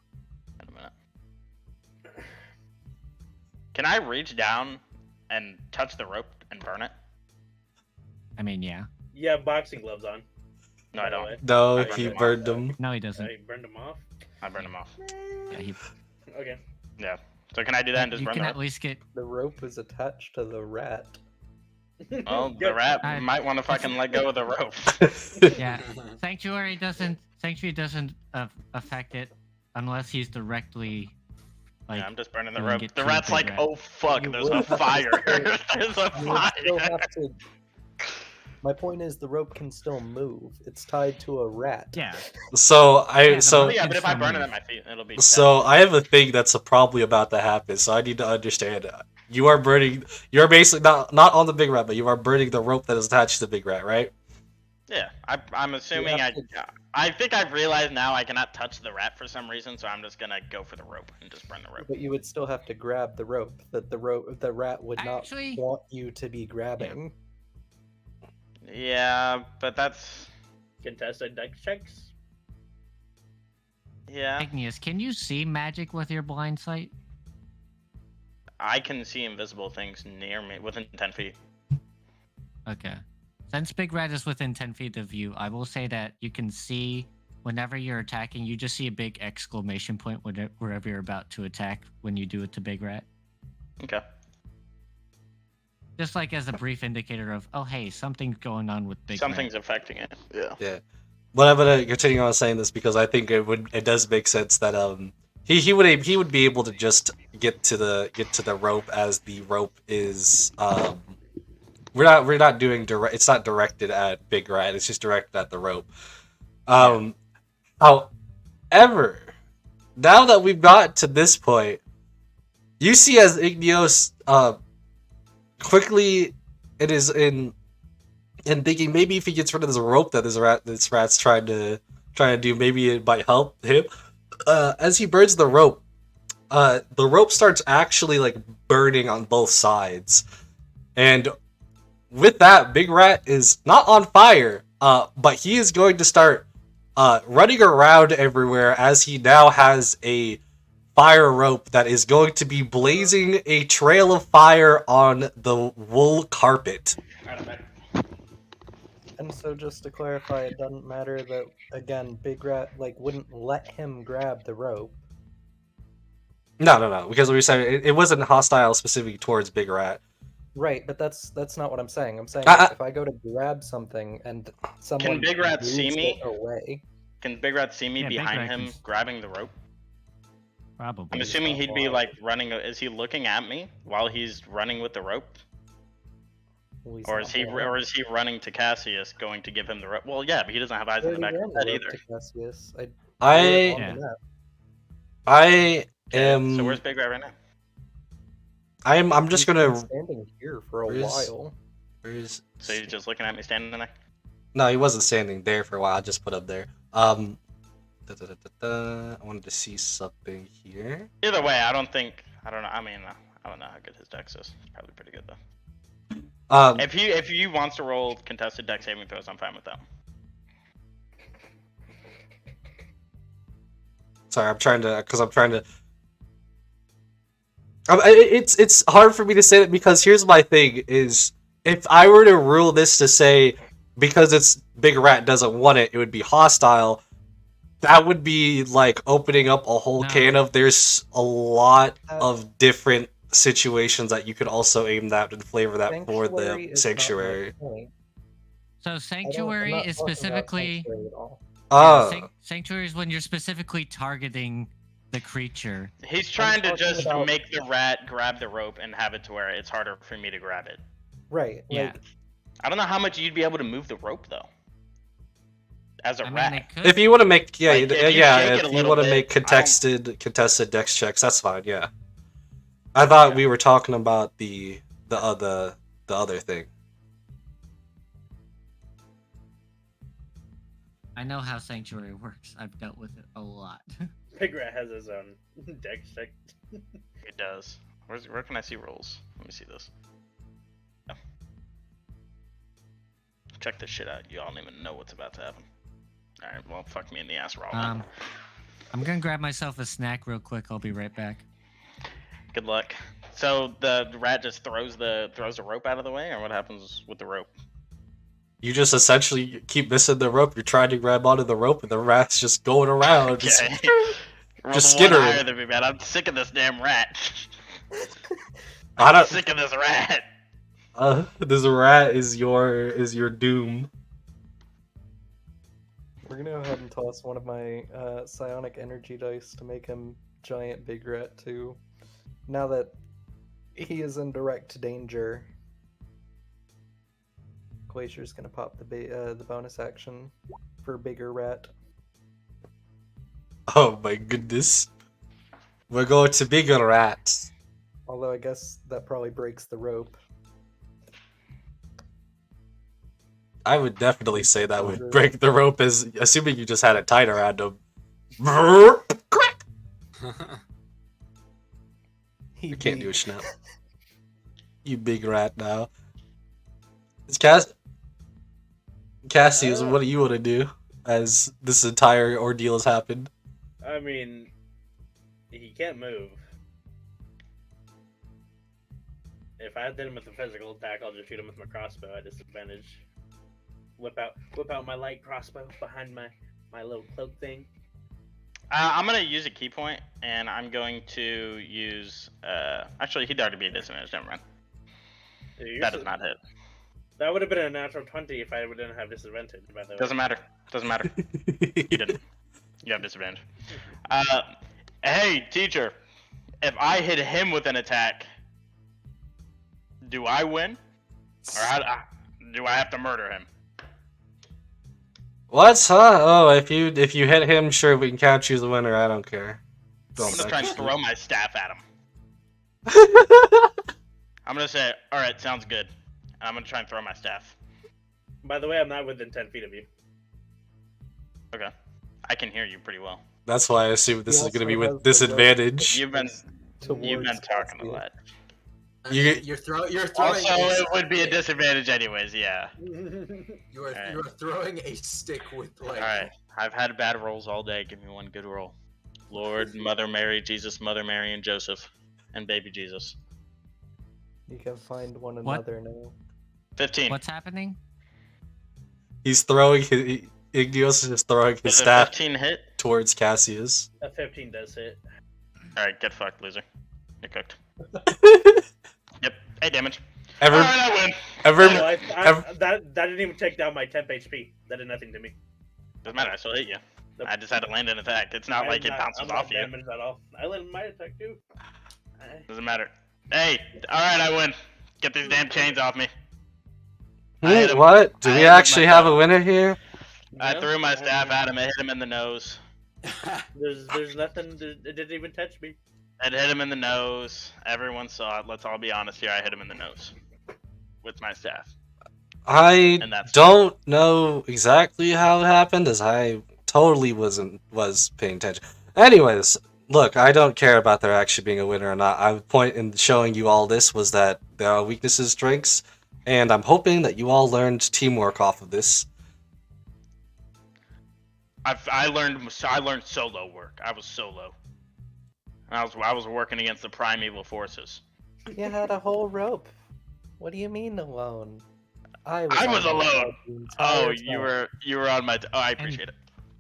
Wait a minute. Can I reach down and touch the rope and burn it? I mean, yeah. You have boxing gloves on. No, I by the don't. way. No, I he burned burned him. No, he doesn't. You burned them off. I burned them off. Yeah, he, Okay. Yeah. So can I do that and just you burn can the at rope? least get. The rope was attached to the rat. Well, the Good. rat I- might want to fucking let go of the rope. Yeah, Sanctuary doesn't affect it unless he's directly. Like, Yeah, I'm just burning the doing rope. it The to rat's Big like, Rat. oh fuck, You there's will a have to fire. stay- There's a You would still fire. have to. My point is, the rope can still move. It's tied to a rat. yeah. So Yeah, the so rope- Yeah, but if I Can burn it still at my feet, it'll be. so I have a thing that's probably about to happen. So I need to understand. You are burning. You're basically not on the big rat, but you are burning the rope that is attached to the big rat, right? Yeah, I'm assuming have I think I've realized now I cannot touch the rat for some reason, so I'm just gonna go for the rope and just burn the rope. But you would still have to grab the rope that the rat would not Actually- want you to be grabbing. Yeah, but that's Contested dex checks. yeah. Igneous, can you see magic with your blind sight? I can see invisible things near me within 10 feet. Okay. Since Big Rat is within 10 feet of you, I will say that you can see whenever you're attacking, you just see a big exclamation point wherever you're about to attack when you do it to Big Rat. Okay. Just like as a brief indicator of, oh, hey, something's going on with Big Something's Rat. affecting it. Yeah. Yeah. But I'm gonna continue on saying this because I think it does make sense that he would be able to just get to the rope as the rope is we're not doing direct, it's not directed at Big Rat, it's just directed at the rope. However, now that we've got to this point, you see as Igneos quickly it is in thinking maybe if he gets rid of this rope that this rat's trying to do, maybe it might help him. As he burns the rope starts actually like burning on both sides, and with that, Big Rat is not on fire, but he is going to start running around everywhere as he now has a fire rope that is going to be blazing a trail of fire on the wool carpet. And so just to clarify, it doesn't matter that, again, Big Rat wouldn't let him grab the rope. No, because we said it wasn't hostile specifically towards Big Rat. Right, but that's not what I'm saying. I'm saying if I go to grab something and someone Can Big Rat see moves me? it away. Can Big Rat see me Yeah, Big behind Rat him can- grabbing the rope? Probably. I'm assuming he'd be like running. Is he looking at me while he's running with the rope? Well, he's Or not is he blind. running to Cassius, going to give him the rope? Well, yeah, but he doesn't have eyes in the back Already of ran his the head rope either. to Cassius. I I on Yeah. the map. I Okay, am. so where's Big Rat right now? I'm just He's been gonna. standing here for a Where's- while. Where's... So he's just looking at me standing there? No, he wasn't standing there for a while. I just put up there. I wanted to see something here. Either way, I don't know. I mean, I don't know how good his dex is. It's probably pretty good though. If he wants to roll contested dex saving throws, I'm fine with that. Sorry, I'm trying to. It's hard for me to say that because here's my thing: is if I were to rule this to say because it's Big Rat doesn't want it, it would be hostile. That would be like opening up a whole No. can of. There's a lot of different situations that you could also aim that and flavor that for Sanctuary the is sanctuary. not my point. So I'm Sanctuary not is talking about specifically... Sanctuary at all. Sanctuary is when you're specifically targeting the creature. He's trying to talking just about- make the rat grab the rope and have it to where it's harder for me to grab it. Right. Yeah. I don't know how much you'd be able to move the rope though. As a I rat. mean, it could... If you want to make Like, if you shake it if a you little want to bit, make contested dex checks, that's fine. Yeah, I thought we were talking about the other thing. I know how Sanctuary works. I've dealt with it a lot. Big Rat has his own dex check. It does. Where can I see rolls? Let me see this. Oh. Check this shit out. You all don't even know what's about to happen. Alright, well, fuck me in the ass raw. I'm gonna grab myself a snack real quick. I'll be right back. Good luck. So the rat just throws the rope out of the way, or what happens with the rope? You just essentially keep missing the rope. You're trying to grab onto the rope, and the rat's just going around. Just, Okay. Roll just the one skittering. higher than me, man. I'm sick of this damn rat. I I'm don't. sick of this rat. This rat is your doom. We're gonna go ahead and toss one of my psionic energy dice to make him giant Big Rat too. Now that he is in direct danger, Glacier's gonna pop the bonus action for Bigger Rat. Oh my goodness. We're going to bigger rats. Although I guess that probably breaks the rope. I would definitely say that would break the rope, as assuming you just had it tied around him. Crack! He You can't do a beat- snap. You big rat now. It's Cassius, what do you want to do as this entire ordeal has happened? I mean, he can't move. If I hit him with a physical attack, I'll just shoot him with my crossbow at disadvantage. Whip out my light crossbow behind my little cloak thing. I'm gonna use a key point, and I'm going to use. Actually, he'd already be a disadvantage. Never mind. That does not hit. That would have been a natural 20 if I didn't have disadvantage. By the way. Doesn't matter. Doesn't matter. You didn't. You have disadvantage. Hey, teacher. If I hit him with an attack, do I win, or do I have to murder him? What? Huh? Oh, if you hit him, sure, we can count you as the winner. I don't care. I'm gonna try and throw my staff at him. I'm gonna say, all right, sounds good. I'm gonna try and throw my staff. By the way, I'm not within 10 feet of you. Okay. I can hear you pretty well. That's why I assume this He is going to also be has with the disadvantage. You've been towards talking a Cassius. lot. You're throwing. Also, it would be a disadvantage anyways. Yeah. You are Alright. you are throwing a stick with like. All right. I've had bad rolls all day. Give me one good roll. Lord, Mother Mary, Jesus, Mother Mary, and Joseph, and baby Jesus. You can find one What? another now. 15. What's happening? He's throwing his. Igneos is throwing his Is a staff 15 hit? towards Cassius. A 15 does hit. All right, get fucked, loser. You're cooked. Yep. 8 damage. Ever, All right, I win. ever, That didn't even take down my temp HP. That did nothing to me. Doesn't matter. I still hit you. Nope. I just had to land an attack. It's not like it bounces I'm not off you. damaged at all. I landed my attack too. Doesn't matter. Hey, all right, I win. Get these damn chains off me. Wait, what? Do I we hit him actually with my have a staff. winner here? I No, threw my staff at him. It hit him in the nose. There's nothing. It didn't even touch me. It hit him in the nose. Everyone saw it. Let's all be honest here. I hit him in the nose with my staff. I And that's- don't know exactly how it happened, as I totally was paying attention. Anyways, look, I don't care about there actually being a winner or not. My point in showing you all this was that there are weaknesses, strengths, and I'm hoping that you all learned teamwork off of this. I learned solo work. I was solo. I was working against the primeval forces. You had a whole rope. What do you mean alone? I I was on my alone. side the entire Oh, you time. were on my. I appreciate it.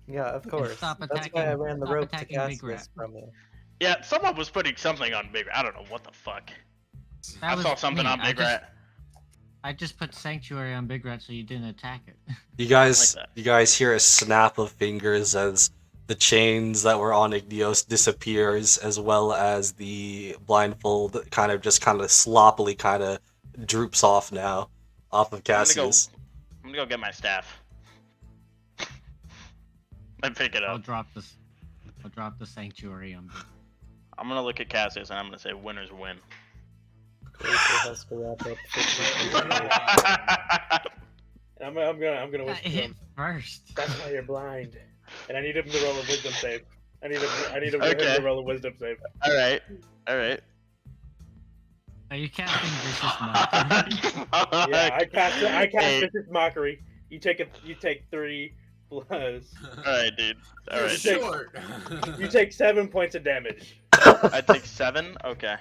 Yeah, of course. stop That's why I attacking- ran the stop rope to attacking Big Cassius Rat. from you. Yeah, someone was putting something on Big Rat. I don't know what the fuck. That I was saw something me. on Big Rat. I just put Sanctuary on Big Rat so you didn't attack it. You guys, Like that. you guys hear a snap of fingers as the chains that were on Igneos disappears, as well as the blindfold kind of sloppily droops off now, off of Cassius. I'm gonna go get my staff. And pick it I'll up. drop this. I'll drop the Sanctuary on Big Rat. I'm gonna look at Cassius and I'm gonna say winners win. Glacier has to wrap up 50. I'm gonna That whisper to hit him. first. That's why you're blind. And I need him to roll a wisdom save. I need him Okay. to roll a wisdom save. All right. Are you casting Vicious Mockery? Yeah, I cast Hey. vicious mockery. You take 3 plus. All right, dude. All You're right. short. You take 7 points of damage. I take 7. Okay.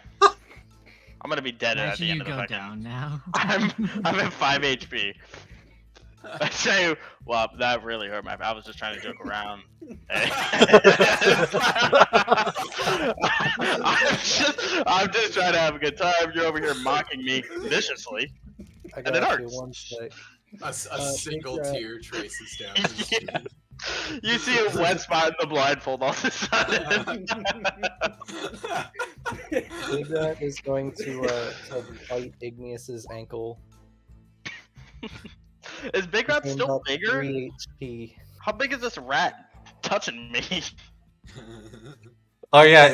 I'm gonna be dead at Imagine the end you of the go fucking. down now. I'm at 5 HP. I say, well, that really hurt my. I was just trying to joke around. I'm just trying to have a good time. You're over here mocking me viciously. I And it got you hurts. one sec. A single Big Rat. tear traces down his cheek. You see a wet spot in the blindfold all of a sudden. Big Rat is going to bite Igneous's ankle. Is Big Rat Gained still up bigger? 3 HP. How big is this rat touching me? Oh yeah,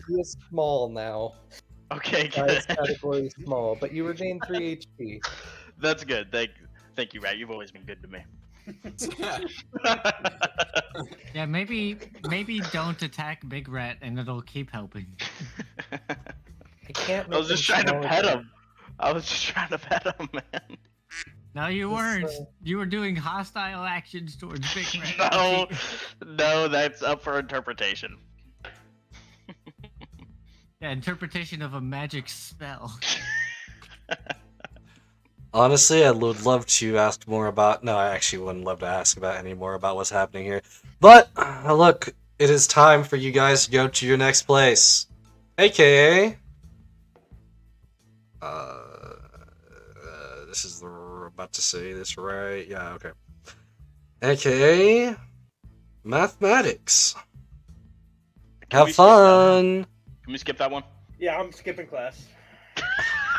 He is small now. Okay, Size good. category small, but you regain 3 HP. That's good. Thank you, Rat. You've always been good to me. Yeah, maybe don't attack Big Rat and it'll keep helping. I can't. I was make just him trying to smaller pet than- him. I was just trying to pet him, man. No, you This, weren't. You were doing hostile actions towards Big Rat. No, that's up for interpretation. Yeah, interpretation of a magic spell. Honestly, I would love to ask more about. No, I actually wouldn't love to ask about any more about what's happening here. But look, it is time for you guys to go to your next place, aka. This is about to say this right. Yeah, okay. AKA mathematics. Can we Have skip that? fun. Can we skip that one? Yeah, I'm skipping class.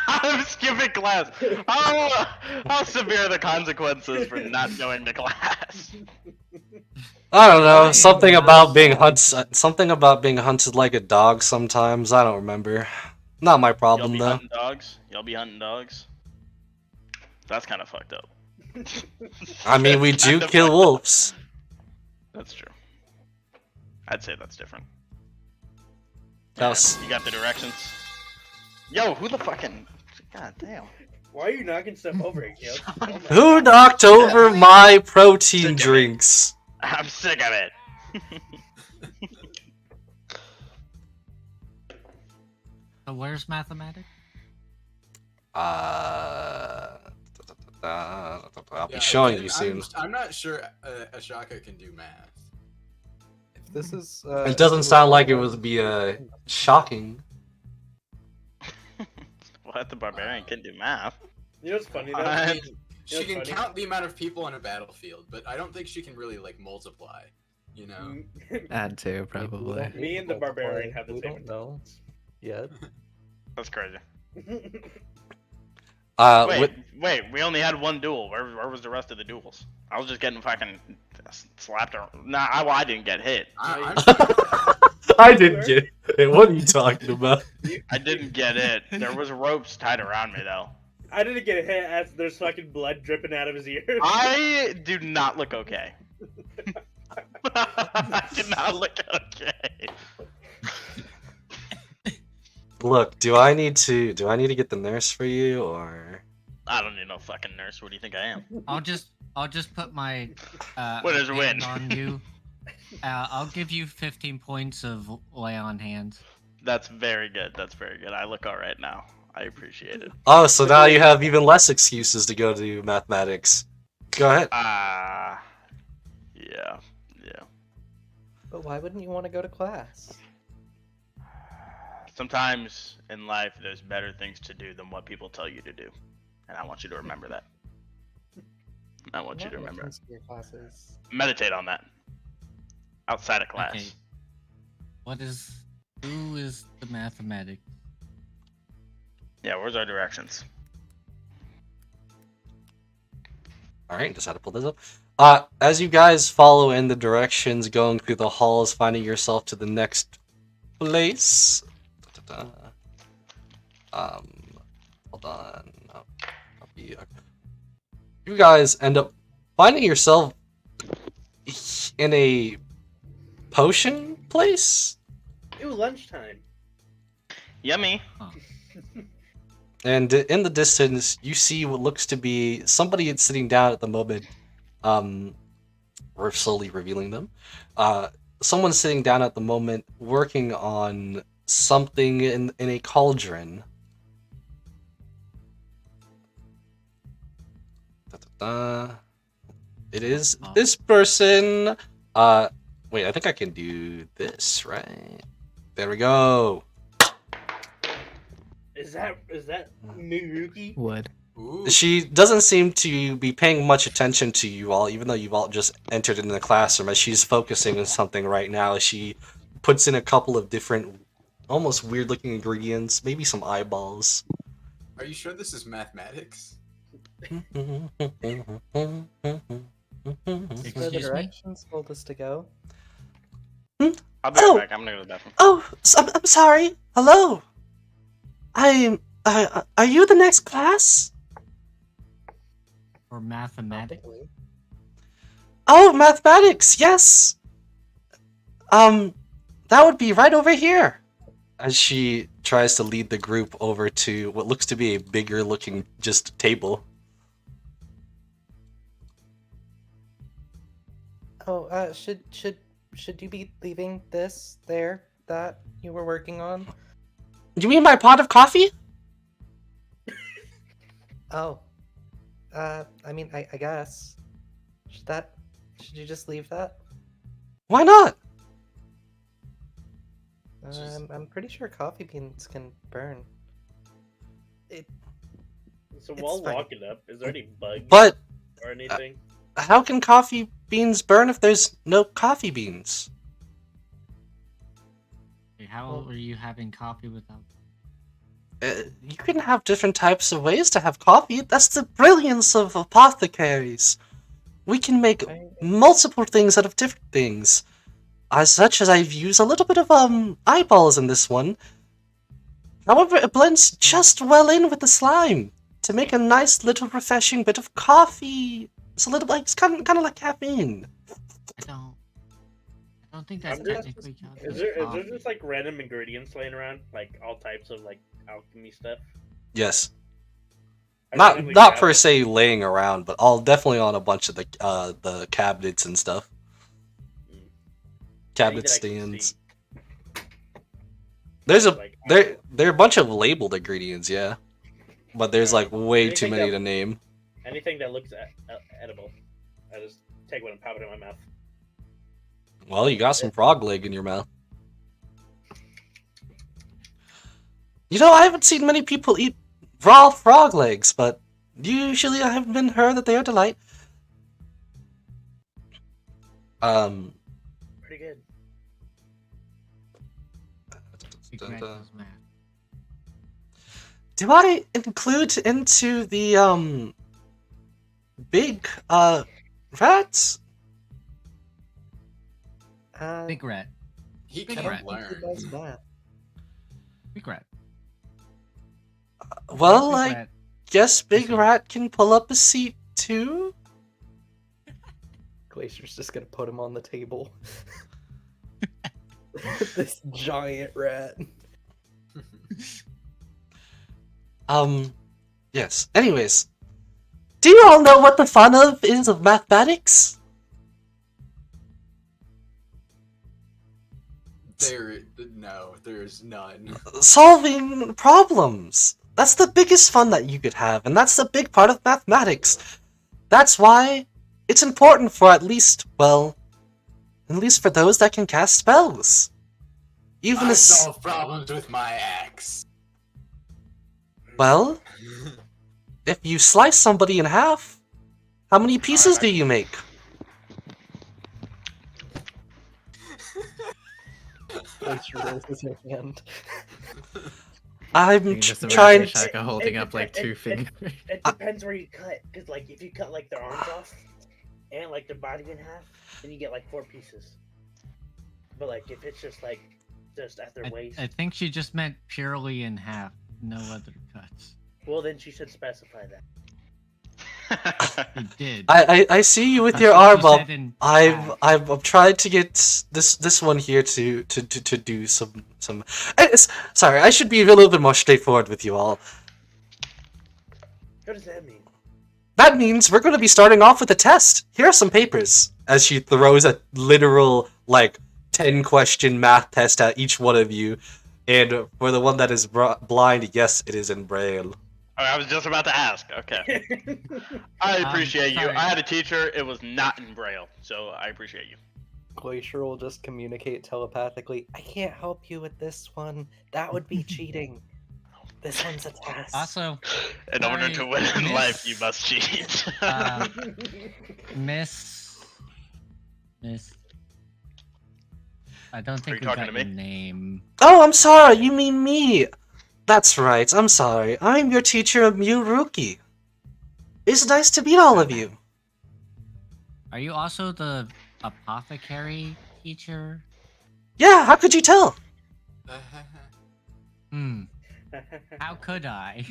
I'm skipping class. How severe are the consequences for not going to class? I don't know. Why Something not? about being something about being hunted like a dog. Sometimes I don't remember. Not my Y'all problem be though. hunting dogs? Y'all be hunting dogs? That's kind of fucked up. I mean, we That's do kinda kill fucked up. wolves. That's true. I'd say that's different. That was- Alright, you got the directions? Yo, who the fucking... God damn. Why are you knocking stuff over, Caleb? Oh my Who God. knocked over my protein Sick of it. drinks? I'm sick of it. So where's mathematics? I'll be Yeah, showing again, you soon. I'm not sure Ashaka can do math. If this is, It doesn't sound like it would be shocking. What? The barbarian can do math? You know what's funny though? I- You know She what's can funny? count the amount of people on a battlefield, but I don't think she can really like multiply. You know? Add two, probably. Me and the barbarian have the we same don't know yet. That's crazy. With, Wait, we only had one duel. Where was the rest of the duels? I was just getting fucking slapped around. Nah, I didn't get hit. I'm I didn't get it. What are you talking about? I didn't get it. There was ropes tied around me though. I didn't get hit as there's fucking blood dripping out of his ears. I do not look okay. I do not look okay. Look, do I need to get the nurse for you or? I don't need no fucking nurse. What do you think I am? I'll just put my Winners hand win. on you. I'll give you 15 points of lay on hands. That's very good. That's very good. I look alright now. I appreciate it. Oh, so now you have even less excuses to go to mathematics. Go ahead. Yeah. But why wouldn't you want to go to class? Sometimes in life, there's better things to do than what people tell you to do, and I want you to remember that. I want you to remember. Listen to your classes. Meditate on that. Outside of class. Okay. Who is the mathematics? Yeah, where's our directions? All right, just had to pull this up. As you guys follow in the directions, going through the halls, finding yourself to the next place. Hold on. You guys end up finding yourself in a potion place, Ooh, lunchtime. Yummy. and in the distance, you see what looks to be somebody sitting down at the moment. We're slowly revealing them. Someone's sitting down at the moment, working on something in a cauldron. It is this person. Wait, I think I can do this, right? There we go. Is that Miyuki? Wood. Ooh. She doesn't seem to be paying much attention to you all, even though you've all just entered into the classroom. As she's focusing on something right now, she puts in a couple of different, almost weird-looking ingredients, maybe some eyeballs. Are you sure this is mathematics? Where the Excuse me? directions told us to go. I'll be right back. I'm gonna go to the bathroom. Oh, I'm sorry. Hello. Are you the next class? Or mathematics? Probably. Oh, mathematics, yes. That would be right over here. As she tries to lead the group over to what looks to be a bigger looking just table. Oh, should you be leaving this there that you were working on? Do you mean my pot of coffee? Oh. I mean, I guess. Should you just leave that? Why not? I'm pretty sure coffee beans can burn. So It's while fine. walking up, is there any bugs But or anything? how can coffee beans burn if there's no coffee beans? How are you having coffee without? You can have different types of ways to have coffee. That's the brilliance of apothecaries. We can make multiple things out of different things. As such as I've used a little bit of eyeballs in this one. However, it blends just well in with the slime to make a nice little refreshing bit of coffee. It's a little like it's kind of like caffeine. I don't think that's I'm just- technically counted Is as there coffee. just like random ingredients laying around, like all types of like alchemy stuff? Yes, I not randomly not grab per it. se laying around, but all definitely on a bunch of the cabinets and stuff. Mm. Cabinet Anything I can stands. see. There's a Like, there are a bunch of labeled ingredients, yeah, but there's like way too Anything many that- to name. anything that looks edible, I just take one and pop it in my mouth. Well, you got some frog leg in your mouth. You know, I haven't seen many people eat raw frog legs, but usually I have been heard that they are delight. Pretty good. Big Red does math. Do I include into the big rats? Big Red. He Big can rat. learn. He does that. Big Red. Well, Big I Red. guess Big Listen. Rat can pull up a seat too. Glacier's just gonna put him on the table. This giant rat. Yes. Anyways, do you all know what the fun of mathematics? There's none. Solving problems. That's the biggest fun that you could have, and that's the big part of mathematics. That's why it's important for at least for those that can cast spells. Even I as solve problems with my axe. well, if you slice somebody in half, how many pieces do you make? Glacier rolls his hand. I'm You can just trying. imagine Shaka holding up like two fingers. It depends where you cut, because like if you cut like their arms off and like their body in half, then you get like 4 pieces. But like if it's just like just at their waist, I think she just meant purely in half, no other cuts. well then she should specify that. He did. I see you with That's your what arm she up. said in half. I've tried to get this one here to do some. Sorry, I should be a little bit more straightforward with you all. What does that mean? That means we're going to be starting off with a test. Here are some papers. As she throws a literal, 10-question math test at each one of you. And for the one that is blind, yes, it is in Braille. I was just about to ask. Okay. I appreciate you. sorry. I had a teacher. It was not in Braille, so I appreciate you. Glacier will just communicate telepathically. I can't help you with this one. That would be cheating. This one's a test. Also, In order Sorry, to win in miss. life, you must cheat. Miss. I don't think you we talking got to your me? name. Oh, I'm sorry, you mean me. That's right, I'm sorry. I'm your teacher, Muruki. It's nice to meet all of you. Are you also the apothecary teacher? Yeah, how could you tell? Hmm. How could I?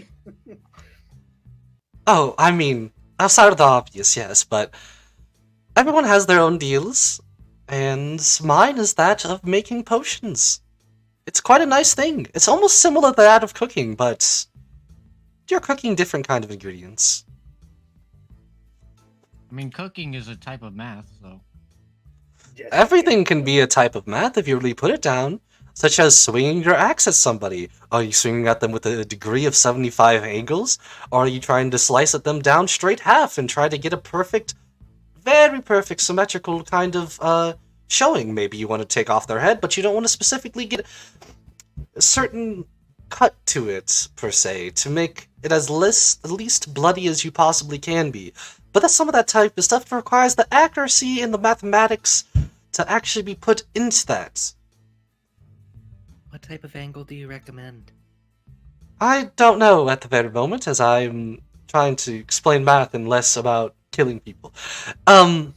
Oh, I mean, outside of the obvious, yes, but everyone has their own deals, and mine is that of making potions. It's quite a nice thing. It's almost similar to that of cooking, but you're cooking different kind of ingredients. I mean, cooking is a type of math, so. Yes. Everything can be a type of math if you really put it down. such as swinging your axe at somebody. Are you swinging at them with a degree of 75 angles? Or are you trying to slice at them down straight half and try to get a perfect, very perfect, symmetrical kind of showing? Maybe you want to take off their head, but you don't want to specifically get a certain cut to it, per se, to make it as least bloody as you possibly can be. But that's some of that type of stuff that requires the accuracy and the mathematics to actually be put into that. What type of angle do you recommend? I don't know at the very moment, as I'm trying to explain math and less about killing people. But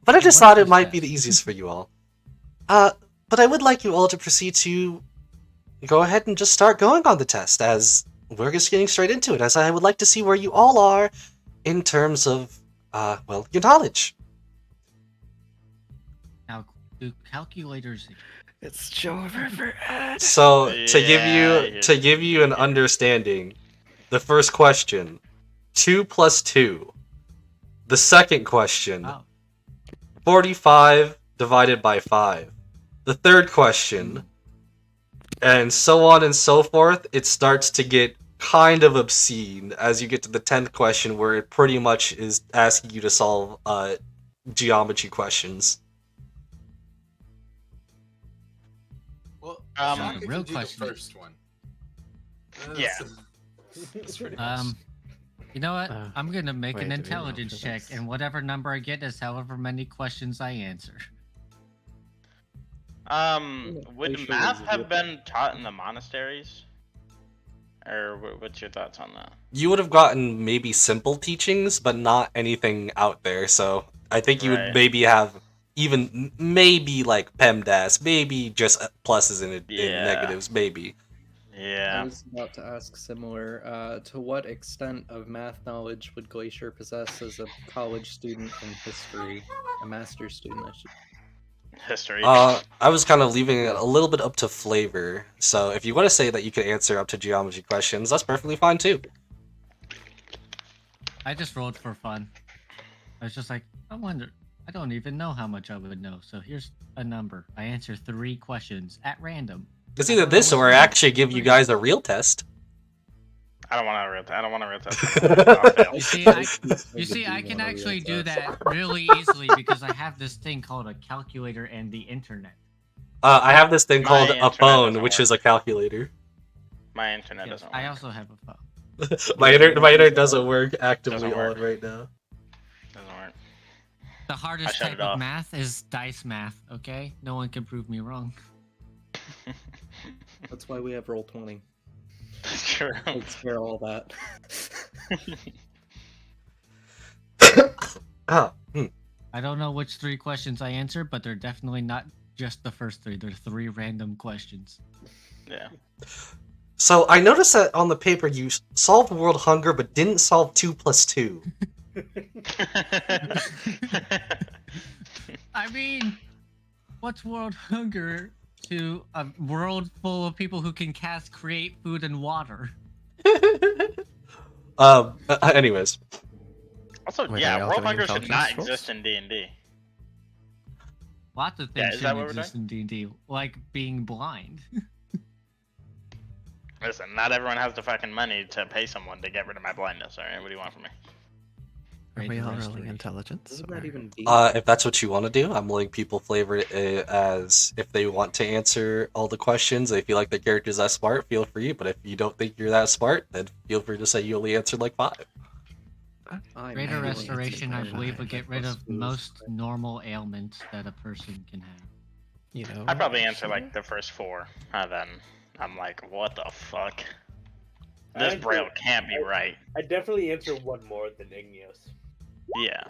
I just thought it might be the easiest for you all. But I would like you all to proceed to go ahead and just start going on the test, as we're just getting straight into it, as I would like to see where you all are in terms of, well, your knowledge. Now, do calculators... It's Joe Riverhead. So, Yeah, to give you an understanding, the first question, 2 plus 2. The second question, Oh. 45 divided by 5. The third question, and so on and so forth. It starts to get kind of obscene as you get to the 10th question, where it pretty much is asking you to solve geometry questions. Well, Um, Shaka the real can do question- the first one. Yeah. That's pretty much. You know what? I'm gonna make wait, an do we roll intelligence for check, this? and whatever number I get is however many questions I answer. Would Facial math is have what- been taught in the monasteries? Or what's your thoughts on that? You would have gotten maybe simple teachings, but not anything out there. So I think you would Right. maybe have even maybe like PEMDAS, maybe just pluses and Yeah. negatives, maybe. I Yeah. was about to ask similar. To what extent of math knowledge would Glacier possess as a college student in history? A master's student, I should. History. I was kind of leaving it a little bit up to flavor. So if you want to say that you can answer up to geometry questions, that's perfectly fine too. I just rolled for fun. I was just like, I wonder. I don't even know how much I would know. So here's a number. I answer 3 questions at random. It's either this or I actually give you guys a real test. I don't want to real. I don't want to real test. I'll fail. You see, I can actually do that really easily because I have this thing called a calculator and the internet. I have this thing My called a internet phone, doesn't which work. is a calculator. My internet Yes, doesn't work. I also have a phone. my internet doesn't work actively Doesn't work. on right now. Doesn't work. The hardest shut type it off. of math is dice math, okay? No one can prove me wrong. That's why we have Roll20. That's true. Takes care of all that. I don't know which 3 questions I answer, but they're definitely not just the first 3. They're 3 random questions. Yeah. So I noticed that on the paper you solved world hunger, but didn't solve 2 plus 2. I mean, what's world hunger to a world full of people who can create food and water? Anyways, Also, Wait, yeah, are y'all world doing hunger should not intelligence rolls? exist in D&D. Lots of Yeah, things is that shouldn't what we're exist in D&D, like being blind. Listen, not everyone has the fucking money to pay someone to get rid of my blindness. All right, what do you want from me? Are we Great all rolling restoration. intelligence? Doesn't or- that even be? if that's what you want to do, I'm letting people flavor it as if they want to answer all the questions. They feel like their character's that smart, feel free. But if you don't think you're that smart, then feel free to say you only answered like 5. I'm Greater really restoration, I interested believe, in would get rid of most normal ailments that a person can have. You know. I'd probably answer like the first 4, and then I'm like, what the fuck? This I'd braille do- can't be right. I definitely answer one more than Igneous. Yeah.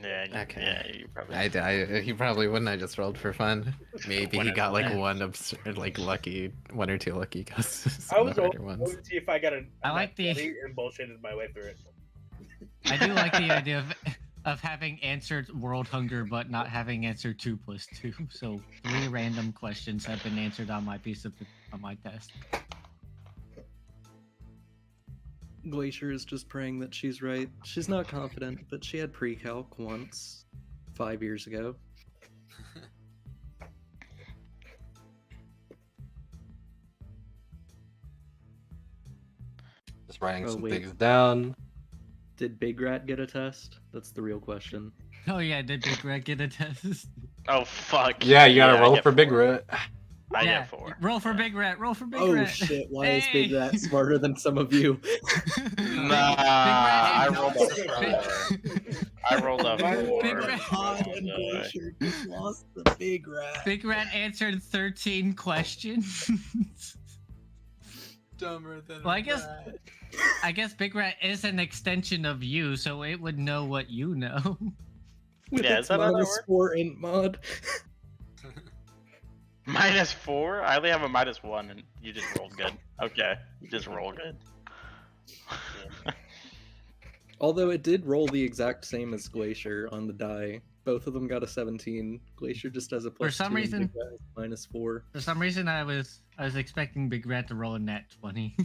Yeah. Okay. Yeah, you probably. He probably wouldn't. I just rolled for fun. Maybe One he in got like ten. one absurd, like lucky, 1 or 2 lucky guesses. I on was the going harder ones. to see if I got a I like the- and bullshitted my way through it. I do like the idea of having answered world hunger, but not having answered 2 plus 2. So 3 random questions have been answered on my on my test. Glacier is just praying that she's right. She's not confident, but she had pre-calc once, 5 years ago. just writing Oh, some wait. things down. Did Big Rat get a test? That's the real question. Oh yeah, did Big Red get a test? Oh fuck. Yeah, you gotta I roll get for Big 4. Rat. I yeah. get 4. Roll for Yeah. Big Rat. Roll for Big Oh Rat. shit! Why is Big Hey! Rat smarter than some of you? Nah, I I Not rolled a surprised. 4. I rolled a 4. Big Rat. Glacier just lost the Big Rat. Big Rat answered 13 questions. Dumber than Well, a rat. I guess Big Rat is an extension of you, so it would know what you know. With Yeah, its is that how that minus works? 4 int mod. -4? I only have a -1, and you just rolled good. Okay, you just roll good. Although it did roll the exact same as Glacier on the die. Both of them got a 17. Glacier just has a plus some 2 and reason- Big Rat has minus 4. For some reason, I was expecting Big Rat to roll a nat 20.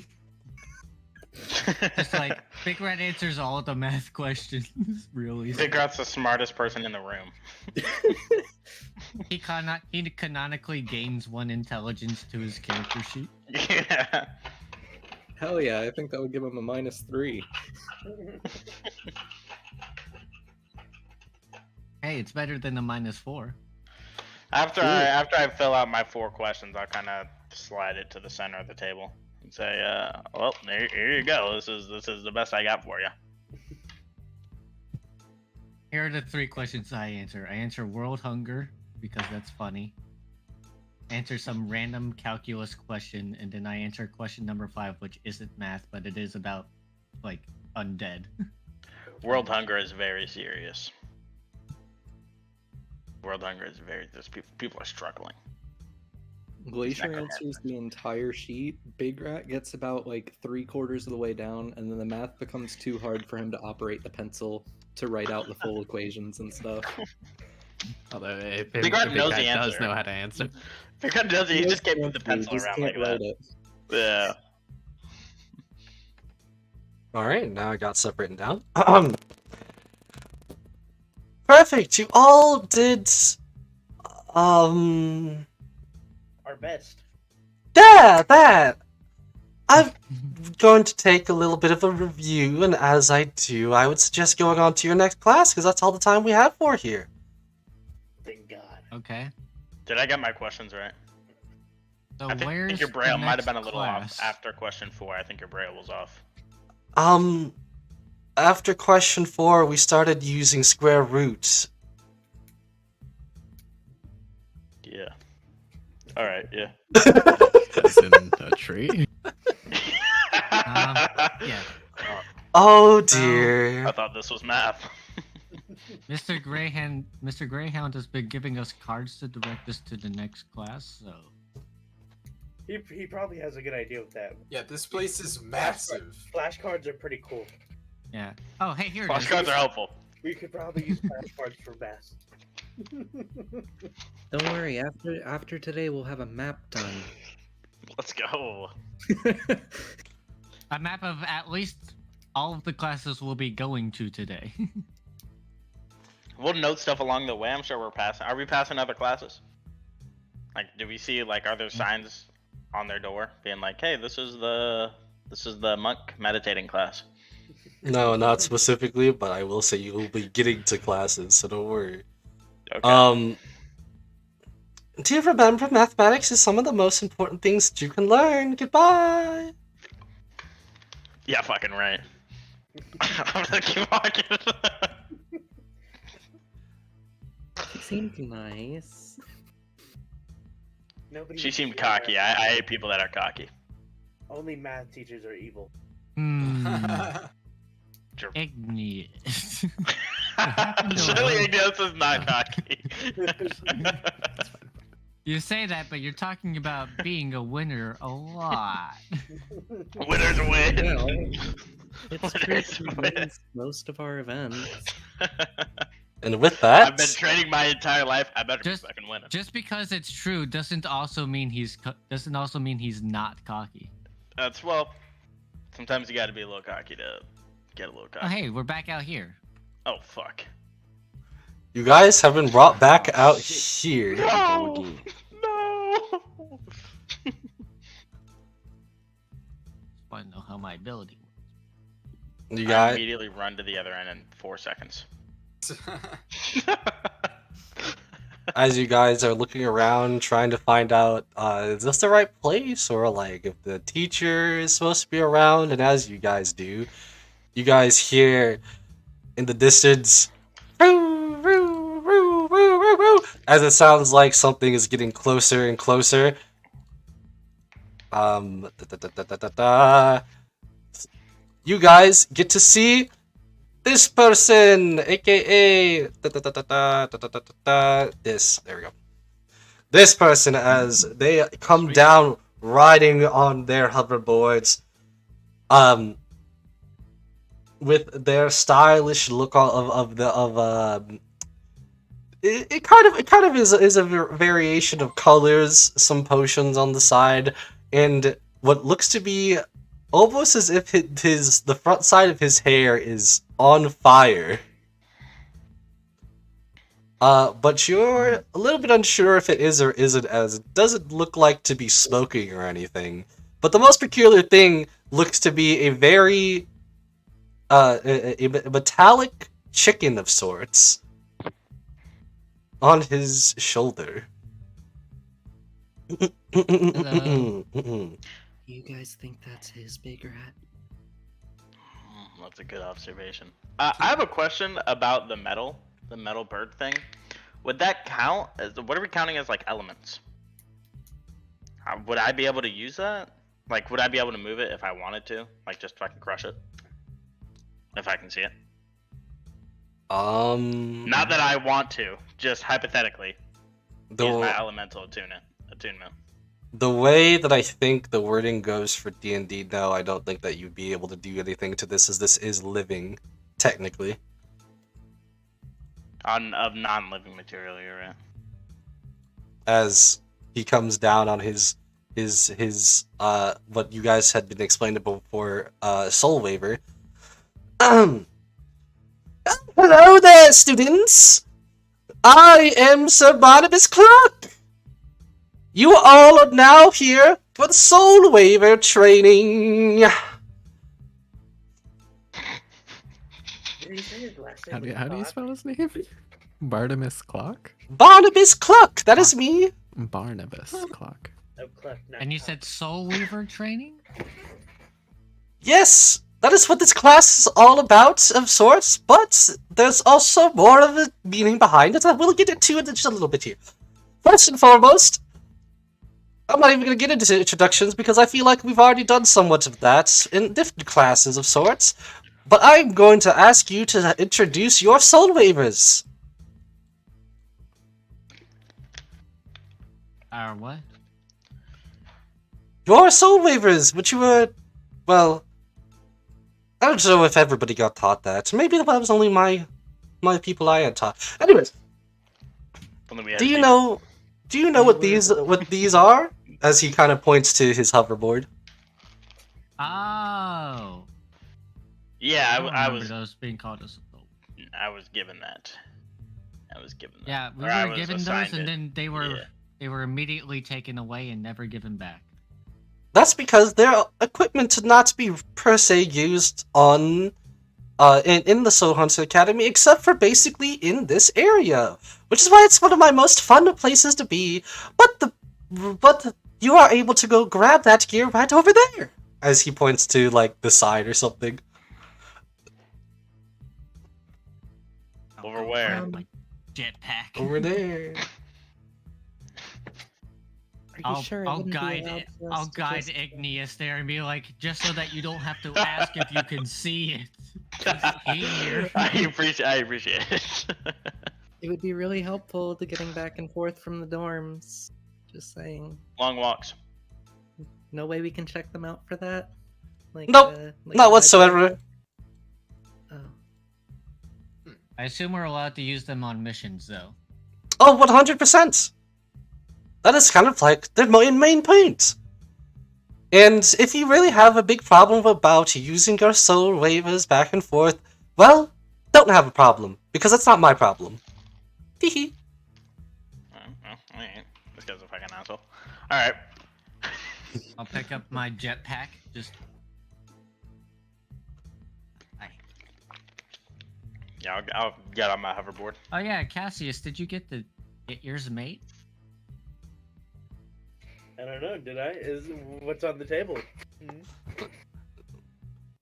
Just like Big Rat answers all the math questions real easy. Big Rat's the smartest person in the room. He canonically gains 1 intelligence to his character sheet. Yeah. Hell yeah, I think that would give him a minus 3. Hey, it's better than a -4. After Cool. after I fill out my 4 questions, I'll kind of slide it to the center of the table and say, well, here you go. This is the best I got for you. Here are the 3 questions I answer. I answer world hunger because that's funny. Answer some random calculus question, and then I answer question number 5, which isn't math, but it is about like undead. World hunger is very serious. World hunger is very. There's people are struggling. Glacier Necromancer. answers the entire sheet. Big Rat gets about like 3/4 of the way down, and then the math becomes too hard for him to operate the pencil to write out the full equations and stuff. Although if Big Rat knows the does answer. know how to answer. Because does he knows just can't the move the answer, pencil just around can't like write that? it. Yeah. All right, now I got stuff written down. Perfect. You all did. Our best. Yeah, that. I'm going to take a little bit of a review, and as I do, I would suggest going on to your next class because that's all the time we have for here. Thank God. Okay. Did I get my questions right? So I think where's your braille the might have next been a little class? off after question 4. I think your braille was off. After question 4, we started using square roots. Yeah. All right. Yeah. As in a tree. Yeah. Oh dear. I thought this was math. Mr. Greyhound has been giving us cards to direct us to the next class, so He probably has a good idea with that. Yeah, this place is massive. Flashcards are pretty cool. yeah. Oh, hey, here it is. Flashcards are helpful. We could probably use flashcards for best. Don't worry, after today we'll have a map done. Let's go. A map of at least all of the classes we'll be going to today. We'll note stuff along the way. I'm sure we're passing. Are we passing other classes? Like, do we see are there signs on their door being like, "Hey, this is the monk meditating class." No, not specifically, but I will say you will be getting to classes, so don't worry. Okay. Do you remember mathematics is some of the most important things that you can learn? Goodbye. Yeah, fucking right. I'm gonna keep walking. She seemed nice. Nobody. She seemed cocky. I hate people that are cocky. Only math teachers are evil. Igneous. Surely Igneous is not cocky. You say that, but you're talking about being a winner a lot. Winners win. Well, it's true. Winners She win. wins most of our events. And with that, I've been training my entire life. I better Just- be fucking winning. Just because it's true doesn't also mean he's not cocky. That's sometimes you got to be a little cocky to get a little cocky. Oh, hey, we're back out here. Oh fuck. you guys have been brought back out here. No. No. Want to know how my ability works. You I got immediately run to the other end in 4 seconds. as you guys are looking around trying to find out is this the right place, or like if the teacher is supposed to be around. And as you guys do, you guys hear in the distance "Roo, roo, roo, roo, roo, roo," as it sounds like something is getting closer and closer. Da, da, da, da, da, da, da. You guys get to see this person, aka da, da, da, da, da, da, da, da, da, this. There we go. This person, as they come Sweet. down riding on their hoverboards, with their stylish look it kind of is a variation of colors, some potions on the side, and what looks to be almost as if the front side of his hair is on fire. But you're a little bit unsure if it is or isn't, as it doesn't look like to be smoking or anything. But the most peculiar thing looks to be a very a metallic chicken of sorts on his shoulder. Hello. You guys think that's his big rat? That's a good observation. I have a question about the metal bird thing. Would that count as, what are we counting as, like, elements? Would I be able to use that? Like, would I be able to move it if I wanted to? Like, just if I can crush it? If I can see it? Not that I want to, just hypothetically. Use my elemental attunement. The way that I think the wording goes for D&D, no, I don't think that you'd be able to do anything to this, as this is living, technically. Of non-living material, you're right. As he comes down on his what you guys had been explained before, soul waver. Hello there, students! I am Sir Barnabas Clark! You all are now here for the soul waver training! Did he say his last How name? do you spell his name? Barnabas Clock? Barnabas Clark, that is me! Barnabas Clock. Oh, Clef, not And you Clef. said Soul Weaver training? Yes, that is what this class is all about, of sorts, but there's also more of a meaning behind it. I will get into it in just a little bit here. First and foremost, I'm not even going to get into introductions because I feel like we've already done somewhat of that in different classes of sorts, but I'm going to ask you to introduce your soul waivers. What? Your soul waivers, which you were, well, I don't know if everybody got taught that. Maybe that was only my people I had taught. Anyways, do you know what these are? As he kind of points to his hoverboard. Oh. Yeah, I, don't I remember was those being called a soul. given that. Yeah, we Or I were was given those, assigned and it. then they were Yeah. immediately taken away and never given back. That's because they're equipment to not be per se used on in the Soul Hunter Academy, except for basically in this area, which is why it's one of my most fun places to be. But you are able to go grab that gear right over there, as he points to like the side or something. Over where? Like jetpack. Over there. Are you sure it I'll wouldn't be guide allowed for us I'll to guide just- Igneous there and be like, just so that you don't have to ask if you can see it. Here. I appreciate it. It would be really helpful to getting back and forth from the dorms. Just saying. Long walks. No way we can check them out for that? Like, Nope, like not the whatsoever. library? Oh. I assume we're allowed to use them on missions, though. Oh, 100%. That is kind of like their main point. And if you really have a big problem about using your soul waivers back and forth, well, don't have a problem, because it's not my problem. Teehee. Alright. This guy's a fucking asshole. Alright. I'll pick up my jetpack. Just Yeah, I'll get on my hoverboard. Oh yeah, Cassius, did you get yours a mate? I don't know. Did I? Is what's on the table?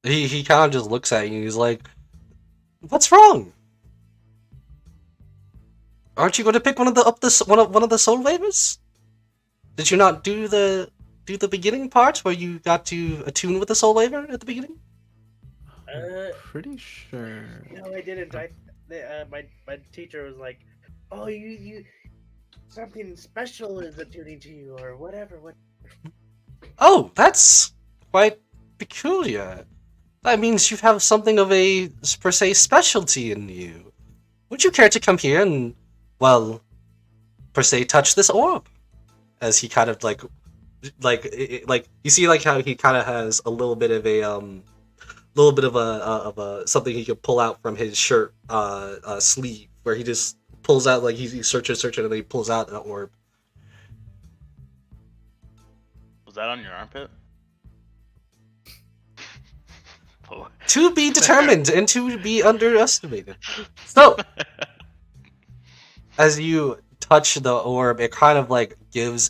He kind of just looks at you and he's like, "What's wrong? Aren't you going to pick one of the soul waivers? Did you not do the beginning part where you got to attune with the soul waiver at the beginning?" Pretty sure. No, I didn't. My teacher was like, "Oh, you something special is attuning to you, or whatever." What? Oh, that's quite peculiar. That means you have something of a, per se, specialty in you. Would you care to come here and, well, per se, touch this orb? As he kind of like you see like how he kind of has a little bit of a something he could pull out from his shirt sleeve, where he just pulls out, like he's searching, and then he pulls out an orb. Was that on your armpit? To be determined and to be underestimated. So, as you touch the orb, it kind of like gives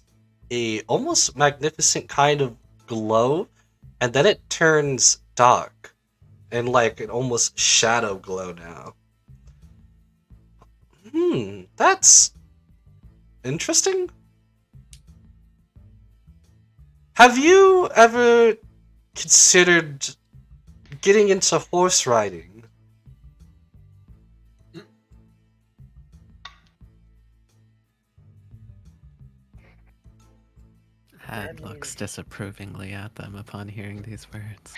a almost magnificent kind of glow, and then it turns dark and like an almost shadow glow now. That's interesting. Have you ever considered getting into horse riding? Had looks disapprovingly at them upon hearing these words.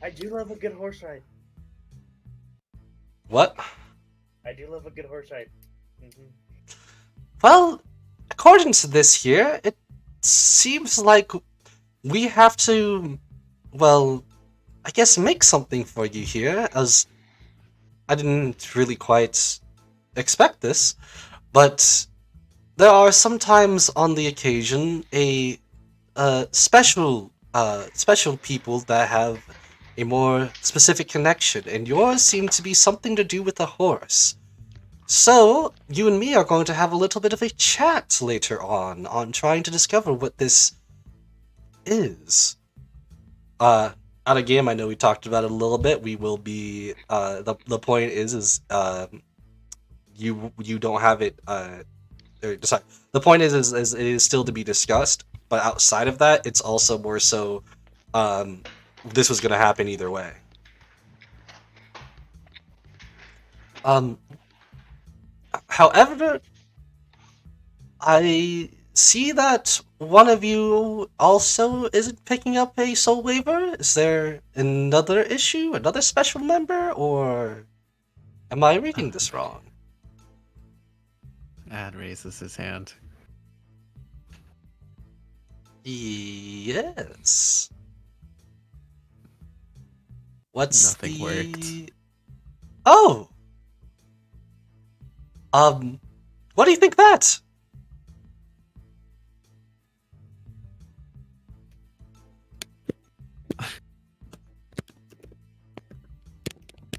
I do love a good horse ride. What? I do love a good horse ride. Well, according to this here, it seems like we have to, well, I guess make something for you here, as I didn't really quite expect this, but there are sometimes on the occasion special people that have a more specific connection, and yours seemed to be something to do with a horse. So, you and me are going to have a little bit of a chat later on trying to discover what this is. Out of game, I know we talked about it a little bit. We will be, the point is you don't have it, sorry. The point is it is still to be discussed, but outside of that, it's also more so, this was going to happen either way. However, I see that one of you also isn't picking up a soul waiver. Is there another issue, another special member, or am I reading this wrong? Ad raises his hand. Yes. What's Nothing worked. Oh! What do you think that?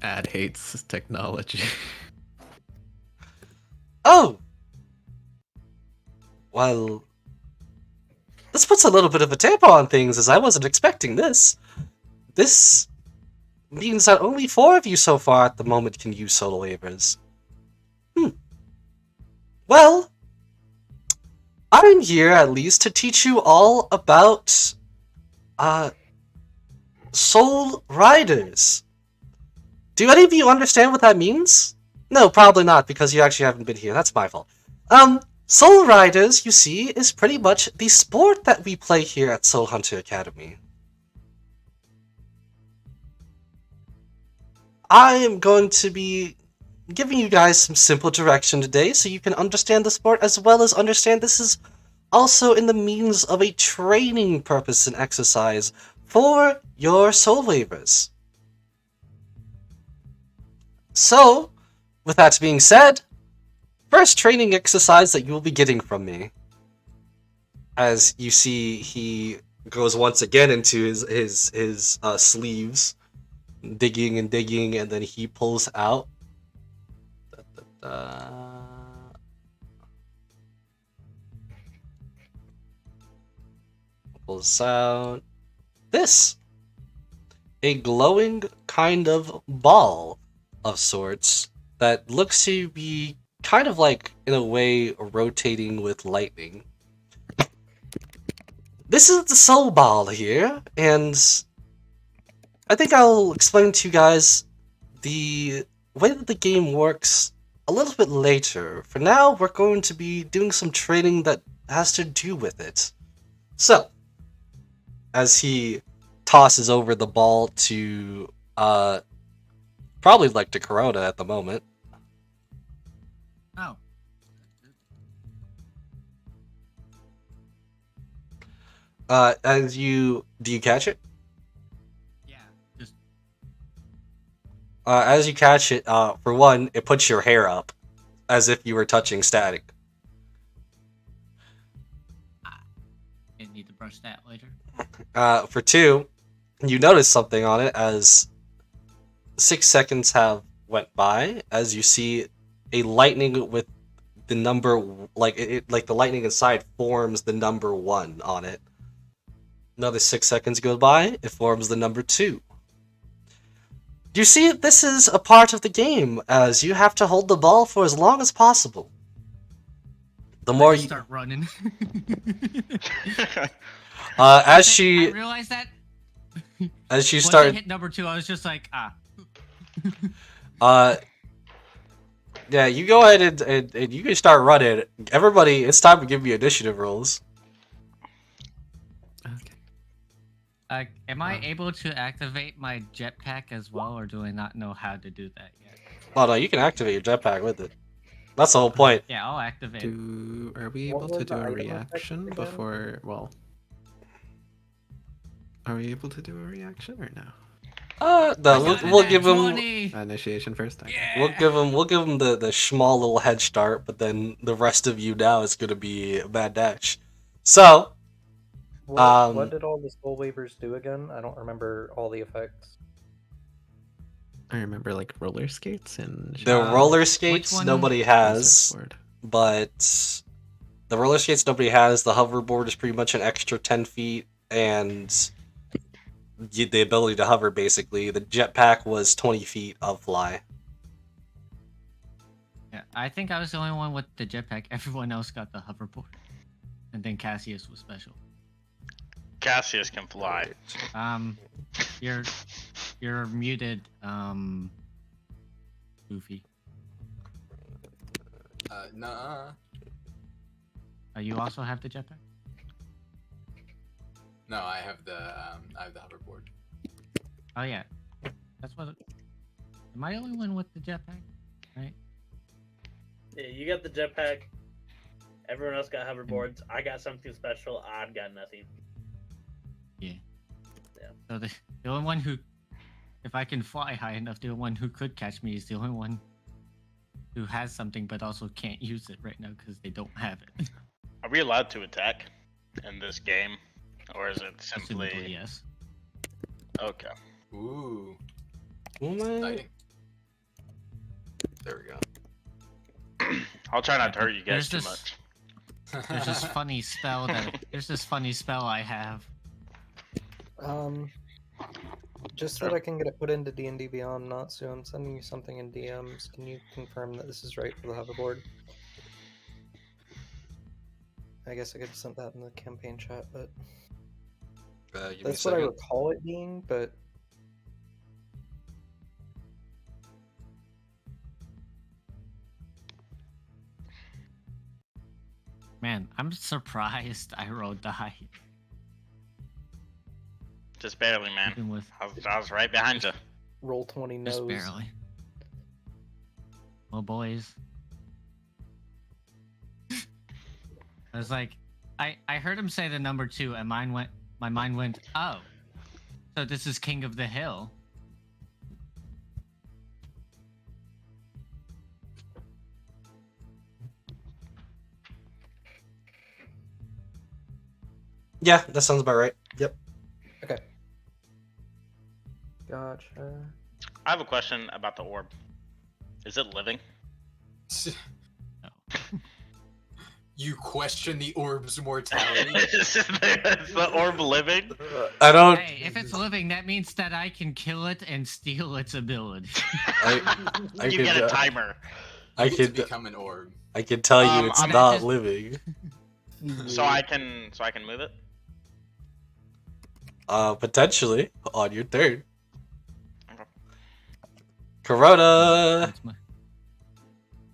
Ad hates technology. Oh! Well, this puts a little bit of a tamper on things, as I wasn't expecting this. This means that only 4 of you so far at the moment can use soul waivers. Well, I'm here at least to teach you all about soul riders. Do any of you understand what that means? No, probably not, because you actually haven't been here. That's my fault. Soul Riders, you see, is pretty much the sport that we play here at Soul Hunter Academy. I am going to be giving you guys some simple direction today so you can understand the sport, as well as understand this is also in the means of a training purpose and exercise for your soul waivers. So, with that being said, first training exercise that you will be getting from me. As you see, he goes once again into his sleeves digging and digging, and then he pulls out. Pulls out this, a glowing kind of ball of sorts that looks to be kind of like, in a way, rotating with lightning. This is the soul ball here, and I think I'll explain to you guys the way that the game works a little bit later. For now, we're going to be doing some training that has to do with it. So, as he tosses over the ball to, probably like to Corona at the moment. Oh. Do you catch it? Yeah. Just As you catch it, for one, it puts your hair up, as if you were touching static. didn't need to brush that later. For two, you notice something on it as 6 seconds have went by, as you see a lightning with the number, like the lightning inside forms the number 1 on it. Another 6 seconds goes by, it forms the number 2. You see, this is a part of the game, as you have to hold the ball for as long as possible. The more you start running. as I she realized that as she once I started hit number 2, I was just like, yeah, you go ahead and you can start running. Everybody, it's time to give me initiative rolls. Okay. Am I able to activate my jetpack as well, or do I not know how to do that yet? Oh no, you can activate your jetpack with it. That's the whole point. Yeah, I'll activate. Are we What able was to do the a item effect reaction again? before? Well, are we able to do a reaction or no? No, we'll give him 20! Initiation first. Okay. Yeah. we'll give him the small little head start, but then the rest of you now is gonna be mad dash. So, What did all the soul waivers do again? I don't remember all the effects. I remember like roller skates and the roller Which skates one? nobody has, but the roller skates nobody has. The hoverboard is pretty much an extra 10 feet, and the ability to hover, basically. The jetpack was 20 feet of fly. Yeah, I think I was the only one with the jetpack. Everyone else got the hoverboard. And then Cassius was special. Cassius can fly. You're muted, Goofy. Nah. You also have the jetpack? No, I have the hoverboard. Oh yeah, that's what. Am I the only one with the jetpack? Right? Yeah, you got the jetpack. Everyone else got hoverboards. I got something special. I've got nothing. Yeah. Yeah. So the only one who, if I can fly high enough, the only one who could catch me is the only one who has something but also can't use it right now because they don't have it. Are we allowed to attack in this game, or is it simply? Assumedly, yes. Okay. Ooh. What? Exciting. There we go. I'll try not to hurt you guys There's too this- much. There's this funny spell I have. Just that I can get it put into D&D Beyond, Natsu. I'm sending you something in DMs. Can you confirm that this is right for the hoverboard? I guess I could have sent that in the campaign chat, but Give me a that's what I second. recall it being, but Man, I'm surprised I rolled the high. Just barely, man. Even with I was right behind you. roll 20 knows. just barely. Well, boys. I was like, I heard him say the number 2, and my mind went, oh, so this is King of the Hill. Yeah, that sounds about right. Yep. Okay. Got Gotcha. I have a question about the orb. Is it living? No. You question the orb's mortality? Is the orb living? I don't. Hey, if it's living, that means that I can kill it and steal its ability. I You could, get a timer. I You get to could. become an orb. I can tell you it's I'm not just- living. So I can move it? Potentially on your turn. Okay. Corona. That's my-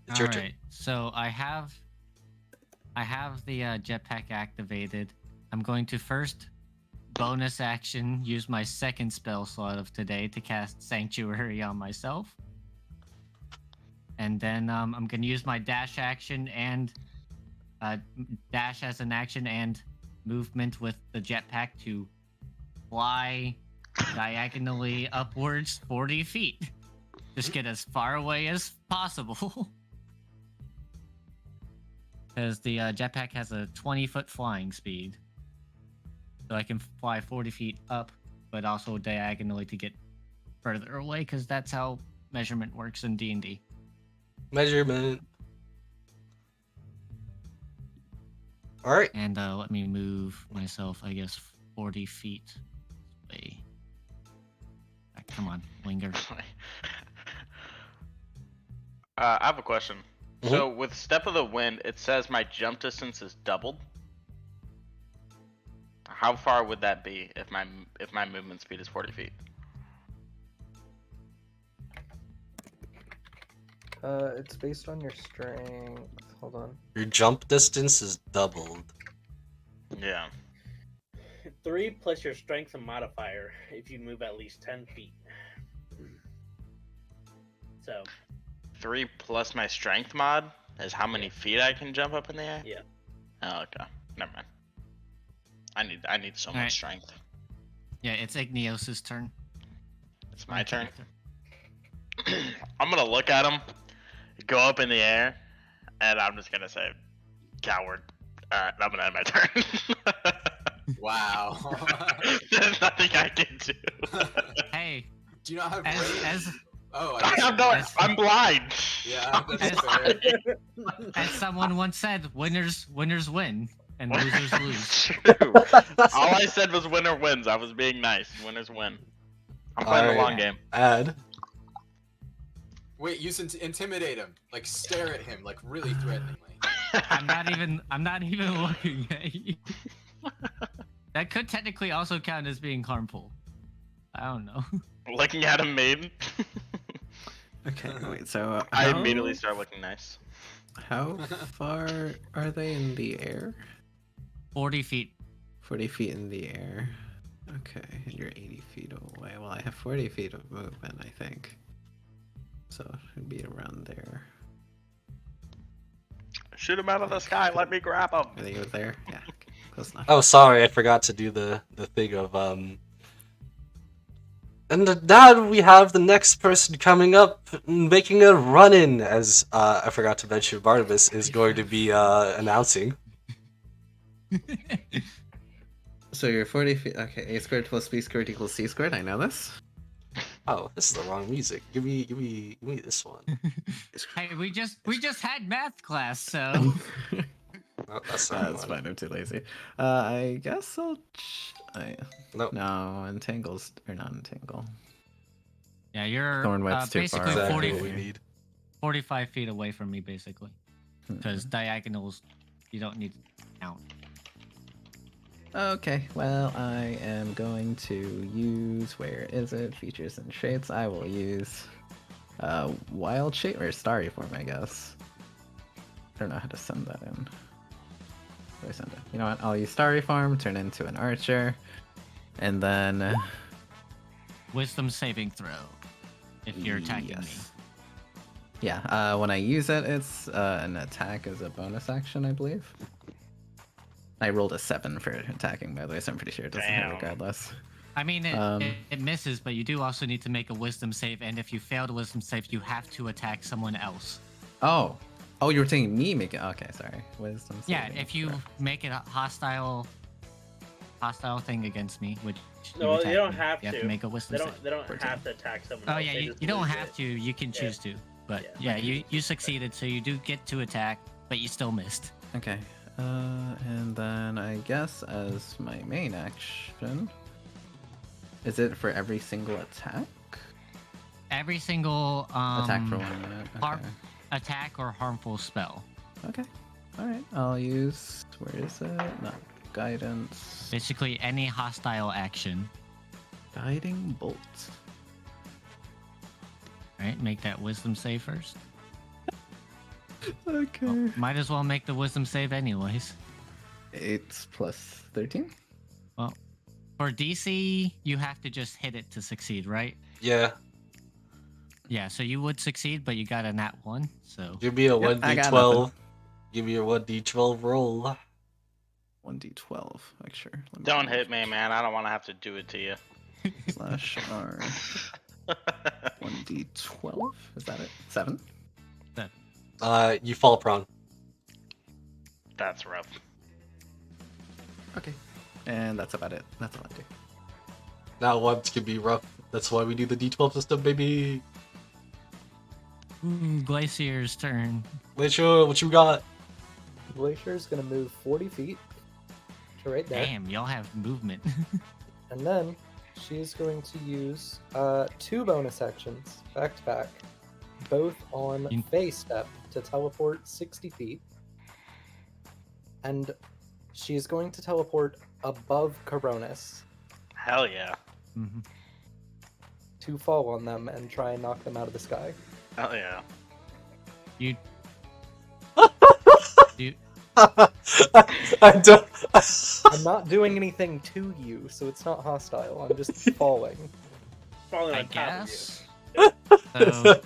It's your All turn. right, so I have the jetpack activated. I'm going to first bonus action use my second spell slot of today to cast Sanctuary on myself, and then I'm going to use my dash action and dash as an action and movement with the jetpack to fly diagonally upwards 40 feet. Just get as far away as possible. Because the jetpack has a 20-foot flying speed. So I can fly 40 feet up, but also diagonally to get further away, because that's how measurement works in D&D. Measurement. All right. And let me move myself, I guess, 40 feet away. Come on, linger. I have a question. Mhm. So with Step of the Wind, it says my jump distance is doubled. How far would that be if my movement speed is 40 feet? It's based on your strength. Hold on. Your jump distance is doubled. Yeah. 3 plus your strength and modifier if you move at least 10 feet. So 3 plus my strength mod is how many feet I can jump up in the air? Yeah. Oh, okay. Never mind. I need so much Alright. strength. Yeah, it's Igneos's turn. It's my turn. I'm gonna look at him, go up in the air, and I'm just gonna say, coward. Alright, I'm gonna end my turn. Wow. There's nothing I can do. Hey, Do you not have as, range? as Oh, I'm blind. Yeah, that's As- fair. as someone once said, winners win and losers lose. True. All I said was winner wins. I was being nice. Winners win. I'm playing the Alright. long game. Add. Wait, use intimidate him. Like stare at him, like really threateningly. I'm not even looking at you. That could technically also count as being harmful. I don't know. Looking at him, maybe. Okay, wait. So I immediately start looking nice. how far are they in the air? 40 feet. 40 feet in the air. Okay, and you're 80 feet away. Well, I have 40 feet of movement, I think. So it'd be around there. Shoot him out of the sky. Let me grab him. Are they over there? Yeah, okay, close enough. Oh, sorry, I forgot to do the thing of And now we have the next person coming up, making a run-in, as I forgot to mention Barnabas is going to be announcing. So you're 40 feet. Okay, a squared plus b squared equals c squared. I know this. Oh, this is the wrong music. Give me this one. Hey, we just had math class, so Oh, that's not That's one. fine. I'm too lazy. I guess I'll. Nope. No, entangles or not entangle. yeah, you're Thornweb's too far basically away. Exactly 40, what we need. 45 feet away from me, basically, Hmm. because diagonals you don't need to count. Okay, well, I am going to use, where is it? Features and traits. I will use wild shape or starry form, I guess. I don't know how to send that in. How do I send it? You know what? I'll use starry form, turn into an archer, and then Wisdom saving throw. If you're attacking me. Yeah, when I use it, it's an attack as a bonus action, I believe. I rolled a 7 for attacking, by the way, so I'm pretty sure it doesn't hit Damn. regardless. I mean, Um, it misses, but you do also need to make a wisdom save, and if you fail the wisdom save, you have to attack someone else. Oh, you were saying me make it? Okay, sorry. Wisdom. Yeah, saving if you throw. make it a hostile hostile thing against me, which No, attack they don't me, have you have to. to make a wisdom save. They don't have to attack someone Oh else. yeah, They you just don't lose have it. to. You can Yeah. choose to. But Yeah. yeah, you succeeded, so you do get to attack, but you still missed. Okay. And then I guess as my main action, is it for every single attack? Every single Attack for 1 minute. har- Okay. attack or harmful spell. Okay. All right. I'll use. Where is it? Not guidance. Basically, any hostile action. Guiding bolt. Right? Make that wisdom save first. Okay. Well, might as well make the wisdom save anyways. 8 plus 13. For DC, you have to just hit it to succeed, right? Yeah. Yeah, so you would succeed, but you got a nat 1, so... Give me a Yep, I got 1d12. nothing. Give me a 1d12 roll. 1d12. Make sure. Let me Don't hit me, man. I don't want to have to do it to you. Slash R. 1d12. Is that it? 7. You fall prone. That's rough. Okay. And that's about it. That's all I do. Now ones can be rough. That's why we do the d12 system, baby. Glacier's turn. Glacier, what you got? Glacier's gonna move 40 feet to right there. Damn, y'all have movement. And then she's going to use 2 bonus actions back to back, both on You- Face Step to teleport 60 feet. And she's going to teleport above Coronis Hell yeah. Mhm. to fall on them and try and knock them out of the sky. Hell yeah. You... you... I don't. I'm not doing anything to you, so it's not hostile. I'm just falling. Falling I on top guess. of So,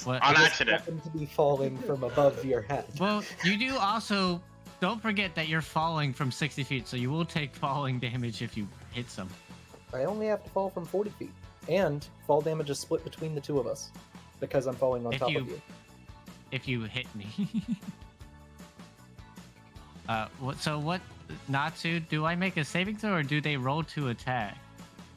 what, On I just accident. happen to be falling from above your head. well, you do also... Don't forget that you're falling from 60 feet, so you will take falling damage if you hit some. I only have to fall from 40 feet. And fall damage is split between the two of us. Because I'm falling on If top you- of you. If you hit me. What, Natsu, do I make a saving throw or do they roll to attack?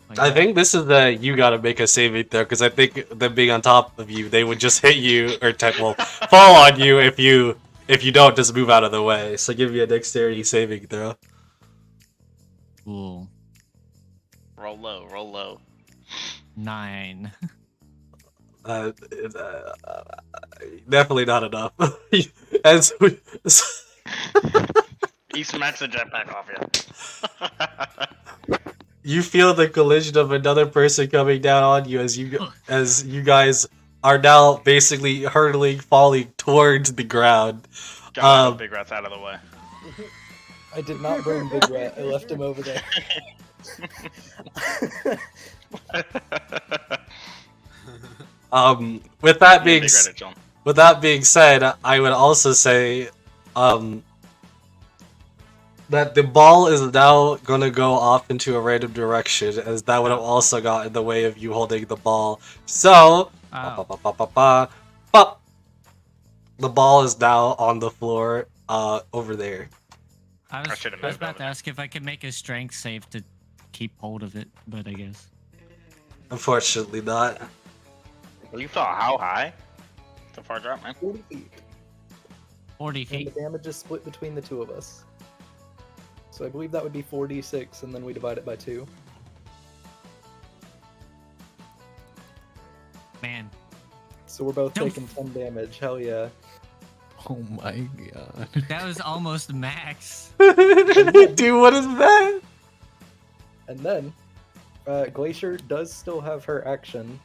Like, I think this is the you gotta make a saving throw because I think them being on top of you, they would just hit you or fall on you if you don't just move out of the way. So give me a dexterity saving throw. Cool. Roll low, roll low. 9. Definitely not enough. As we, He smacks the jetpack off you. you feel the collision of another person coming down on you as you guys are now basically hurtling, falling towards the ground. Got Big Rat's out of the way. I did not bring Big Rat. I left him over there. With that being Big Rat at John. with that being said, I would also say, that the ball is now gonna go off into a random direction, as that would have also got in the way of you holding the ball. So, the ball is now on the floor, over there. I was should've about moved to over there. ask if I could make a strength save to keep hold of it, but I guess. Unfortunately, not. You thought how high? So far drop, man. 40 feet. 40 And feet. the damage is split between the two of us. So I believe that would be 4d6, and then we divide it by 2. Man. So we're both No. taking 10 damage. Hell yeah. Oh my god. That was almost max. Dude, what is that? And then, Glacier does still have her action.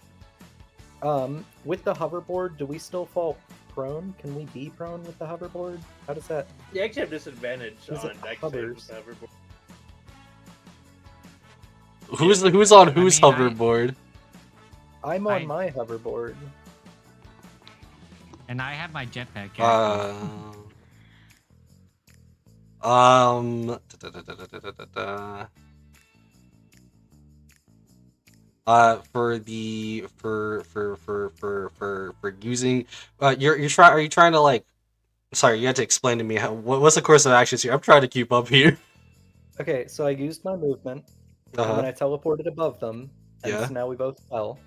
With the hoverboard, do we still fall prone? Can we be prone with the hoverboard? How does that... You actually have disadvantage Is on it dex hovers? saves with hoverboard. Who's on whose mean, I- hoverboard? I'm on I- my hoverboard. And I have my jetpack. For using, are you trying to like, sorry, you had to explain to me what's the course of actions here? I'm trying to keep up here. Okay, so I used my movement, and then Uh-huh. I teleported above them, and Yeah. so now we both fell.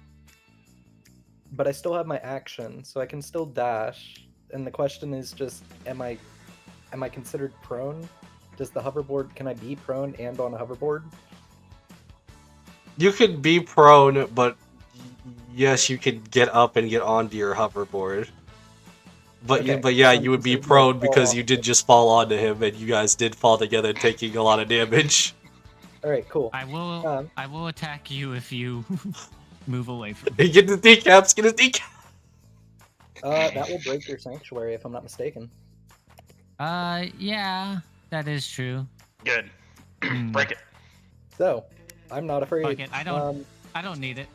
But I still have my action, so I can still dash. And the question is just, am I considered prone? Does the hoverboard, can I be prone and on a hoverboard? You could be prone, but yes, you could get up and get onto your hoverboard. But Okay, but yeah, so I'm you would be considered, like, prone fall because off you of did it. just fall onto him, and you guys did fall together, taking a lot of damage. All right, cool. I will attack you if you move away from me. Get his kneecaps. Get his kneecaps. That will break your sanctuary if I'm not mistaken. Yeah, that is true. Good. Hmm. Break it. So, I'm not afraid. Fuck it, I don't need it.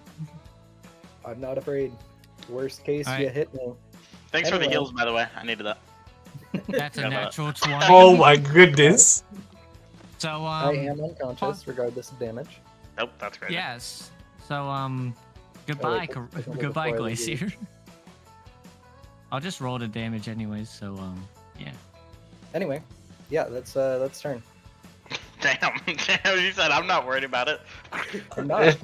I'm not afraid. Worst case, All you right. hit me. Thanks for the Anyway. heals, by the way. I needed that. That's a Yeah, but- natural 20. Oh my goodness. So I am unconscious, regardless of damage. Nope, that's great. yes. So goodbye, Oh, wait, that's goodbye, before I leave. Glacier. I'll just roll the damage anyways. So yeah. Anyway, yeah, that's turn. Damn, you said I'm not worried about it. I'm not.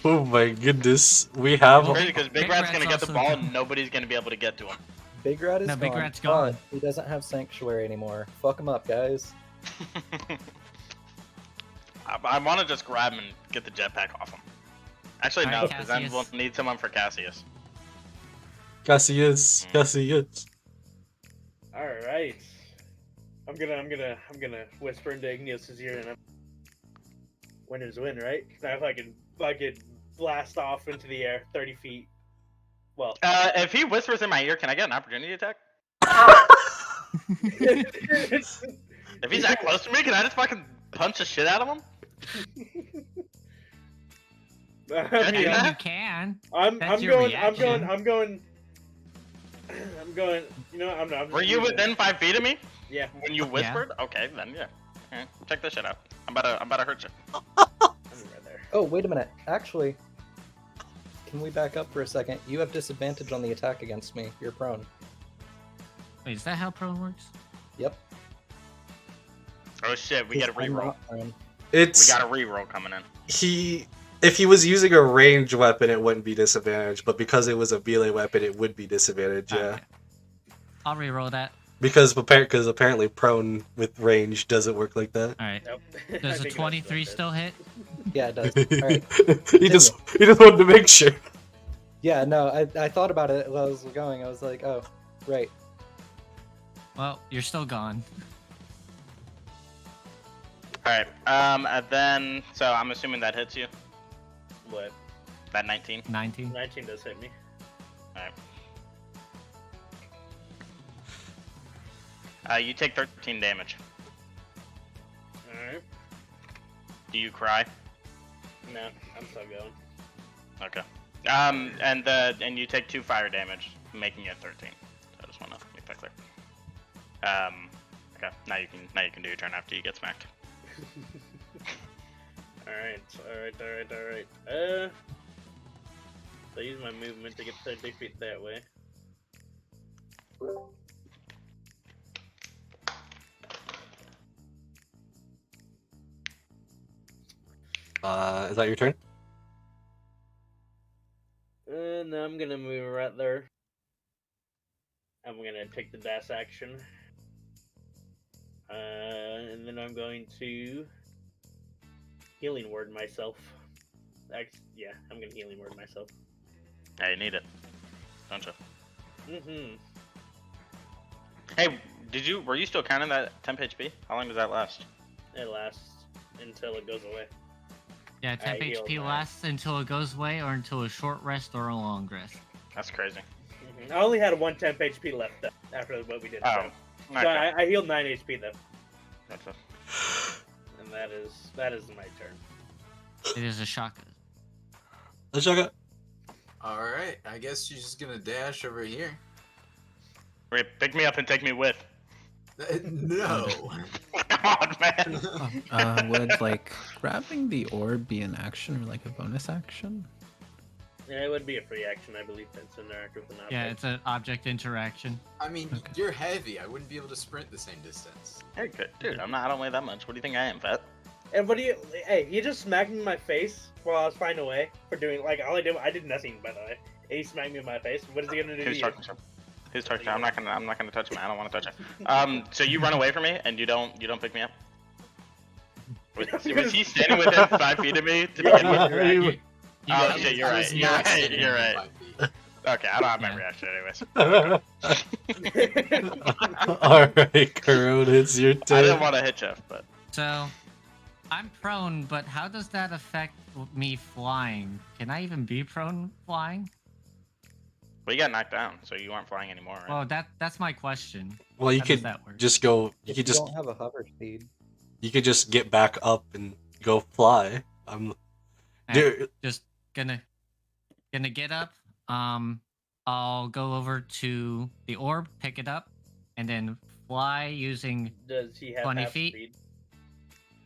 Oh my goodness. We have. Well, Crazy because Big Big Rat's Rat's gonna get the also ball gone. and nobody's gonna be able to get to him. Big Rat is No, gone. Big Rat's but gone. He doesn't have sanctuary anymore. Fuck him up, guys. I want to just grab him and get the jetpack off him. Actually, no, Alright, because then we'll Cassius. need someone for Cassius. Cassius. Cassius. All right. I'm gonna whisper into Igneos's ear, and winners win, right? If I can blast off into the air 30 feet. Well, If he whispers in my ear, can I get an opportunity attack? If he's that close to me, can I just fucking punch the shit out of him? I I mean, mean, Yeah. you can. I'm That's your reaction. You know, I'm not. Were you within 5 feet of me Yeah. when you whispered? Okay, then yeah. Check this shit out. I'm about to hurt you. I'm right there. Oh, wait a minute. Actually, can we back up for a second? You have disadvantage on the attack against me. You're prone. Wait, is that how prone works? Yep. Oh shit, we get a I'm reroll. not prone. We It's got a reroll coming in. if he was using a ranged weapon, it wouldn't be disadvantage, but because it was a melee weapon, it would be disadvantage. Yeah, Okay. I'll reroll that. because apparently prone with range doesn't work like that. All right. Nope. I Does a think 23 that's still hit? Yeah, it does. All right. he just wanted to make sure. Yeah, no, I thought about it while I was going. I was like, oh, right. Well, you're still gone. Alright, and then, so I'm assuming that hits you? What? That 19? 19. 19 does hit me. Alright. You take 13 damage. Alright. Do you cry? No, I'm still going. Okay. And you take 2 fire damage, making it 13. So I just wanna make that clear. Okay, now you can do your turn after you get smacked. Alright. So I use my movement to get 30 feet that way. Is that your turn? And I'm gonna move right there. I'm gonna take the dash action. And then I'm going to healing word myself. Yeah, I'm gonna healing word myself. Yeah, you need it. Don't you? Mm-hmm. Hey, were you still counting that temp HP? How long does that last? It lasts until it goes away. Yeah, temp I healed HP mine. lasts until it goes away or until a short rest or a long rest. That's crazy. I only had 1 temp HP left though, after what we did. Oh, So okay. I healed 9 HP though, That's it. and that is my turn. It is a shotgun. Let's check it. Alright, I guess she's just gonna dash over here. Wait, pick me up and take me with. No. Come on, man. Would like grabbing the orb be an action or like a bonus action? Yeah, it would be a free action, I believe. That's interact with an object. Yeah, it's an object interaction. I mean, Okay. you're heavy. I wouldn't be able to sprint the same distance. Hey, good. Dude, I don't weigh that much. What do you think I am, fat? And what do you? Hey, you just smacked me in my face while I was flying away for doing like all I did nothing, by the way. And he smacked me in my face. What is he gonna do? Who's to you? talking to him? Who's talking to him? I'm not gonna touch him. I don't want to touch him. So you run away from me and you don't pick me up. Was he standing within 5 feet of me to begin with? You- Oh shit, you're I right. was You're not right. standing You're within right. 5 feet. Okay, I don't have my Yeah. reaction anyways. Alright, Corona, it's your I turn. didn't want to hit Jeff, but So, I'm prone, but how does that affect me flying? Can I even be prone flying? you got knocked down, so you aren't flying anymore, right? Well, that's my question. Well, you How does could that work? just go. You If could just don't have a hover speed. get back up and go fly. Alright, Dude, just gonna get up. I'll go over to the orb, pick it up, and then fly using. Does he have 20 half feet? speed?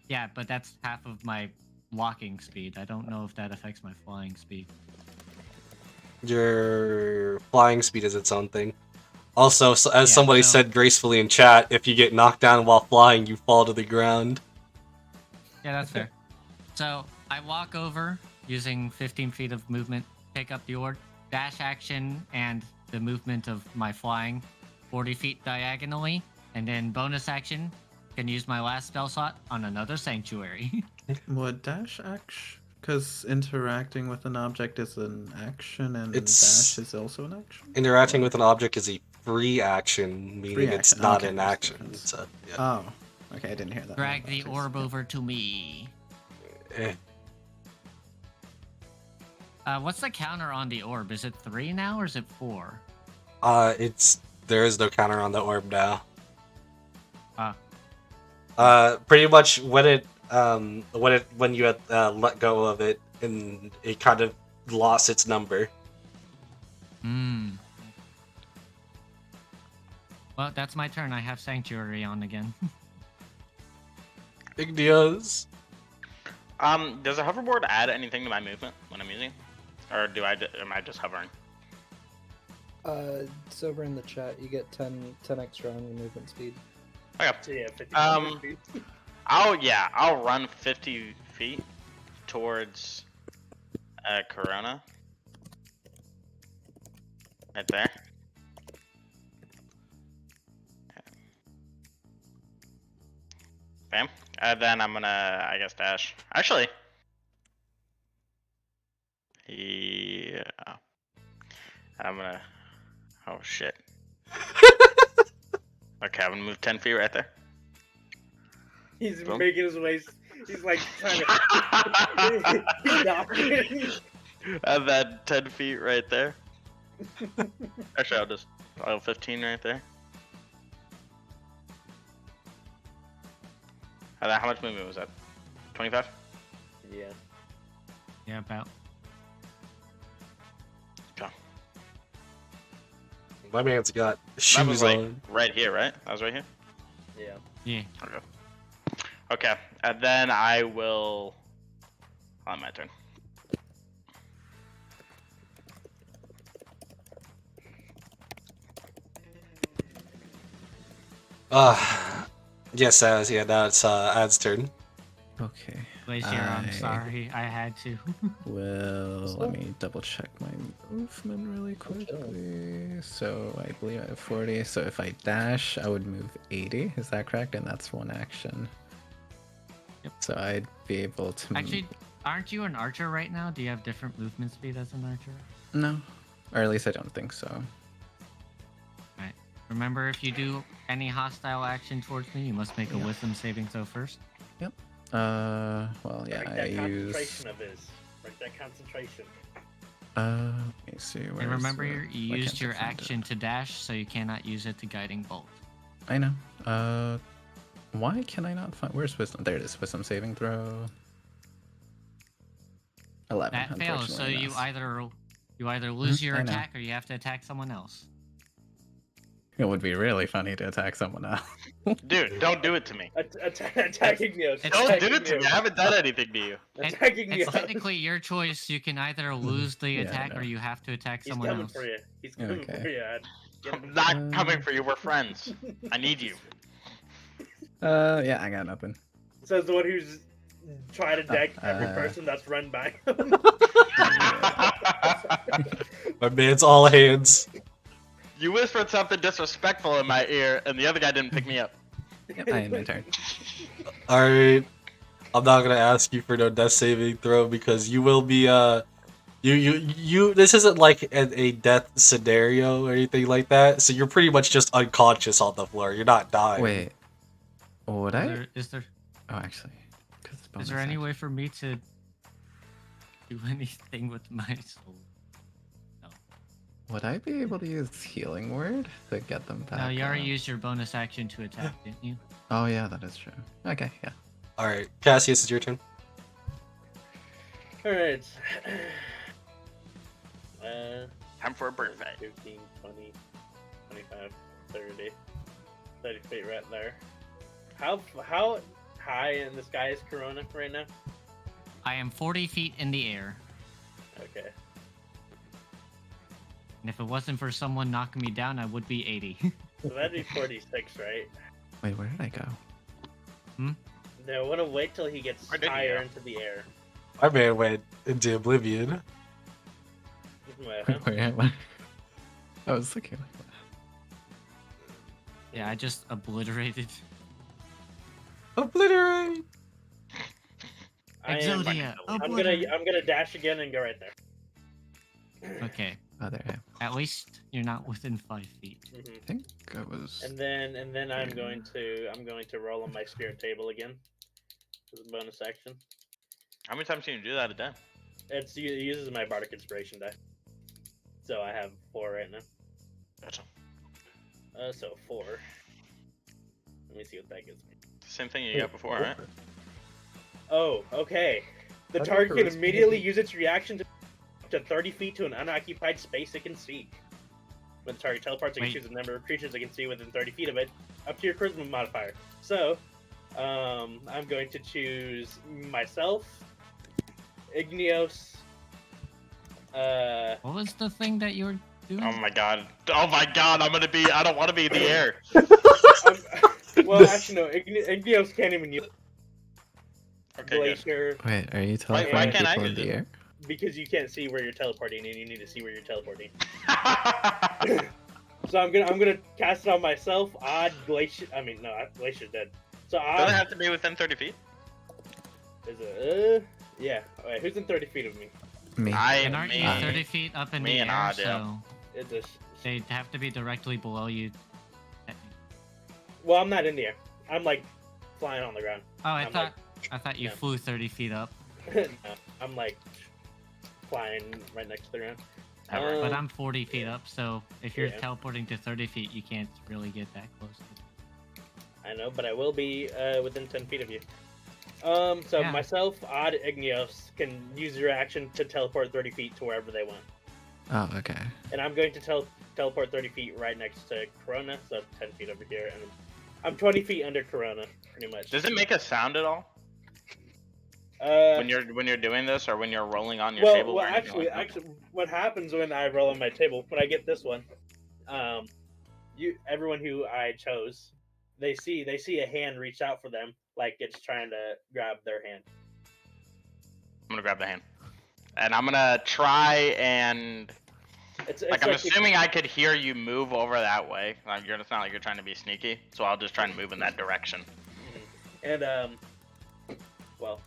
Yeah, but that's half of my walking speed. I don't know if that affects my flying speed. your flying speed is its own thing. Also, as Yeah, somebody so- said gracefully in chat, if you get knocked down while flying, you fall to the ground. Yeah, that's fair. So I walk over using 15 feet of movement, pick up the orb, dash action, and the movement of my flying 40 feet diagonally, and then bonus action can use my last spell slot on another sanctuary. Would dash action? Because interacting with an object is an action, and It's- dash is also an action. Interacting with an object is a free action, meaning Free it's action, not okay, an makes action. sense. So, yeah. Oh, okay, I didn't hear that. Drag My the apologies. orb over to me. Eh. What's the counter on the orb? Is it 3 now or is it 4? There is no counter on the orb now. Ah. Pretty much when you had let go of it, and it kind of lost its number. Hmm. Well, that's my turn. I have Sanctuary on again. Igneos. Does a hoverboard add anything to my movement when I'm using, or am I just hovering? It's over in the chat. You get 10 extra on your movement speed. Okay. So yeah, 50 feet. I'll run 50 feet towards Corona. Right there. Bam. And then I'm gonna, I guess, dash. Actually. Yeah. I'm gonna. Oh shit. Okay, I'm gonna move 10 feet right there. He's Boom. making his way. He's like trying to. He's knocking. And then 10 feet right there. Actually, I'll 15 right there. And then how much movement was that? 25? Yeah. Yeah, about. My man's got That was shoes like on. right here, right? That was right here? Yeah. Yeah. Okay. Okay, and then I will... On my turn. Yes, now it's Ad's turn. Okay. Glacier, I'm I- sorry. I had to. Well, let me double check my movement really quickly. So I believe I have 40. So if I dash, I would move 80. Is that correct? And that's one action. Yep. So I'd be able to. Actually, aren't you an archer right now? Do you have different movement speed as an archer? No. Or at least I don't think so. Right. Remember, if you do any hostile action towards me, you must make a Yeah. wisdom saving throw first. Well, yeah, Break I that use. concentration of his. Break that concentration. Let me see. And where's remember, the- you why used can't I your find it? action to dash, so you cannot use it to guiding bolt. I know. Why can I not find? Where's wisdom? There it is. Wisdom saving throw. 11. That fails, so unfortunately, you miss. either lose your I know. attack or you have to attack someone else. It would be really funny to attack someone else. Dude, don't do it to me. Attacking Neos. Don't do it to me. I haven't done anything to you. Attacking It's Neos. technically your choice. You can either lose the Yeah, I attack know. or you have to attack He's someone coming else. for you. He's coming Okay. for you. Get I'm him. not coming for you. We're friends. I need you. Yeah, I got nothing. Says the one who's trying to deck every uh, person that's run by him. My man's all hands. You whispered something disrespectful in my ear, and the other guy didn't pick me up. Yep, I end my turn. Alright. I'm not gonna ask you for no death saving throw because you will be you this isn't like a death scenario or anything like that, so you're pretty much just unconscious on the floor. You're not dying. Wait, would I? Is there Oh, actually, 'cause it's is there bonus any action. way for me to do anything with my soul? Would I be able to use healing word to get them back? No, you already up? used your bonus action to attack, didn't you? Oh yeah, that is true. Okay, yeah. Alright, Cassius, it's your turn. Alright. Time for a birthday. 15, 20, 25, 30. 30 feet right there. How high in the sky is Corona right now? I am 40 feet in the air, Okay. and if it wasn't for someone knocking me down, I would be 80. So that'd be 46, right? Wait, where did I go? No, I want to wait till he gets Where did he higher go? into the air. My man went into oblivion. What, Wait, where am I? I was thinking. Yeah, I just obliterated. Obliterate! I am, Exodia. I'm obliterate. gonna dash again and go right there. Okay, Oh, there I am. at least you're not within 5 feet. Mhm. I think I was. And then I'm going to roll on my spirit table again. As a bonus action. How many times can you do that a day? It uses my bardic inspiration die. So I have 4 right now. Gotcha. So 4. Let me see what that gives me. Same thing you got before, right? Oh, okay. The How do target can charisma immediately be- use its reaction to 30 feet to an unoccupied space it can see. When the target teleports, it can Wait. choose the number of creatures it can see within 30 feet of it, up to your charisma modifier. So, I'm going to choose myself, Igneos. What was the thing that you were doing? Oh my god. Oh my god, I don't want to be in the air. Well, actually, no. Igneos can't even use Okay, good. Glacier Wait, are you Why teleporting can't I people in use the it? air? because you can't see where you're teleporting, and you need to see where you're teleporting. So I'm gonna cast it on myself. Odd Glacier. I mean, no, Glacier's dead. So Doesn't it Odd have to be within 30 feet? is it? Yeah. Alright, who's in 30 feet of me? Me. And aren't you me. 30 feet up in Me the and air? Odd, yeah. So It's a. they'd have to be directly below you. Well, I'm not in the air. I'm like flying on the ground. Oh, I I'm thought you yeah. flew 30 feet up. No, I'm like flying right next to the ground. Ever. But I'm 40 feet up, so if you're Yeah. teleporting to 30 feet, you can't really get that close. I know, but I will be within 10 feet of you. So Yeah. myself, Odd, Igneos can use your action to teleport 30 feet to wherever they want. Oh, okay. And I'm going to teleport 30 feet right next to Corona, so 10 feet over here. And I'm 20 feet under Corona, pretty much. Does it make a sound at all Uh, when you're doing this, or when you're rolling on your well, table? well, or anything like that? actually, what happens when I roll on my table, when I get this one, everyone who I chose, they see a hand reach out for them, like it's trying to grab their hand. I'm gonna grab the hand, and I'm gonna try and It's like I'm assuming I could hear you move over that way. Like it's not like you're trying to be sneaky, so I'll just try and move in that direction. And well,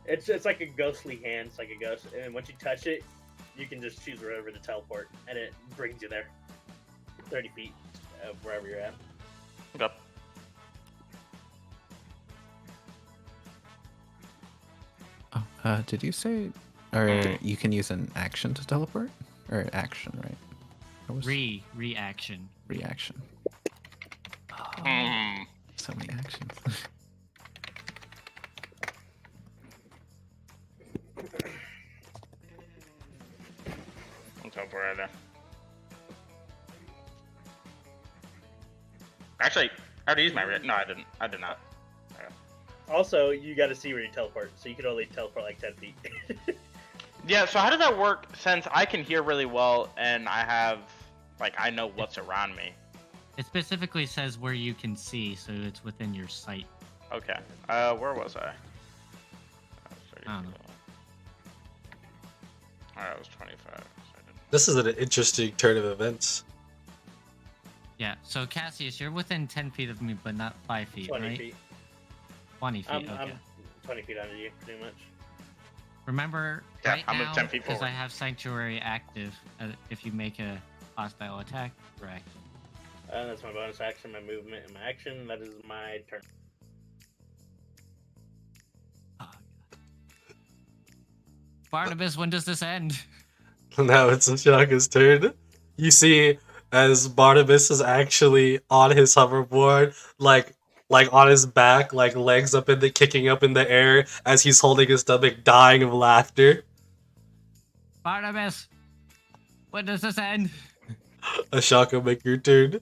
it's like a ghostly hand. It's like a ghost, and once you touch it, you can just choose wherever to teleport, and it brings you there, 30 feet of wherever you're at. Okay. Oh, did you say, or you can use an action to teleport, or action, right? What was Reaction. reaction? Oh, Hmm. so many actions. Let's hope we're right there. Actually, I already used my no, I didn't. I did not. Also, you got to see where you teleport, so you can only teleport like 10 feet. Yeah, so how does that work since I can hear really well and I have, like, I know what's around me? It specifically says where you can see, so it's within your sight. Okay. Where was I? I don't know. Alright, I was 25. So I didn't... This is an interesting turn of events. Yeah, so Cassius, you're within 10 feet of me, but not 5 feet, 20 right? feet. 20 feet, okay. I'm 20 feet under you, pretty much. Remember, Yeah, right I'm now, 10 feet because forward. I have Sanctuary active, if you make a hostile attack, correct. That's my bonus action, my movement, and my action. That is my turn. Oh, Barnabas, when does this end? Now it's Shaka's turn. You see, as Barnabas is actually on his hoverboard, like on his back, like legs up in the kicking up in the air as he's holding his stomach, dying of laughter. Barnabas, when does this end? Ashaka, make your turn.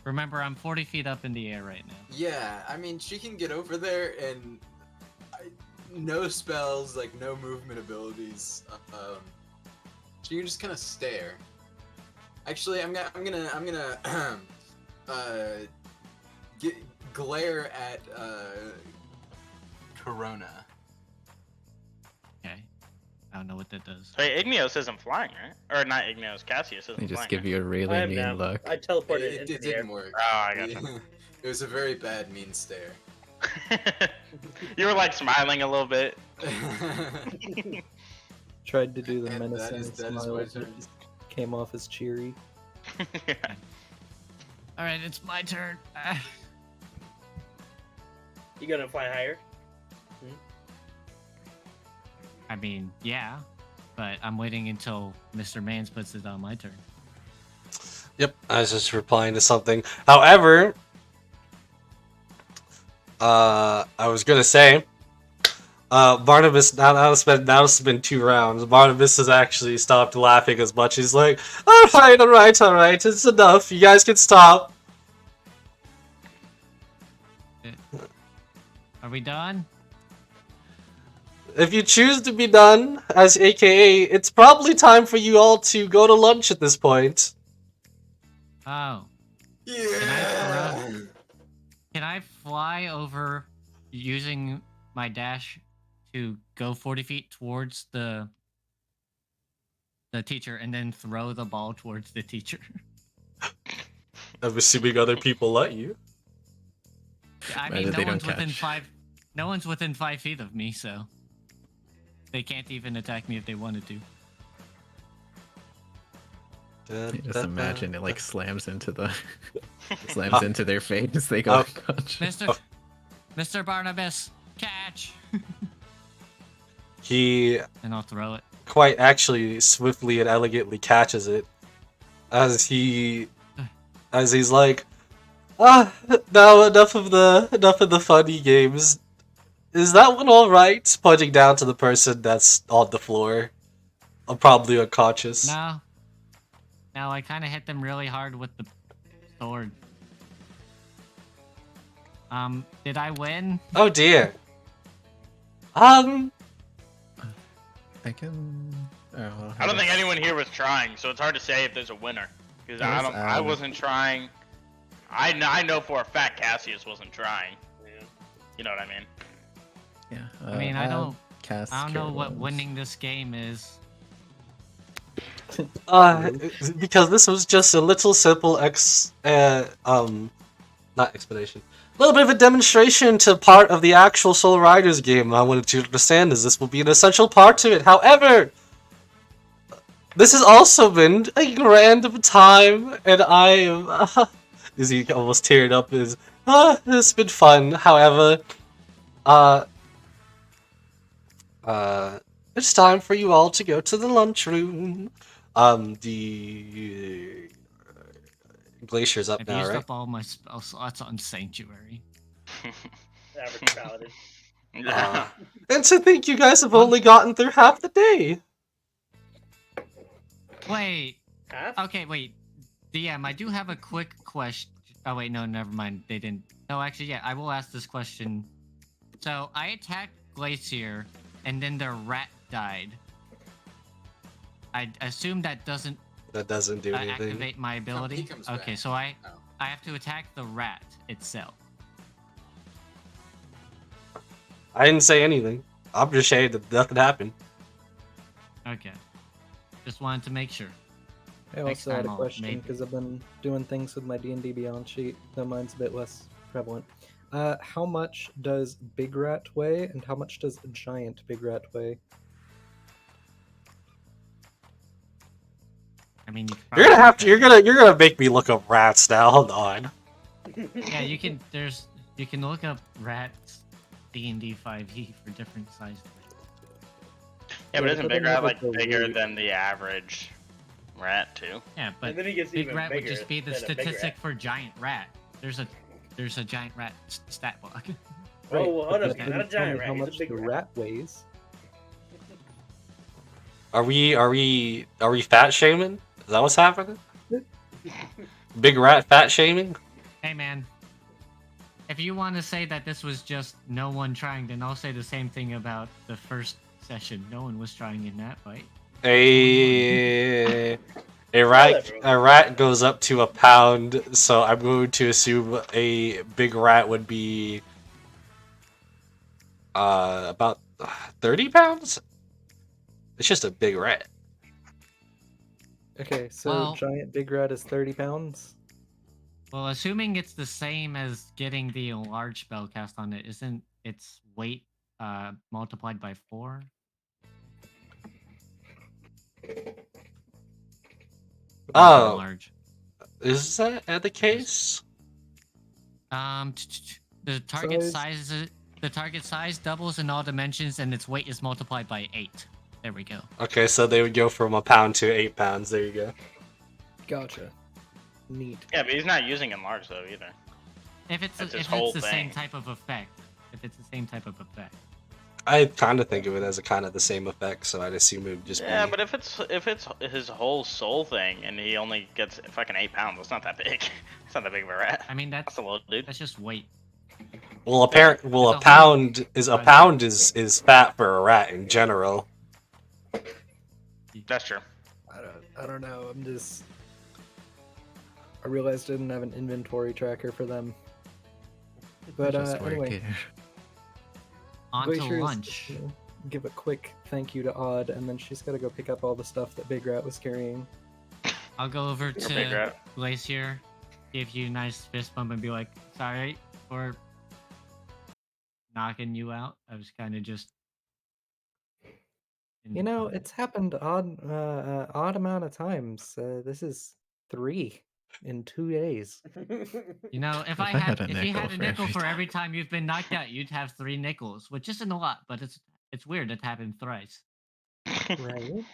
Remember, I'm 40 feet up in the air right now. Yeah, I mean, she can get over there and no spells, like no movement abilities. She can just kind of stare. Actually, I'm gonna glare at Corona. Okay. I don't know what that does. Wait, Igneos isn't flying, right? Or not Igneos, Cassius isn't They flying. just give you a I really am mean now. look. I teleported It into the air. didn't work. Oh, I gotcha. It was a very bad, mean stare. You were like smiling a little bit. Tried to do the And menacing that is smile, my but turn. it just came off as cheery. Alright, it's my turn. You gonna fly higher? I mean, yeah. But I'm waiting until Mr. Mans puts it on my turn. Yep, I was just replying to something. However, I was gonna say, Barnabas. Now it's been 2 rounds. Barnabas has actually stopped laughing as much. He's like, all right, it's enough. You guys can stop. Are we done? If you choose to be done, as AKA, it's probably time for you all to go to lunch at this point. Oh. Yeah. Can I fly over using my dash to go 40 feet towards the teacher and then throw the ball towards the teacher? I'm assuming other people let you. I Imagine mean, they no one's don't within catch. 5. No one's within 5 feet of me, so they can't even attack me if they wanted to. You just imagine it like slams into the slams into their face. They go unconscious. Mr. Barnabas, catch! He And I'll throw it. quite actually swiftly and elegantly catches it as he's like, now enough of the funny games. Is that one all right? Pointing down to the person that's on the floor, probably unconscious. No, I kind of hit them really hard with the sword. Did I win? Oh dear. I can. I don't think anyone here was trying, so it's hard to say if there's a winner. Because Yes, I wasn't trying. I know for a fact Cassius wasn't trying. Yeah. You know what I mean? Yeah. I mean, I don't know what Carolyn's. winning this game is. Because this was just a little simple not explanation. A little bit of a demonstration to part of the actual Soul Riders game. I wanted you to understand is this will be an essential part to it. However, this has also been a random time, and I am. Is he almost teared up? It's been fun. However, it's time for you all to go to the lunchroom. The glacier's up I've now, used right? up all my spell slots on Sanctuary. Average paladin. And to think you guys have only gotten through half the day. Wait. Half? Okay, wait. DM, I do have a quick question. Oh wait, no, never mind. They didn't. No, actually, yeah, I will ask this question. So I attacked Glacier, and then their rat died. I assume that doesn't That doesn't do anything. activate my ability. comes Okay, back. so I Oh. have to attack the rat itself. I didn't say anything. I'm just saying that nothing happened. Okay. Just wanted to make sure. I Next also had a time I'll question maybe- because I've been doing things with my D&D Beyond sheet, though mine's a bit less prevalent. How much does Big Rat weigh, and how much does Giant Big Rat weigh? I mean, you You're gonna have to. You're gonna make me look up rats now. Hold on. Yeah, you can. You can look up rats D&D 5e for different sizes. Yeah, but Yeah, isn't but Big then Rat look at like the bigger weight. than the average rat too? Yeah, but and then he gets Big even Rat would bigger just be the than a big statistic rat. for giant rat. There's a giant rat stat block. Oh, well, hold but up, that he's not a didn't tell giant me rat, how he's a much big the rat. rat weighs. Are we fat shaming? Is that what's happening? Big rat fat shaming? Hey man, if you want to say that this was just no one trying, then I'll say the same thing about the first session. No one was trying in that fight. A rat goes up to a pound, so I'm going to assume a big rat would be about 30 pounds. It's just a big rat. Okay, so Well- Giant Big Rat is 30 pounds? Well, assuming it's the same as getting the enlarged spell cast on it, isn't its weight multiplied by 4? Oh. Enlarge. Is that the case? The target size doubles in all dimensions, and its weight is multiplied by 8. There we go. Okay, so they would go from a pound to 8 pounds. There you go. Gotcha. Neat. Yeah, but he's not using enlarge though either. If it's That's his if whole it's the same thing. type of effect. If it's the same type of effect. I kind of think of it as a kind of the same effect, so I'd assume it would just Yeah, be. but if it's his whole soul thing and he only gets fucking 8 pounds, it's not that big. It's not that big of a rat. I mean That's a little dude. that's just weight. Well, It's a a pound whole- is fat for a rat in general. That's true. I don't know. I realized I didn't have an inventory tracker for them. But Just work anyway, here. On to Glacier's, lunch. you know, give a quick thank you to Odd, and then she's got to go pick up all the stuff that Big Rat was carrying. I'll go over Big to rat. Glacier, give you a nice fist bump, and be like, "Sorry for knocking you out. I was kind of just." You know, it's happened odd amount of times. This is 3 in 2 days. You know, if I had a if you nickel had a for nickel every for time. every time you've been knocked out, you'd have 3 nickels, which isn't a lot, but it's weird. It happened thrice. Right?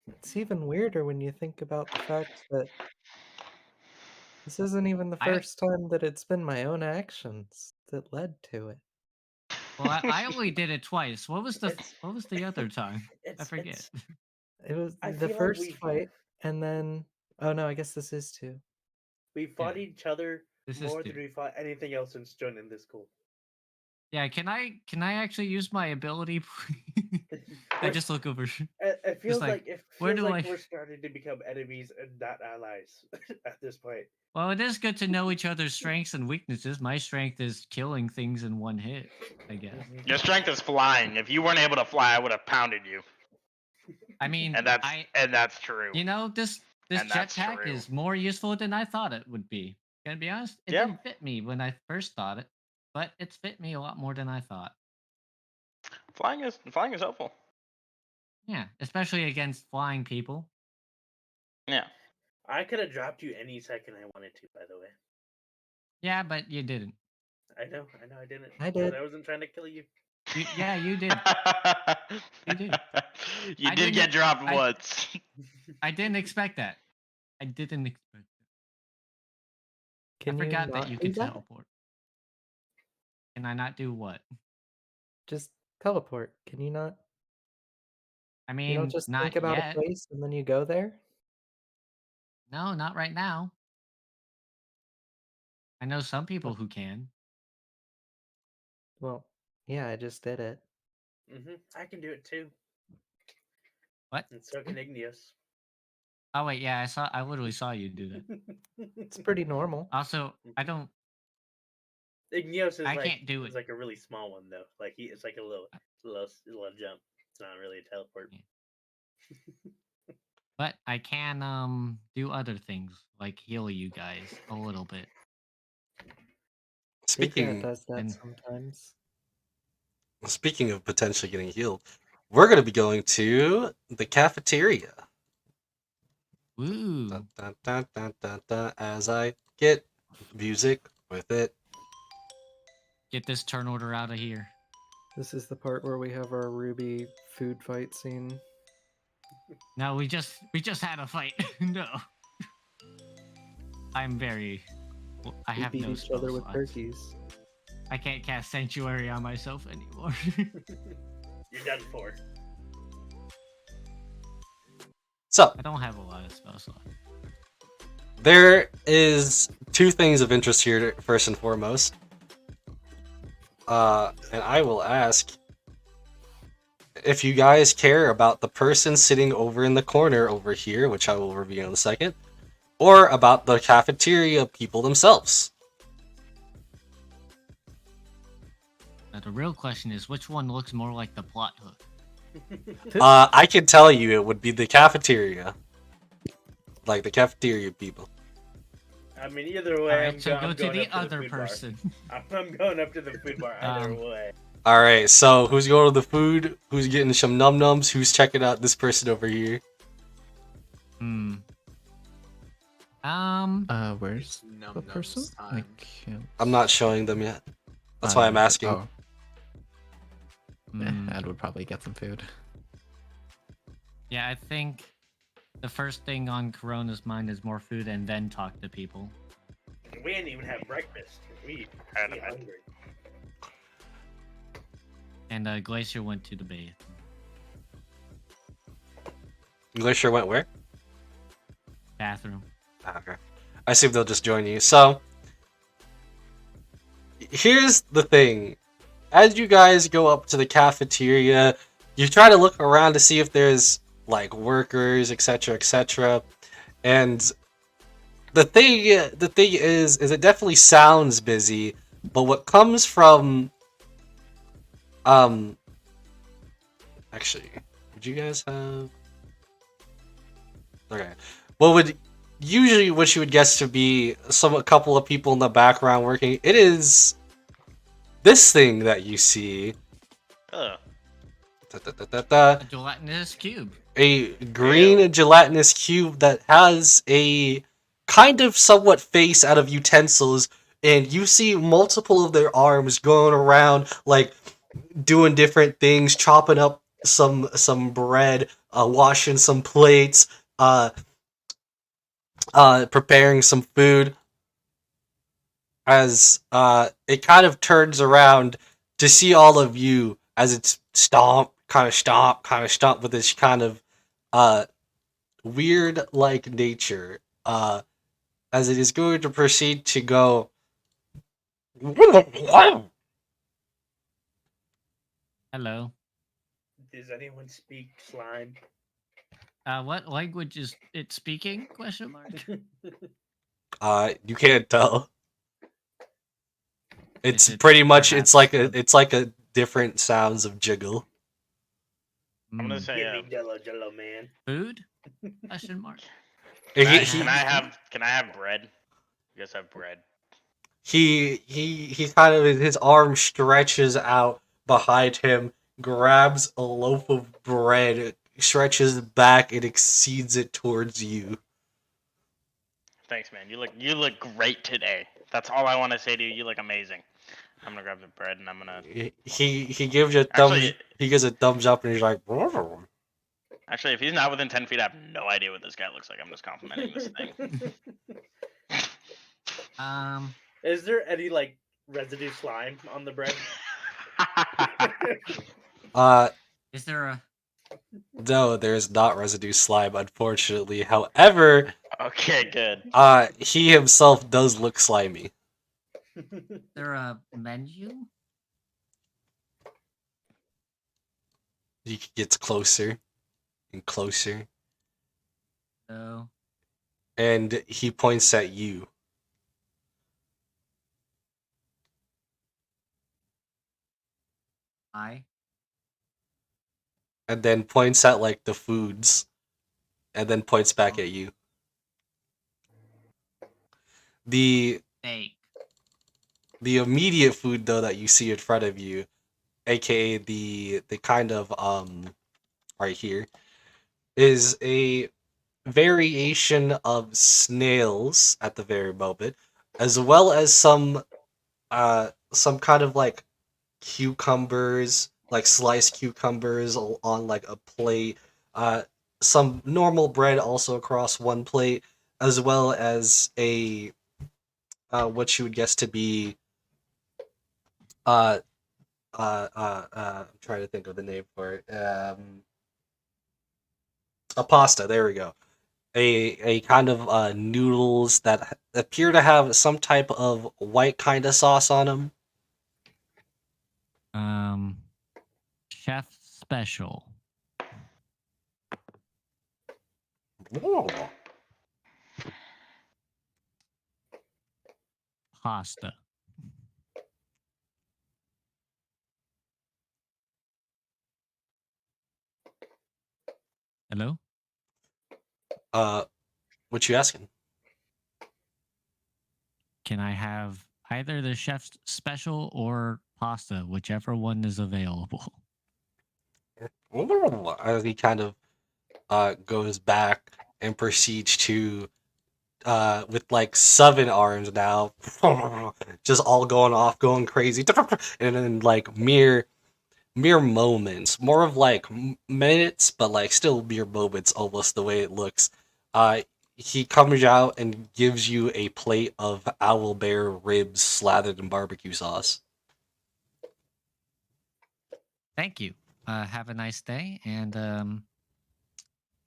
It's even weirder when you think about the fact that this isn't even the I- first time that it's been my own actions that led to it. Well, I only did it twice. What was the It's- other time? I It's, forget. It was I the feel like first we- fight, and then oh no, I guess this is 2. We fought each other This is more two. than we fought anything else since joining this school. Yeah, can I actually use my ability? I just look over. It feels like, like it where feels do like I- we're starting to become enemies and not allies at this point. Well, it is good to know each other's strengths and weaknesses. My strength is killing things in one hit, I guess. Your strength is flying. If you weren't able to fly, I would have pounded you. I mean, And that's true. you know, this And that's jetpack true. is more useful than I thought it would be. Gonna be honest, it Yeah. didn't fit me when I first thought it, but it's fit me a lot more than I thought. Flying is helpful. Yeah, especially against flying people. Yeah. I could have dropped you any second I wanted to, by the way. Yeah, but you didn't. I know I didn't. I 'cause did. I wasn't trying to kill you. Yeah, you did. You did. You I did get didn't- dropped I- once. I didn't expect that. I didn't expect that. Can I forgot you that not you do could that? teleport. Can I not do what? Just teleport. Can you not? I You mean, don't just not think about yet. a place and then you go there? No, not right now. I know some people who can. Well, yeah, I just did it. I can do it too, What? and so can Igneous. Oh wait, yeah, I literally saw you do that. It's pretty normal. Also, I don't. Igneous is I like can't do is it. like a really small one though. Like it's like a little jump. It's not really a teleport. But I can do other things like heal you guys a little bit. Big Rat Speaking does that And- sometimes. speaking of potentially getting healed, we're gonna be going to the cafeteria. Woo! Dun, dun, dun, dun, dun, dun, as I get music with it. Get this turn order out of here. This is the part where we have our Ruby food fight scene. No, we just had a fight. No. I'm very. I We have beat no each spell other with slots. turkeys. I can't cast Sanctuary on myself anymore. You're done for. So I don't have a lot of spell slots. there is two things of interest here. First and foremost, and I will ask if you guys care about the person sitting over in the corner over here, which I will reveal in a second, or about the cafeteria people themselves. Now, the real question is, which one looks more like the plot hook? I can tell you it would be the cafeteria. Like the cafeteria people. I mean, either way, Alright, so I'm go to going the up to other food bar. person. I'm going up to the food bar either way. Alright, so who's going to the food? Who's getting some num nums? Who's checking out this person over here? Hmm. Where's Num the person? I time. can't. I'm not showing them yet. That's why I'm asking. Oh, hmm. Ed would probably get some food. Yeah, I think the first thing on Corona's mind is more food and then talk to people. We didn't even have breakfast. We hungry. And Glacier went to the bay. Glacier went where? Bathroom. Okay. I assume they'll just join you. So, here's the thing. As you guys go up to the cafeteria, you try to look around to see if there's, like, workers, etc., etc. And the thing is it definitely sounds busy, but what comes from, actually, would you guys have... Okay. What would usually what you would guess to be a couple of people in the background working? It is this thing that you see. A gelatinous cube. A green gelatinous cube that has a kind of somewhat face out of utensils, and you see multiple of their arms going around, like doing different things, chopping up some bread, washing some plates, preparing some food. As it kind of turns around to see all of you as it's stomp with this kind of weird like nature, as it is going to proceed to go. Hello. Does anyone speak slime? What language is it speaking? Question mark. You can't tell. It's it pretty much perhaps it's like a different sounds of jiggle. I'm gonna Mm, say Give me Jello, man. food? Question mark. He can I have bread? You guys have bread. he kind of, his arm stretches out behind him, grabs a loaf of bread, stretches back, and exceeds it towards you. Thanks, man. You look great today. That's all I want to say to you. You look amazing. I'm gonna grab the bread and I'm gonna. He gives you a thumbs. Actually- He gives a thumbs up, and he's like, "Brr." Actually, if he's not within 10 feet, I have no idea what this guy looks like. I'm just complimenting this thing. Is there any like residue slime on the bread? Uh, Is there a No, there is not residue slime, unfortunately. However, Okay, good. he himself does look slimy. Is there a menu? He gets closer and closer, No. and he points at you. I. And then points at like the foods, and then points back at you. The Steak. the immediate food though that you see in front of you, aka the kind of right here, is a variation of snails at the very moment, as well as some kind of like cucumbers, like sliced cucumbers on like a plate, some normal bread also across one plate, as well as a what you would guess to be uh I'm trying to think of the name for it. A pasta. There we go. A kind of noodles that appear to have some type of white kind of sauce on them. Chef special. Pasta. Hello? What you asking? Can I have either the chef's special or pasta, whichever one is available? As he kind of goes back and proceeds to with like 7 arms now, just all going off, going crazy, and then like mere moments, more of like minutes, but like still mere moments, almost the way it looks. He comes out and gives you a plate of owl bear ribs slathered in barbecue sauce. Thank you. Have a nice day, and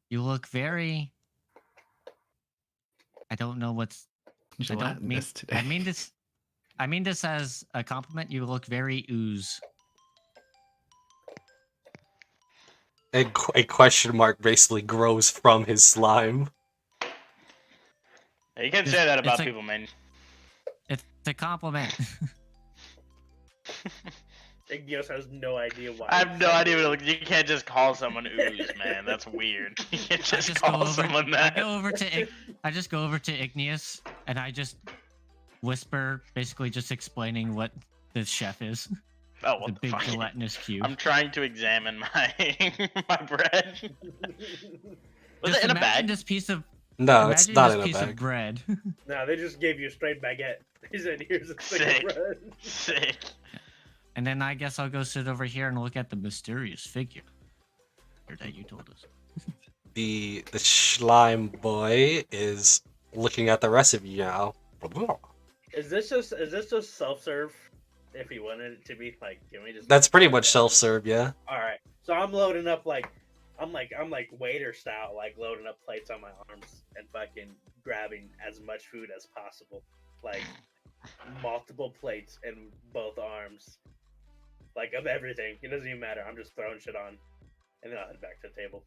you look very. I don't know what's. I don't mean. Gelatinous today. I mean this. I mean this as a compliment. You look very ooze. And a question mark basically grows from his slime. You can It's- say that it's about like- people, man. It's a compliment. Igneos has no idea why. I have no idea. You can't just call someone ooze, man. That's weird. You can't I just just call go over. someone I that. go over to. I just go over to Igneous, and I just whisper, basically just explaining what this chef is. Oh, The what the big fuck? gelatinous cube. I'm trying to examine my my bread. Was Just it in a imagine bag? this piece of. No, imagine it's not this in a piece bag. of bread. No, they just gave you a straight baguette. He said, "Here's a stick Sick. of bread." Sick. And then I guess I'll go sit over here and look at the mysterious figure that you told us. The slime boy is looking at the rest of you now. Is this just self-serve? If he wanted it to be like, can we just? That's pretty much self-serve, yeah. All right. So I'm loading up I'm like waiter style, like loading up plates on my arms and fucking grabbing as much food as possible, like multiple plates in both arms, like of everything. It doesn't even matter. I'm just throwing shit on, and then I'll head back to the table.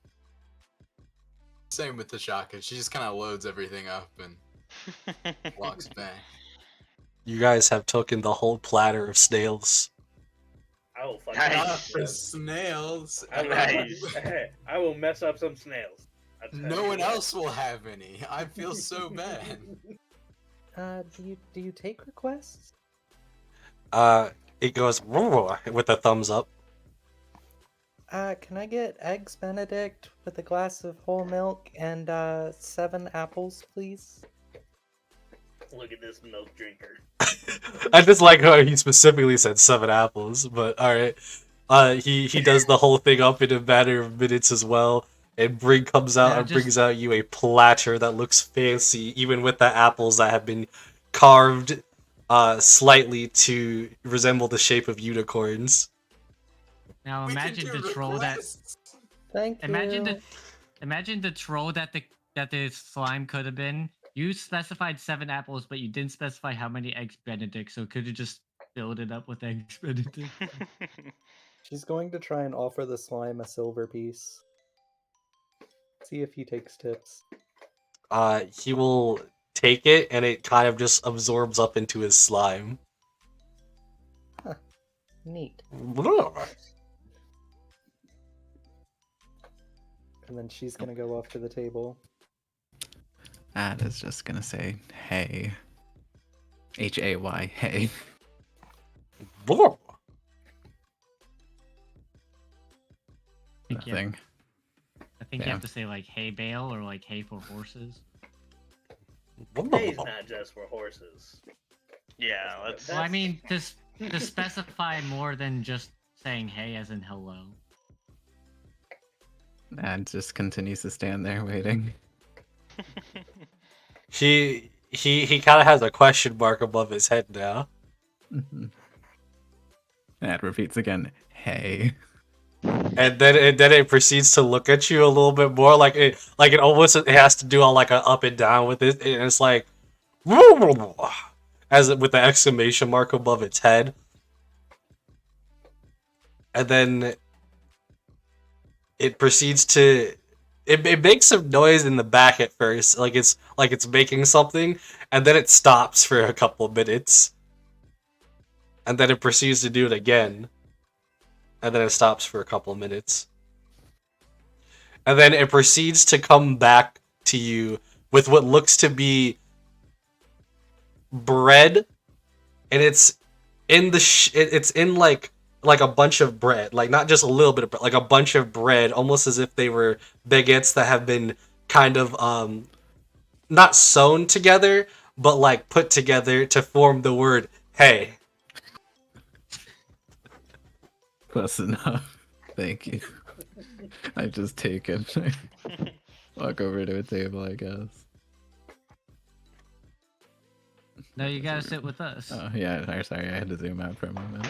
Same with the shotgun. She just kind of loads everything up and walks back. You guys have taken the whole platter of snails. I will fucking. Nice. Not for snails. I will, Nice. I will mess up some snails. I'll tell No you one what. else will have any. I feel so bad. Do you take requests? It goes with a thumbs up. Can I get eggs Benedict with a glass of whole milk and 7 apples, please? Look at this milk drinker. I just like how he specifically said 7 apples, but alright. He does the whole thing up in a matter of minutes as well, and comes out Yeah, and just- brings out you a platter that looks fancy, even with the apples that have been carved slightly to resemble the shape of unicorns. Now We can imagine do the troll that. requests. Thank Imagine you. the imagine the troll that the slime could have been. You specified 7 apples, but you didn't specify how many eggs Benedict, so could you just filled it up with eggs Benedict? She's going to try and offer the slime a silver piece. See if he takes tips. He will take it, and it kind of just absorbs up into his slime. Neat. And then she's gonna go off to the table. Ad is just gonna say, hey. Hay, hey. Nothing. I think you have to say like "Hey Bale" or like "Hey for horses." Hay's not just for horses. Yeah, let's. Well, I mean, to specify more than just saying "Hey" as in hello. Ad just continues to stand there waiting. He kind of has a question mark above his head now. Ad repeats again, hey. And then it proceeds to look at you a little bit more, like it almost it has to do all like an up and down with it, and it's like, as with the exclamation mark above its head, and then it proceeds to it makes some noise in the back at first, like it's making something, and then it stops for a couple of minutes, and then it proceeds to do it again. And then it stops for a couple of minutes. And then it proceeds to come back to you with what looks to be bread. And it's in the it's in like a bunch of bread, like not just a little bit of bread, like a bunch of bread, almost as if they were baguettes that have been kind of not sewn together, but like put together to form the word hey. Close enough. Thank you. I just take it. Walk over to a table, I guess. No, you gotta sit with us. Oh, yeah. Sorry, I had to zoom out for a moment.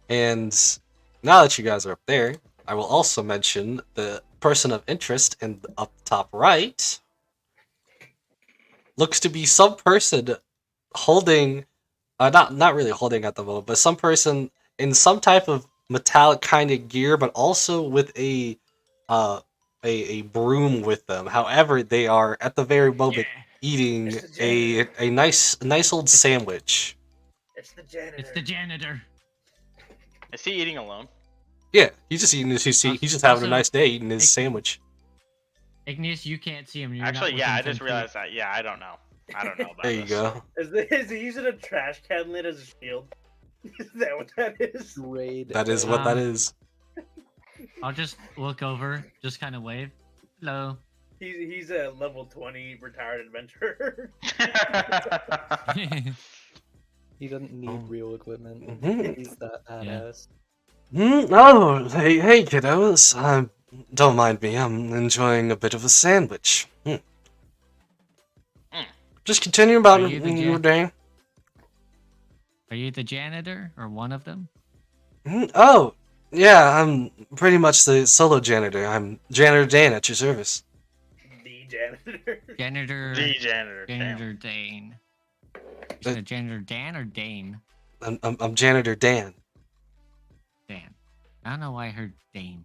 And now that you guys are up there, I will also mention the person of interest in the up top right looks to be some person holding, not really holding at the moment, but some person in some type of metallic kind of gear, but also with a broom with them. However, they are at the very moment eating a nice old sandwich. It's the janitor. It's the janitor. Is he eating alone? Yeah, he's just eating his. He's just having a nice day eating his sandwich. Igneous, you can't see him. You're Actually, not yeah, I within just 10 realized that. Yeah, I don't know. I don't know about There you this. go. Is he using a trash can lid as a shield? Is that what that is? Grade That is what that is. I'll just look over, just kind of wave. Hello. He's a level 20 retired adventurer. He doesn't need real equipment. Mhm. He's that badass. Oh, hey, kiddos. Don't mind me. I'm enjoying a bit of a sandwich. Just continue about Are you the your day. Are you the janitor or one of them? Oh, yeah, I'm pretty much the solo janitor. I'm Janitor Dan at your service. The janitor. Janitor. The janitor. Janitor Dane. Is it Janitor Dan or Dane? I'm Janitor Dan. Dan. I don't know why I heard Dane.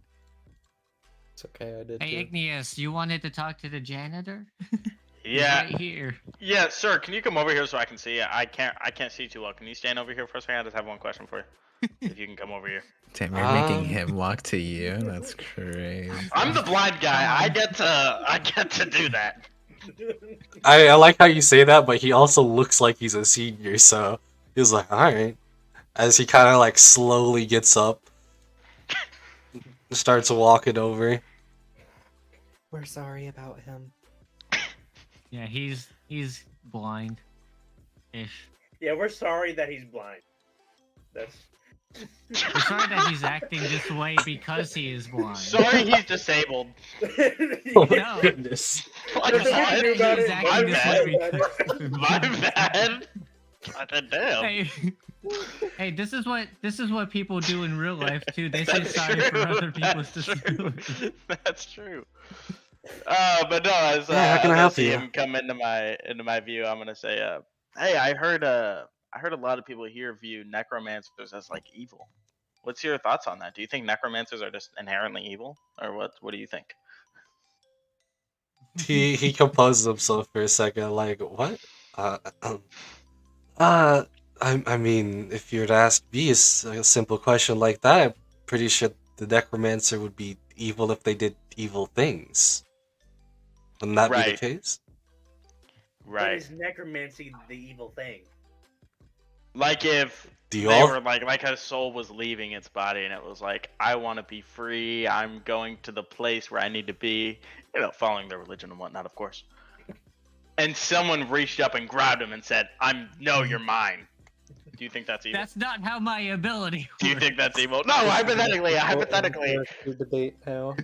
It's okay, I did Hey, too. Igneous, you wanted to talk to the janitor? He's Yeah. right here. Yeah, sir. Can you come over here so I can see you? I can't see too well. Can you stand over here for a second? I just have one question for you. If you can come over here. Damn, you're making him walk to you? That's crazy. I'm the blind guy. I get to do that. I like how you say that, but he also looks like he's a senior, so he's like, alright. As he kind of like slowly gets up, starts walking over. We're sorry about him. Yeah, he's blind. Ish. Yeah, we're sorry that he's blind. That's. We're sorry that he's acting this way because he is blind. Sorry, he's disabled. Oh my No. goodness. My We're sorry bad. that he's My acting this way bad. because... My bad. God damn. Hey, hey, this is what people do in real life too. They say That's sorry for true, other people's that's true. disabilities. That's true. But no, Yeah, how can I as I help see you? him come into my view, I'm gonna say, hey, I heard a lot of people here view necromancers as like evil. What's your thoughts on that? Do you think necromancers are just inherently evil, or what? What do you think? He composes himself for a second, like, what? Uh, uh, I mean, if you were to ask me a simple question like that, I'm pretty sure the necromancer would be evil if they did evil things. Wouldn't that be the Right, case? But right. is necromancy the evil thing? Like if Do you they all? were like a soul was leaving its body and it was like, I want to be free. I'm going to the place where I need to be. You know, following their religion and whatnot, of course. And someone reached up and grabbed him and said, no, you're mine. Do you think that's evil? That's not how my ability Do you works. think that's evil? No, hypothetically, hypothetically. Debate now.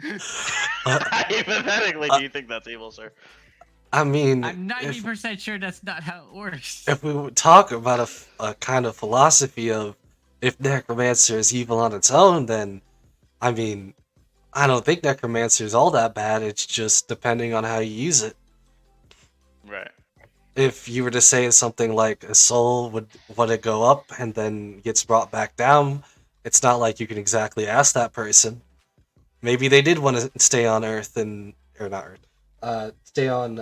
Hypothetically, do you think that's evil, sir? I mean, I'm if 90% sure that's not how it works. if we would talk about a kind of philosophy of if necromancer is evil on its own, then I mean, I don't think necromancer is all that bad. It's just depending on how you use it. Right. If you were to say something like a soul would want to go up and then gets brought back down, it's not like you can exactly ask that person. Maybe they did want to stay on Earth or not Earth, stay on.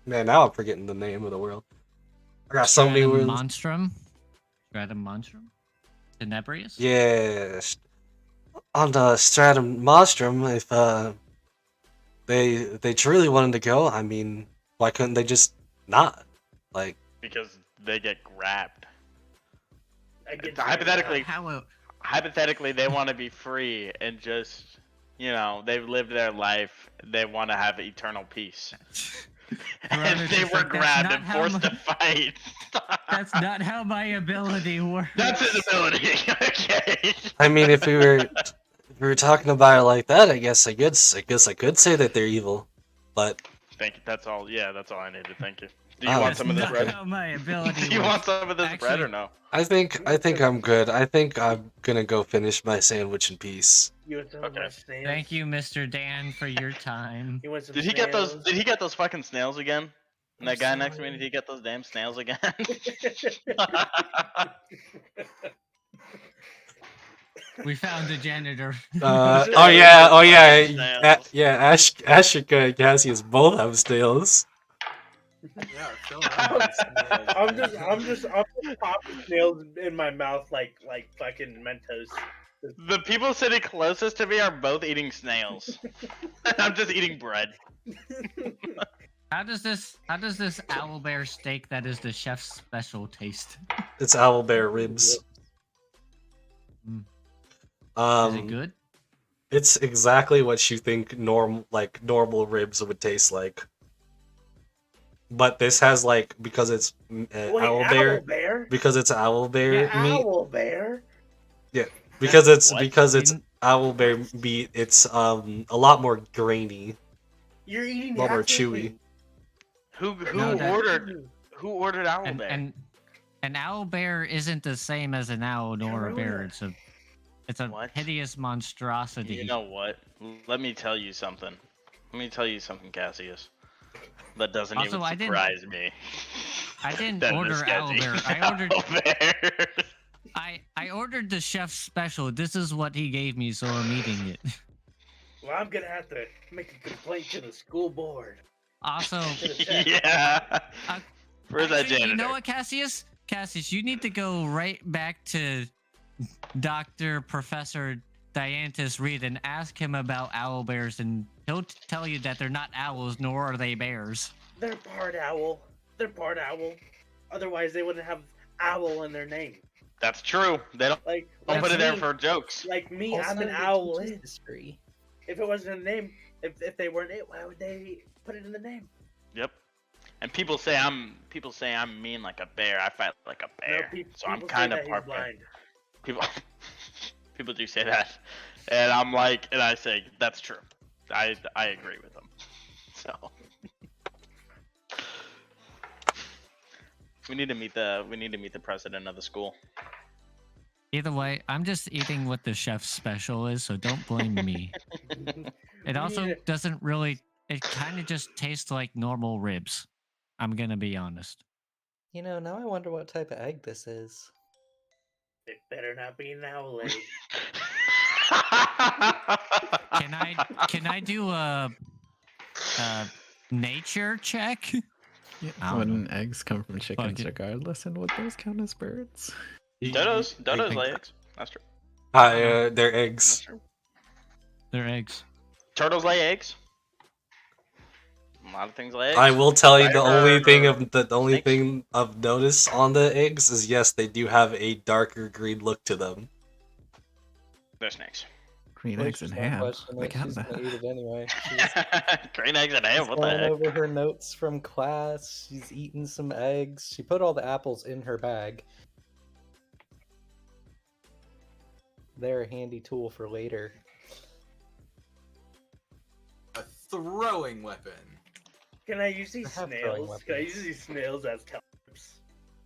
Man, now I'm forgetting the name of the world. I got so many Stratum words. Monstrum? Stratum Monstrum? Tenebrius? Yeah, on the Stratum Monstrum, if they truly wanted to go, I mean, why couldn't they just not? Like, Because they get grabbed. Against Hypothetically, How they want to be free and just, they've lived their life. They want to have eternal peace. And Corona's they just were like, that's grabbed not and how forced my- to fight. That's not how my ability works. That's his ability. Okay. I mean, if we were talking about it like that, I guess I could say that they're evil, but Thank you. That's all. Yeah, that's all I needed. Thank you. Do Oh, you want That's some of this not bread? how my ability Do you works. want some of this bread or Actually- no? I think I'm good. I think I'm gonna go finish my sandwich in peace. You want some of Okay. my snails? Thank you, Mr. Dan, for your time. You want some Did he get those? snails? Did he get those fucking snails again? And I'm that guy next to me, sorry. did he get those damn snails again? We found the janitor. Oh yeah, Snails. Ashika and Cassius both have snails. Yeah, fill out. I'm just popping snails in my mouth like fucking Mentos. The people sitting closest to me are both eating snails. I'm just eating bread. How does this owlbear steak that is the chef's special taste? It's owlbear ribs. Is it good? It's exactly what you think normal ribs would taste like. But this has because it's Wait, owlbear, because it's owlbear Yeah, meat. owl bear. Because it's What? owlbear meat, it's a lot more grainy, You're eating a lot more half of chewy. me. Who No, that- ordered owlbear? And an owlbear isn't the same as an owl nor a bear. It's a What? hideous monstrosity. You know what? Let me tell you something. Cassius. That doesn't Also, even I didn't- surprise me. I didn't That order this guy's eating owlbear. I ordered owlbear. I ordered the chef's special. This is what he gave me, so I'm eating it. Well, I'm gonna have to make a complaint to the school board. Also, Yeah. Where's that actually, janitor? you know what, Cassius? Cassius, you need to go right back to Dr. Professor Diantis Reed and ask him about owlbears, and he'll tell you that they're not owls, nor are they bears. They're part owl. Otherwise, they wouldn't have owl in their name. That's true. They don't Like put it there me, for jokes. like me. I'm Also, an it owl. teaches history. If it wasn't a name, if they weren't it, why would they put it in the name? Yep. And people say I'm mean like a bear. I fight like a No, bear. So I'm people say kind that of he's part bear. blind. People people do say that, and I say that's true. I agree with them. So We need to meet the president of the school. Either way, I'm just eating what the chef's special is, so don't blame me. It also doesn't really. It kind of just tastes like normal ribs. I'm gonna be honest. You know, now I wonder what type of egg this is. It better not be an owl egg. Can I do a nature check? Yeah, I don't wouldn't eggs come from chickens it. regardless, and would those count as birds? Dodos lay eggs. That's true. They're That's eggs. true. They're eggs. Turtles lay eggs. A lot of things lay eggs. I will tell you the only Snakes? thing of notice on the eggs is yes, they do have a darker green look to them. They're snakes. Green eggs and ham. They count She's that. gonna eat it anyway. Green eggs and ham. She's What the going heck? over her notes from class. She's eating some eggs. She put all the apples in her bag. They're a handy tool for later. A throwing weapon. Can I use these I have throwing snails? Can I weapons. use these snails as caltrops?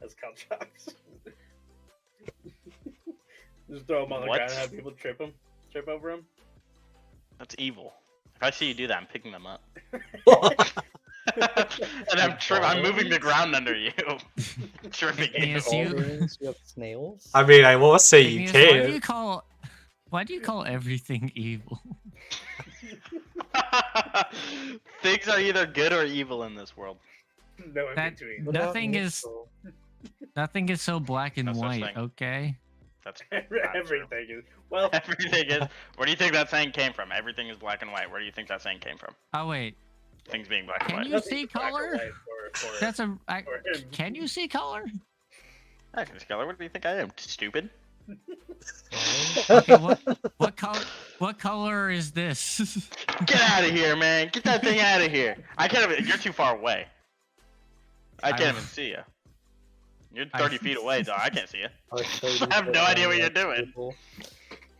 As caltrops? Just throw them on the What? ground and have people trip over them. That's evil. If I see you do that, I'm picking them up. And I'm moving the ground under you. Tripping you. Yes, you- Ballrooms, you have snails. I mean, I will say you Igneous, can. Why do you call everything evil? Things are either good or evil in this world. No in That- between. What about nothing is- neutral? Nothing is so black and No such white, thing. okay? That's not true. Everything is. Well, Everything is. Where do you think that saying came from? Everything is black and white. Where do you think that saying came from? Oh wait, Things being black and Can white. you nothing's see black or color? white for that's a. I, for him. can you see color? I can see color. What do you think I am? Stupid? Okay, what color is this? Get out of here, man! Get that thing out of here! I can't even. You're too far away. I can't even see you. You're 30 feet away, dog. I can't see you. I have no idea what you're doing. What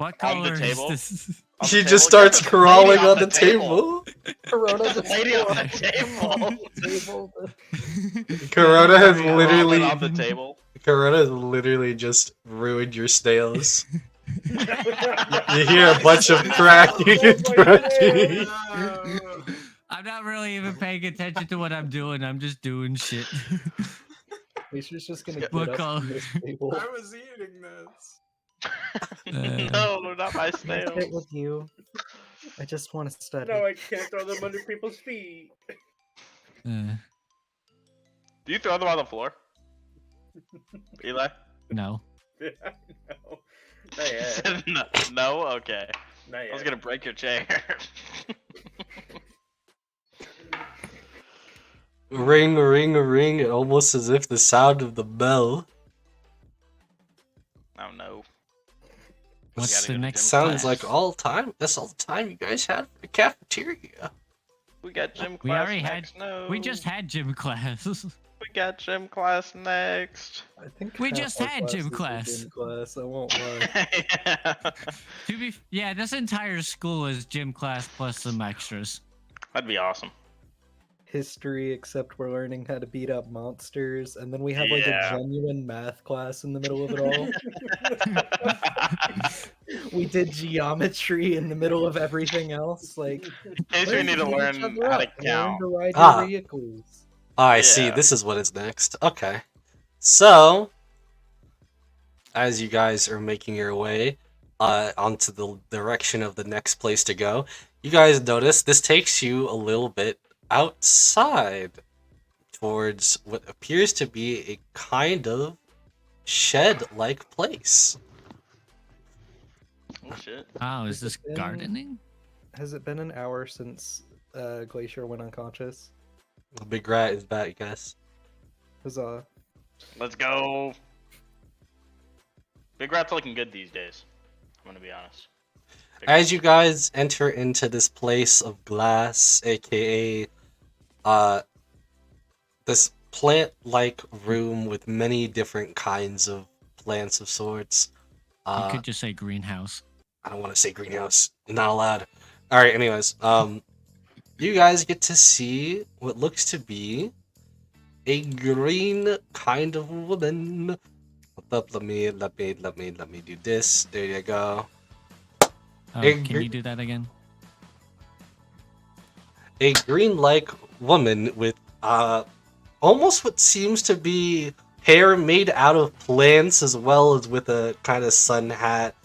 On the color is table? this? On the She table? just starts Get the crawling lady on off the table. Corona's The lady on the table. Corona has Crawling literally, off the table. Corona has literally just ruined your snails. You hear a bunch of cracking and crunching. No. I'm not really even paying attention to what I'm doing. I'm just doing shit. She's just gonna get What up color? from this table. I was eating this. No, not my Can I sit snails. with you? I just want to study. No, I can't throw them under people's feet. Uh, Do you throw them on the floor? Eli? no. no. Not yet. no, no? Okay. Not I was yet. gonna break your chair. Ring, ring, ring, almost as if the sound of the bell. Oh no. What's gotta the go to next? gym Sounds class? like all time. That's all the time you guys had for the cafeteria. We got gym class We already had- next. No. We just had gym class. We got gym class next. I think We half just our had gym classes class. are Gym class. I won't lie. Yeah. Yeah, this entire school is gym class plus some extras. That'd be awesome. History, except we're learning how to beat up monsters, and then we have like Yeah. a genuine math class in the middle of it all. We did geometry in the middle of everything else. Like, In case we learn need to beat learn each other how to up, learn count. to ride Ah. your vehicles. I see. Yeah. This is what is next. Okay. So, as you guys are making your way onto the direction of the next place to go, you guys notice this takes you a little bit outside towards what appears to be a kind of shed-like place. Oh shit. Oh, is this Been- gardening? Has it been an hour since Glacier went unconscious? The big rat is back, guys. Huzzah. Let's go. Big Rat's looking good these days. I'm gonna be honest. Big As Rat- you guys enter into this place of glass, aka this plant-like room with many different kinds of plants of sorts. You could just say greenhouse. I don't want to say greenhouse. Not allowed. All right. Anyways, you guys get to see what looks to be a green kind of woman. Let me do this. There you go. Oh, A can gr- you do that again? A green-like woman with almost what seems to be hair made out of plants, as well as with a kind of sun hat.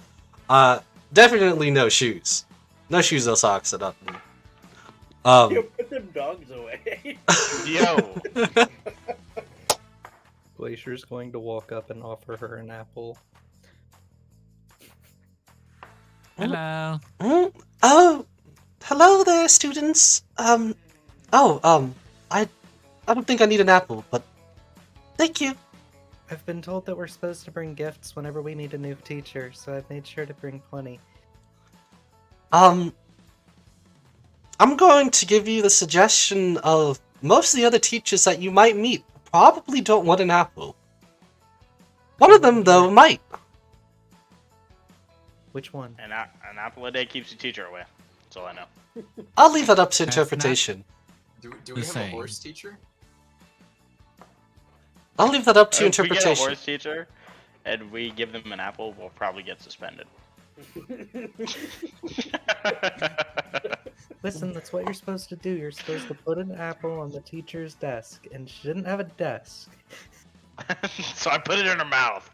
Definitely no shoes. No shoes, no socks, or nothing. Yo, put them dogs away. Yo. Glacier's going to walk up and offer her an apple. Hello. Oh, hello there, students. I don't think I need an apple, but thank you. I've been told that we're supposed to bring gifts whenever we need a new teacher, so I've made sure to bring plenty. I'm going to give you the suggestion of most of the other teachers that you might meet probably don't want an apple. One of them, though, might. Which one? An apple a day keeps the teacher away. That's all I know. I'll leave that up to That's not- interpretation. Do we have a Insane. horse teacher? I'll leave that up to If we get a interpretation. horse teacher and we give them an apple, we'll probably get suspended. Listen, that's what you're supposed to do. You're supposed to put an apple on the teacher's desk, and she didn't have a desk. So I put it in her mouth.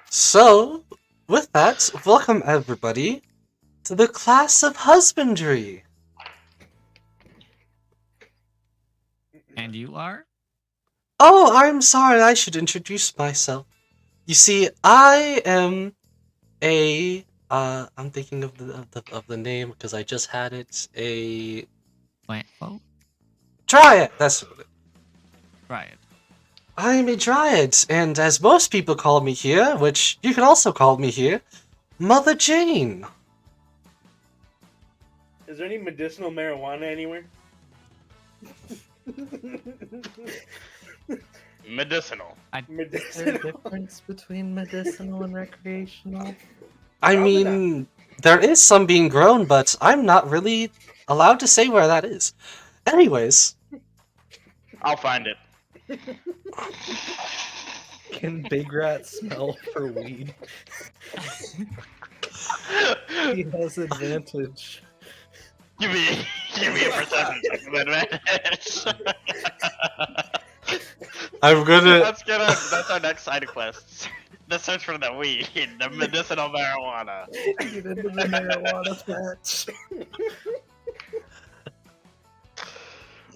So, with that, welcome everybody to the class of husbandry. And you are? Oh, I'm sorry, I should introduce myself. You see, I am I'm thinking of the name because I just had it. A Plant folk? dryad. That's what it. Right. I'm a dryad, and as most people call me here, which you can also call me here, Mother Jane. Is there any medicinal marijuana anywhere? Medicinal. Is there a Medicinal. difference between medicinal and recreational? I Probably mean, there is some being grown, but I'm not really allowed to say where that is. Anyways, I'll find it. Can Big Rat smell for weed? He has advantage. Give me a perception check of advantage. I'm gonna. That's our next side quest. The search for the weed, the medicinal marijuana. Get into the marijuana patch.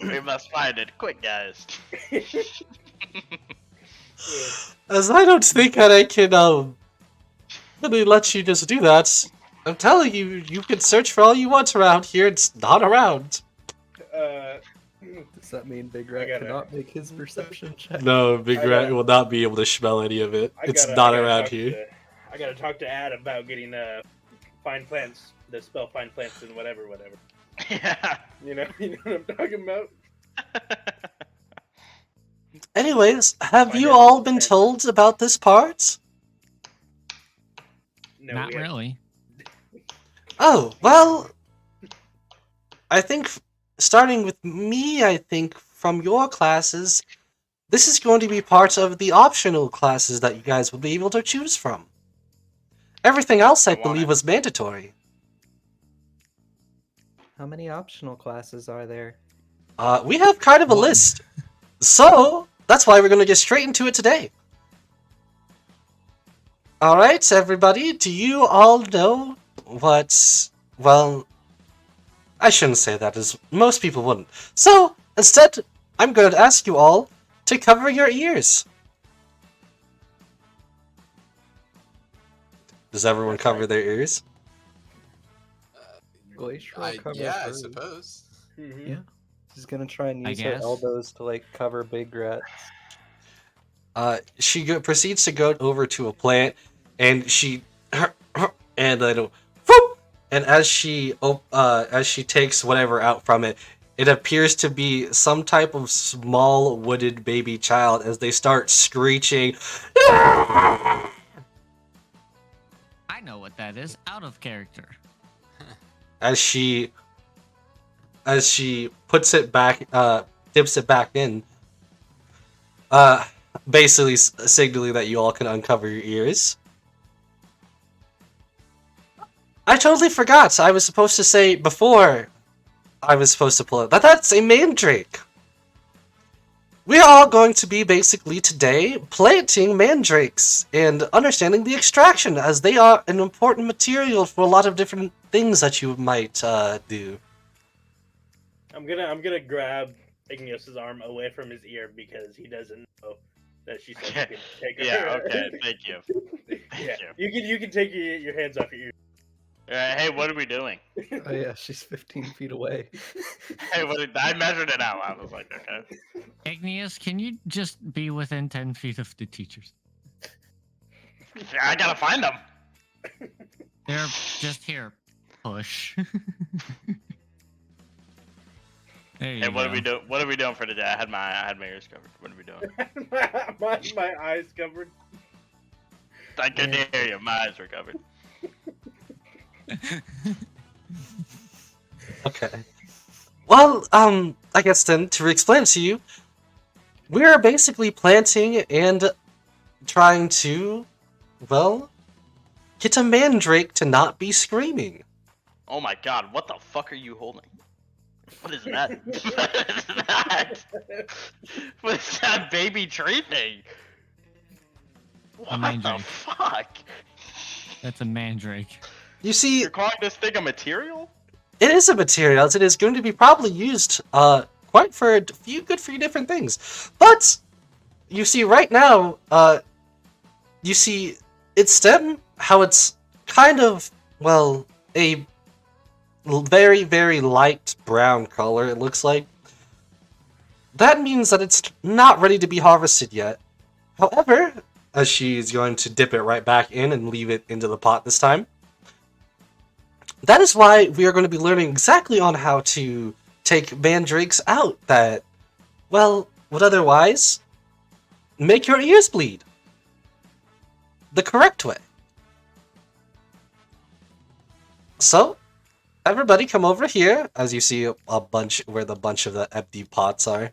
We must find it, quick, guys. As I don't think that I can really let you just do that. I'm telling you, you can search for all you want around here. It's not around. Does that mean Big Rat gotta- cannot make his perception check? No, Big I Rat gotta- will not be able to smell any of it. I It's gotta- not I gotta around talk here. I gotta talk to Ad about getting fine plants. The spell fine plants and whatever. Yeah. You know what I'm talking about? Anyways, have Find you out all what's been there. told about this part? No, Not we haven't. really. Oh, well, I think starting with me, I think from your classes, this is going to be part of the optional classes that you guys will be able to choose from. Everything else, I I want believe, it. was mandatory. How many optional classes are there? We have kind of a One. list. So, that's why we're going to get straight into it today. Alright, everybody, do you all know what... Well, I shouldn't say that, as most people wouldn't. So, instead, I'm going to ask you all to cover your ears. Does everyone cover their ears? Glacier will cover Yeah, I hers. suppose. Mhm. Yeah. She's gonna try and I use her guess. elbows to like cover Big Rat. She proceeds to go over to a plant, and she and then whoop, and as she takes whatever out from it, it appears to be some type of small wooded baby child as they start screeching. I know what that is. Out of character. As she as she puts it back, dips it back in, basically signaling that you all can uncover your ears. I totally forgot. I was supposed to say before I was supposed to pull it that's a mandrake. We are all going to be basically today planting mandrakes and understanding the extraction, as they are an important material for a lot of different things that you might do. I'm gonna grab Igneous's arm away from his ear because he doesn't know that she said Okay. you can take her. Yeah, okay, thank you. Yeah, you. you can take your hands off your ear. Hey, what are we doing? Oh yeah, she's 15 feet away. Hey, I measured it out. I was like, okay. Igneous, can you just be within 10 feet of the teachers? I gotta find them. They're just here. Push. There you Hey, what go. are we doing? What are we doing for today? I had my ears covered. What are we doing? my eyes covered. I couldn't hear you. My eyes were covered. Okay. Well, I guess then, to explain to you, we are basically planting and trying to, well, get a mandrake to not be screaming. Oh my god, what the fuck are you holding? What is that? What is that? What is that baby tree thing? What the mandrake. fuck? That's a mandrake. You see, You're calling this thing a material? it is a material. It is going to be probably used quite for a few different things. But you see right now, you see its stem, how it's kind of, well, a very, very light brown color, it looks like. That means that it's not ready to be harvested yet. However, as she's going to dip it right back in and leave it into the pot this time, that is why we are going to be learning exactly on how to take mandrakes out that, well, would otherwise make your ears bleed. The correct way. So, everybody come over here, as you see a bunch, where the bunch of the empty pots are,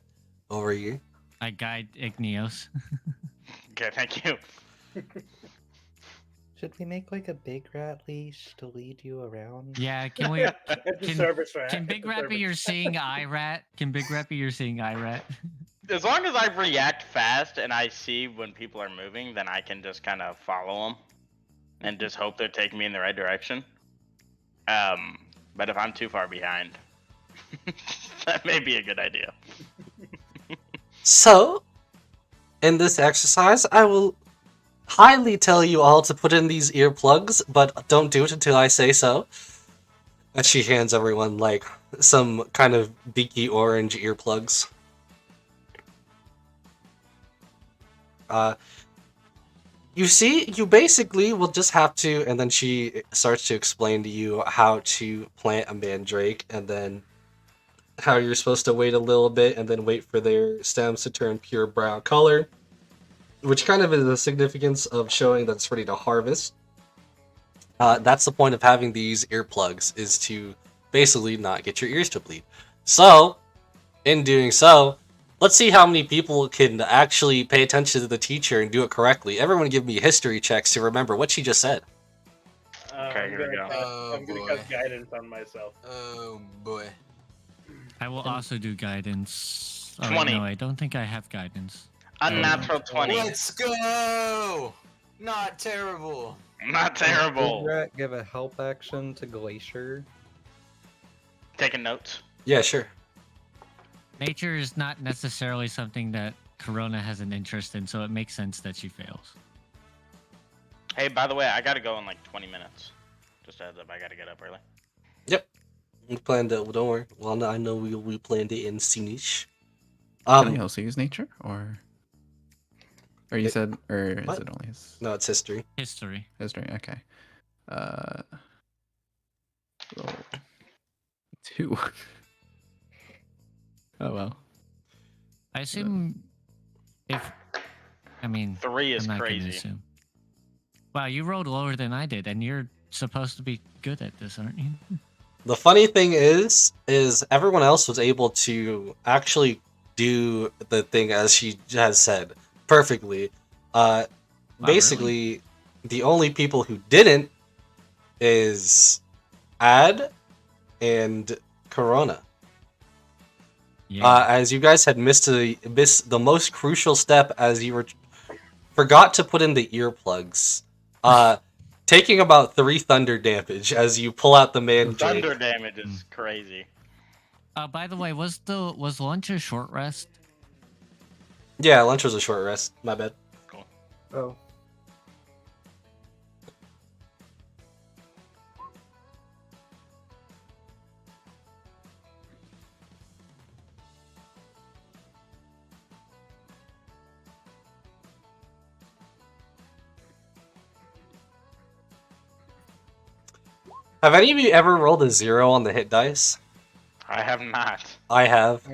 over here. I guide Igneos. Okay, thank you. Should we make like a big rat leash to lead you around? Yeah, can we? It's a Can- service rat. Can It's Big a Rat be service- your seeing eye rat? Can Big Rat be your seeing eye rat? As long as I react fast and I see when people are moving, then I can just kind of follow them and just hope they're taking me in the right direction. But if I'm too far behind, that may be a good idea. So, in this exercise, I will highly tell you all to put in these earplugs, but don't do it until I say so. And she hands everyone, like, some kind of beaky orange earplugs. You see, you basically will just have to, and then she starts to explain to you how to plant a mandrake, and then how you're supposed to wait a little bit, and then wait for their stems to turn pure brown color, which kind of is the significance of showing that it's ready to harvest. That's the point of having these earplugs, is to basically not get your ears to bleed. So, in doing so, let's see how many people can actually pay attention to the teacher and do it correctly. Everyone give me history checks to remember what she just said. Okay, I'm here we gonna go. cast- Oh, I'm gonna boy. cast guidance on myself. Oh boy. I will also do guidance. Oh, 20. No, I don't think I have guidance. Unnatural 20. Let's go! Not terrible. Not Big terrible. rat give a help action to Glacier. Taking notes. Yeah, sure. Nature is not necessarily something that Corona has an interest in, so it makes sense that she fails. Hey, by the way, I gotta go in like 20 minutes. Just a heads up, I gotta get up early. We planned it. Don't worry. Well, I know we planned it in soonish. Can I also use nature, or you It- said, or is what? it only his No, it's history. History. history? Okay. Roll 2. Oh well. I assume if... I mean, 3 is I'm not gonna crazy. assume. Wow, you rolled lower than I did, and you're supposed to be good at this, aren't you? The funny thing is everyone else was able to actually do the thing as she has said perfectly. Wow, Basically, the only people who didn't is Ad and Corona. Yeah. As you guys had missed the most crucial step, as you forgot to put in the earplugs. Taking about 3 thunder damage as you pull out the mandrake. Thunder damage is crazy. By the way, was lunch a short rest? Yeah, lunch was a short rest. My bad. Cool. Oh. Have any of you ever rolled a 0 on the hit dice? I have not. I have.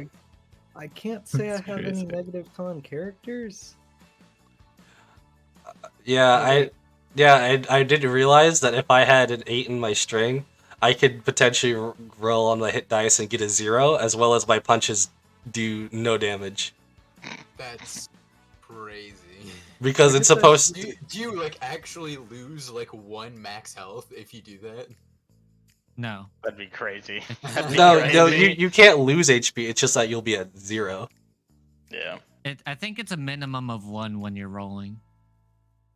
I can't say I That's have any crazy. negative con characters. Yeah, Okay. I didn't realize that if I had an 8 in my string, I could potentially roll on the hit dice and get a 0, as well as my punches do no damage. That's crazy. Because I it's guess supposed Do you like actually lose like 1 max health if you do that? No. That'd be crazy. That'd be No, crazy. you can't lose HP, it's just that you'll be at 0. Yeah. I think it's a minimum of 1 when you're rolling.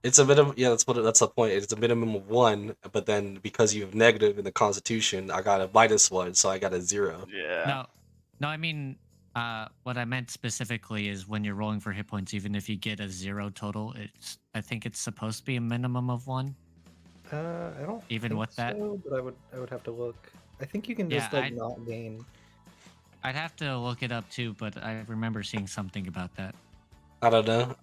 It's a minimum, yeah, that's the point. It's a minimum of 1, but then because you have negative in the constitution, I got a -1, so I got a 0. Yeah. No, I mean, what I meant specifically is when you're rolling for hit points, even if you get a 0 total, I think it's supposed to be a minimum of 1. I don't Even think with that? so, but I would have to look. I think you can Yeah, just like not gain. I'd have to look it up too, but I remember seeing something about that. I don't know.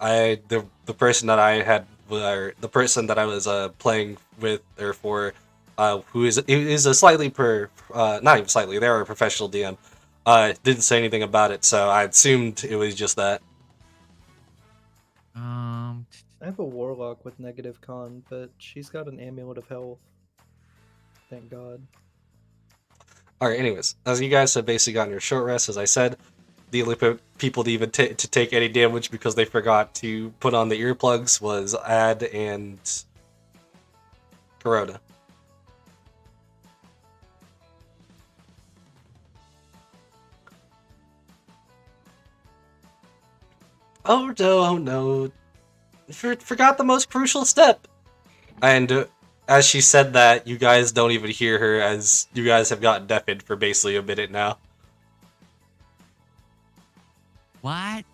The person that I had, or the person that I was playing with or for, who is a slightly not even slightly, they're a professional DM, didn't say anything about it, so I assumed it was just that. I have a warlock with negative con, but she's got an amulet of health. Thank God. All right. Anyways, as you guys have basically gotten your short rest, as I said, the only people to even to take any damage because they forgot to put on the earplugs was Ad and Corona. Oh no! Forgot the most crucial step. And as she said that, you guys don't even hear her, as you guys have gotten deafened for basically a minute now. What?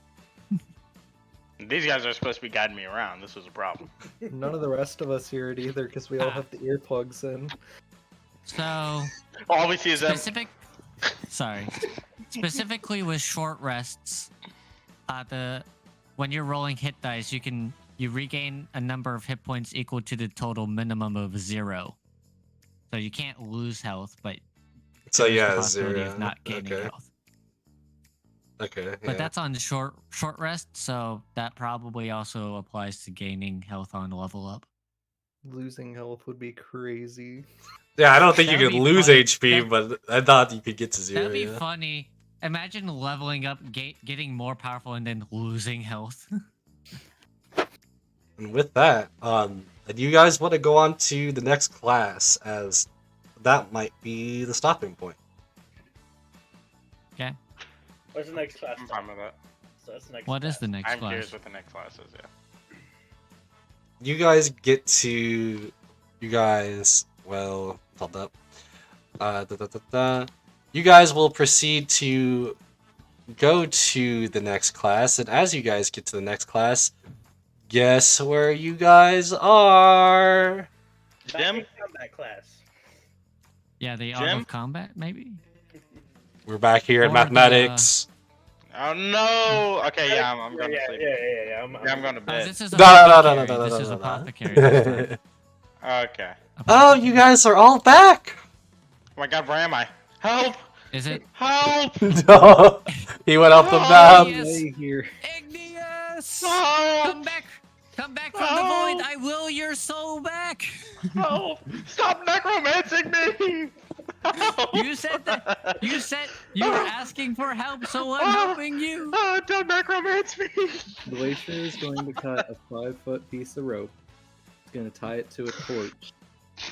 These guys are supposed to be guiding me around. This was a problem. None of the rest of us hear it either because we all have the earplugs in. So All we see is them. Specifically with short rests, when you're rolling hit dice, you regain a number of hit points equal to the total minimum of 0. So you can't lose health, but So there's the yeah, possibility 0. of not gaining Okay. health. Okay. Yeah. But that's on short rest, so that probably also applies to gaining health on level up. Losing health would be crazy. Yeah, I don't think you That'd could be lose funny. HP, but I thought you could get to 0. That'd be Yeah. funny. Imagine leveling up, getting more powerful, and then losing health. And with that, do you guys want to go on to the next class, as that might be the stopping point? Okay. What's the next class? I'm fine with that. So that's the next What is class. the next I'm class? curious what the next class is. Yeah. You guys get to, well, hold up. You guys will proceed to go to the next class, and as you guys get to the next class, guess where you guys are? Back Jim? in combat class. Yeah, the art Jim? of combat, maybe. We're back here in Or the, mathematics. Oh no! Okay, yeah, I'm going to sleep. Yeah. Yeah, I'm going to Oh, bed. this is No. apothecary. This is apothecary. this time. Okay. Oh, you guys are all back! Oh my god, where am I? Help! Is it Help! No, he went off the Oh, map. yes. Way here. Igneous? Help! Come back! Come back from the void! I will your soul back! Help! Stop necromancing me! You said that. You said you were asking for help, so I'm helping you. Oh, don't necromance me. Glacier is going to cut a 5-foot piece of rope. He's going to tie it to a torch.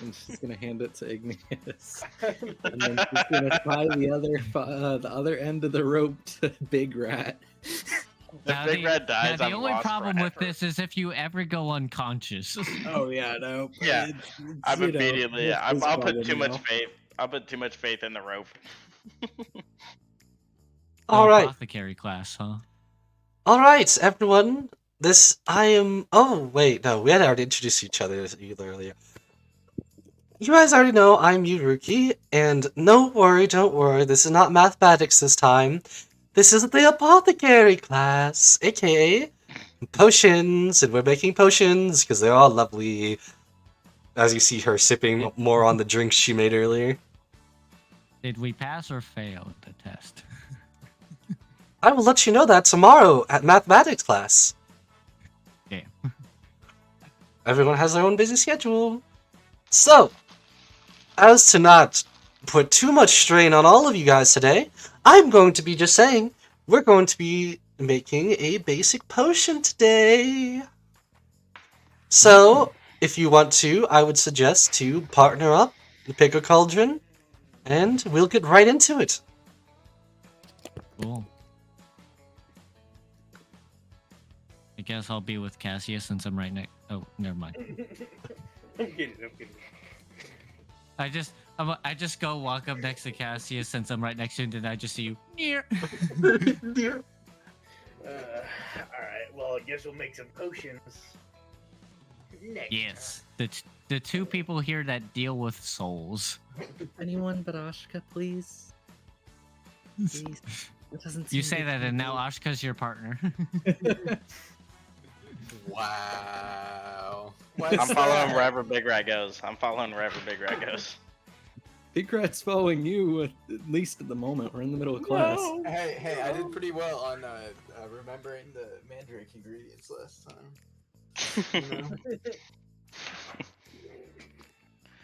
And she's going to hand it to Igneous. And then she's going to tie the other end of the rope to Big Rat. If Now, Big Red dies, the I'm only lost problem with forever. this is if you ever go unconscious. Oh, yeah, no. Yeah, I'm you know, immediately. it's his I'll put problem too much now. faith. I'll put too much faith in the rope. All right. Apothecary class, huh? All right, everyone. Oh, wait, no, we had already introduced each other earlier. You guys already know I'm Yuruki, and don't worry, this is not mathematics this time. This is the apothecary class, aka potions, and we're making potions because they're all lovely. As you see her sipping more on the drinks she made earlier. Did we pass or fail the test? I will let you know that tomorrow at mathematics class. Damn. Everyone has their own busy schedule. So, as to not put too much strain on all of you guys today, I'm going to be just saying, we're going to be making a basic potion today. So, if you want to, I would suggest to partner up, pick a cauldron, and we'll get right into it. Cool. I guess I'll be with Cassius since I'm right next. Oh, never mind. I'm kidding. I just go walk up next to Cassius since I'm right next to him, and I just see you. Near. Alright, well, I guess we'll make some potions. Next Yes, the two people here that deal with souls. Anyone but Ashka, please? Please. That doesn't You seem say to that, be and now good. Ashka's your partner. Wow. I'm following wherever Big Rat goes. Big Rat's following you, at least at the moment. We're in the middle of class. Hey, I did pretty well on remembering the mandrake ingredients last time. You know?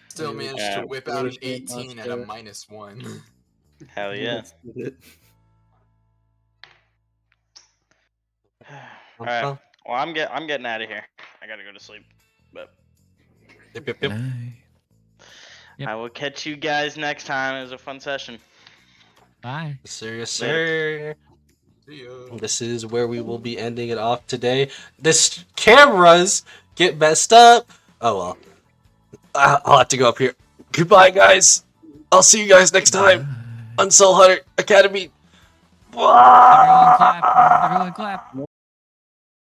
Still managed Yeah. to whip out an 18 at a -1. Hell yeah. Let's do it. All right. Well, I'm getting out of here. I gotta go to sleep. But Yep. Yep. I will catch you guys next time. It was a fun session. Bye. Yes, sir. See ya. This is where we will be ending it off today. This cameras get messed up. Oh well. I'll have to go up here. Goodbye, guys. I'll see you guys next time on Soul Hunter Academy. Everyone clap. Everyone clap.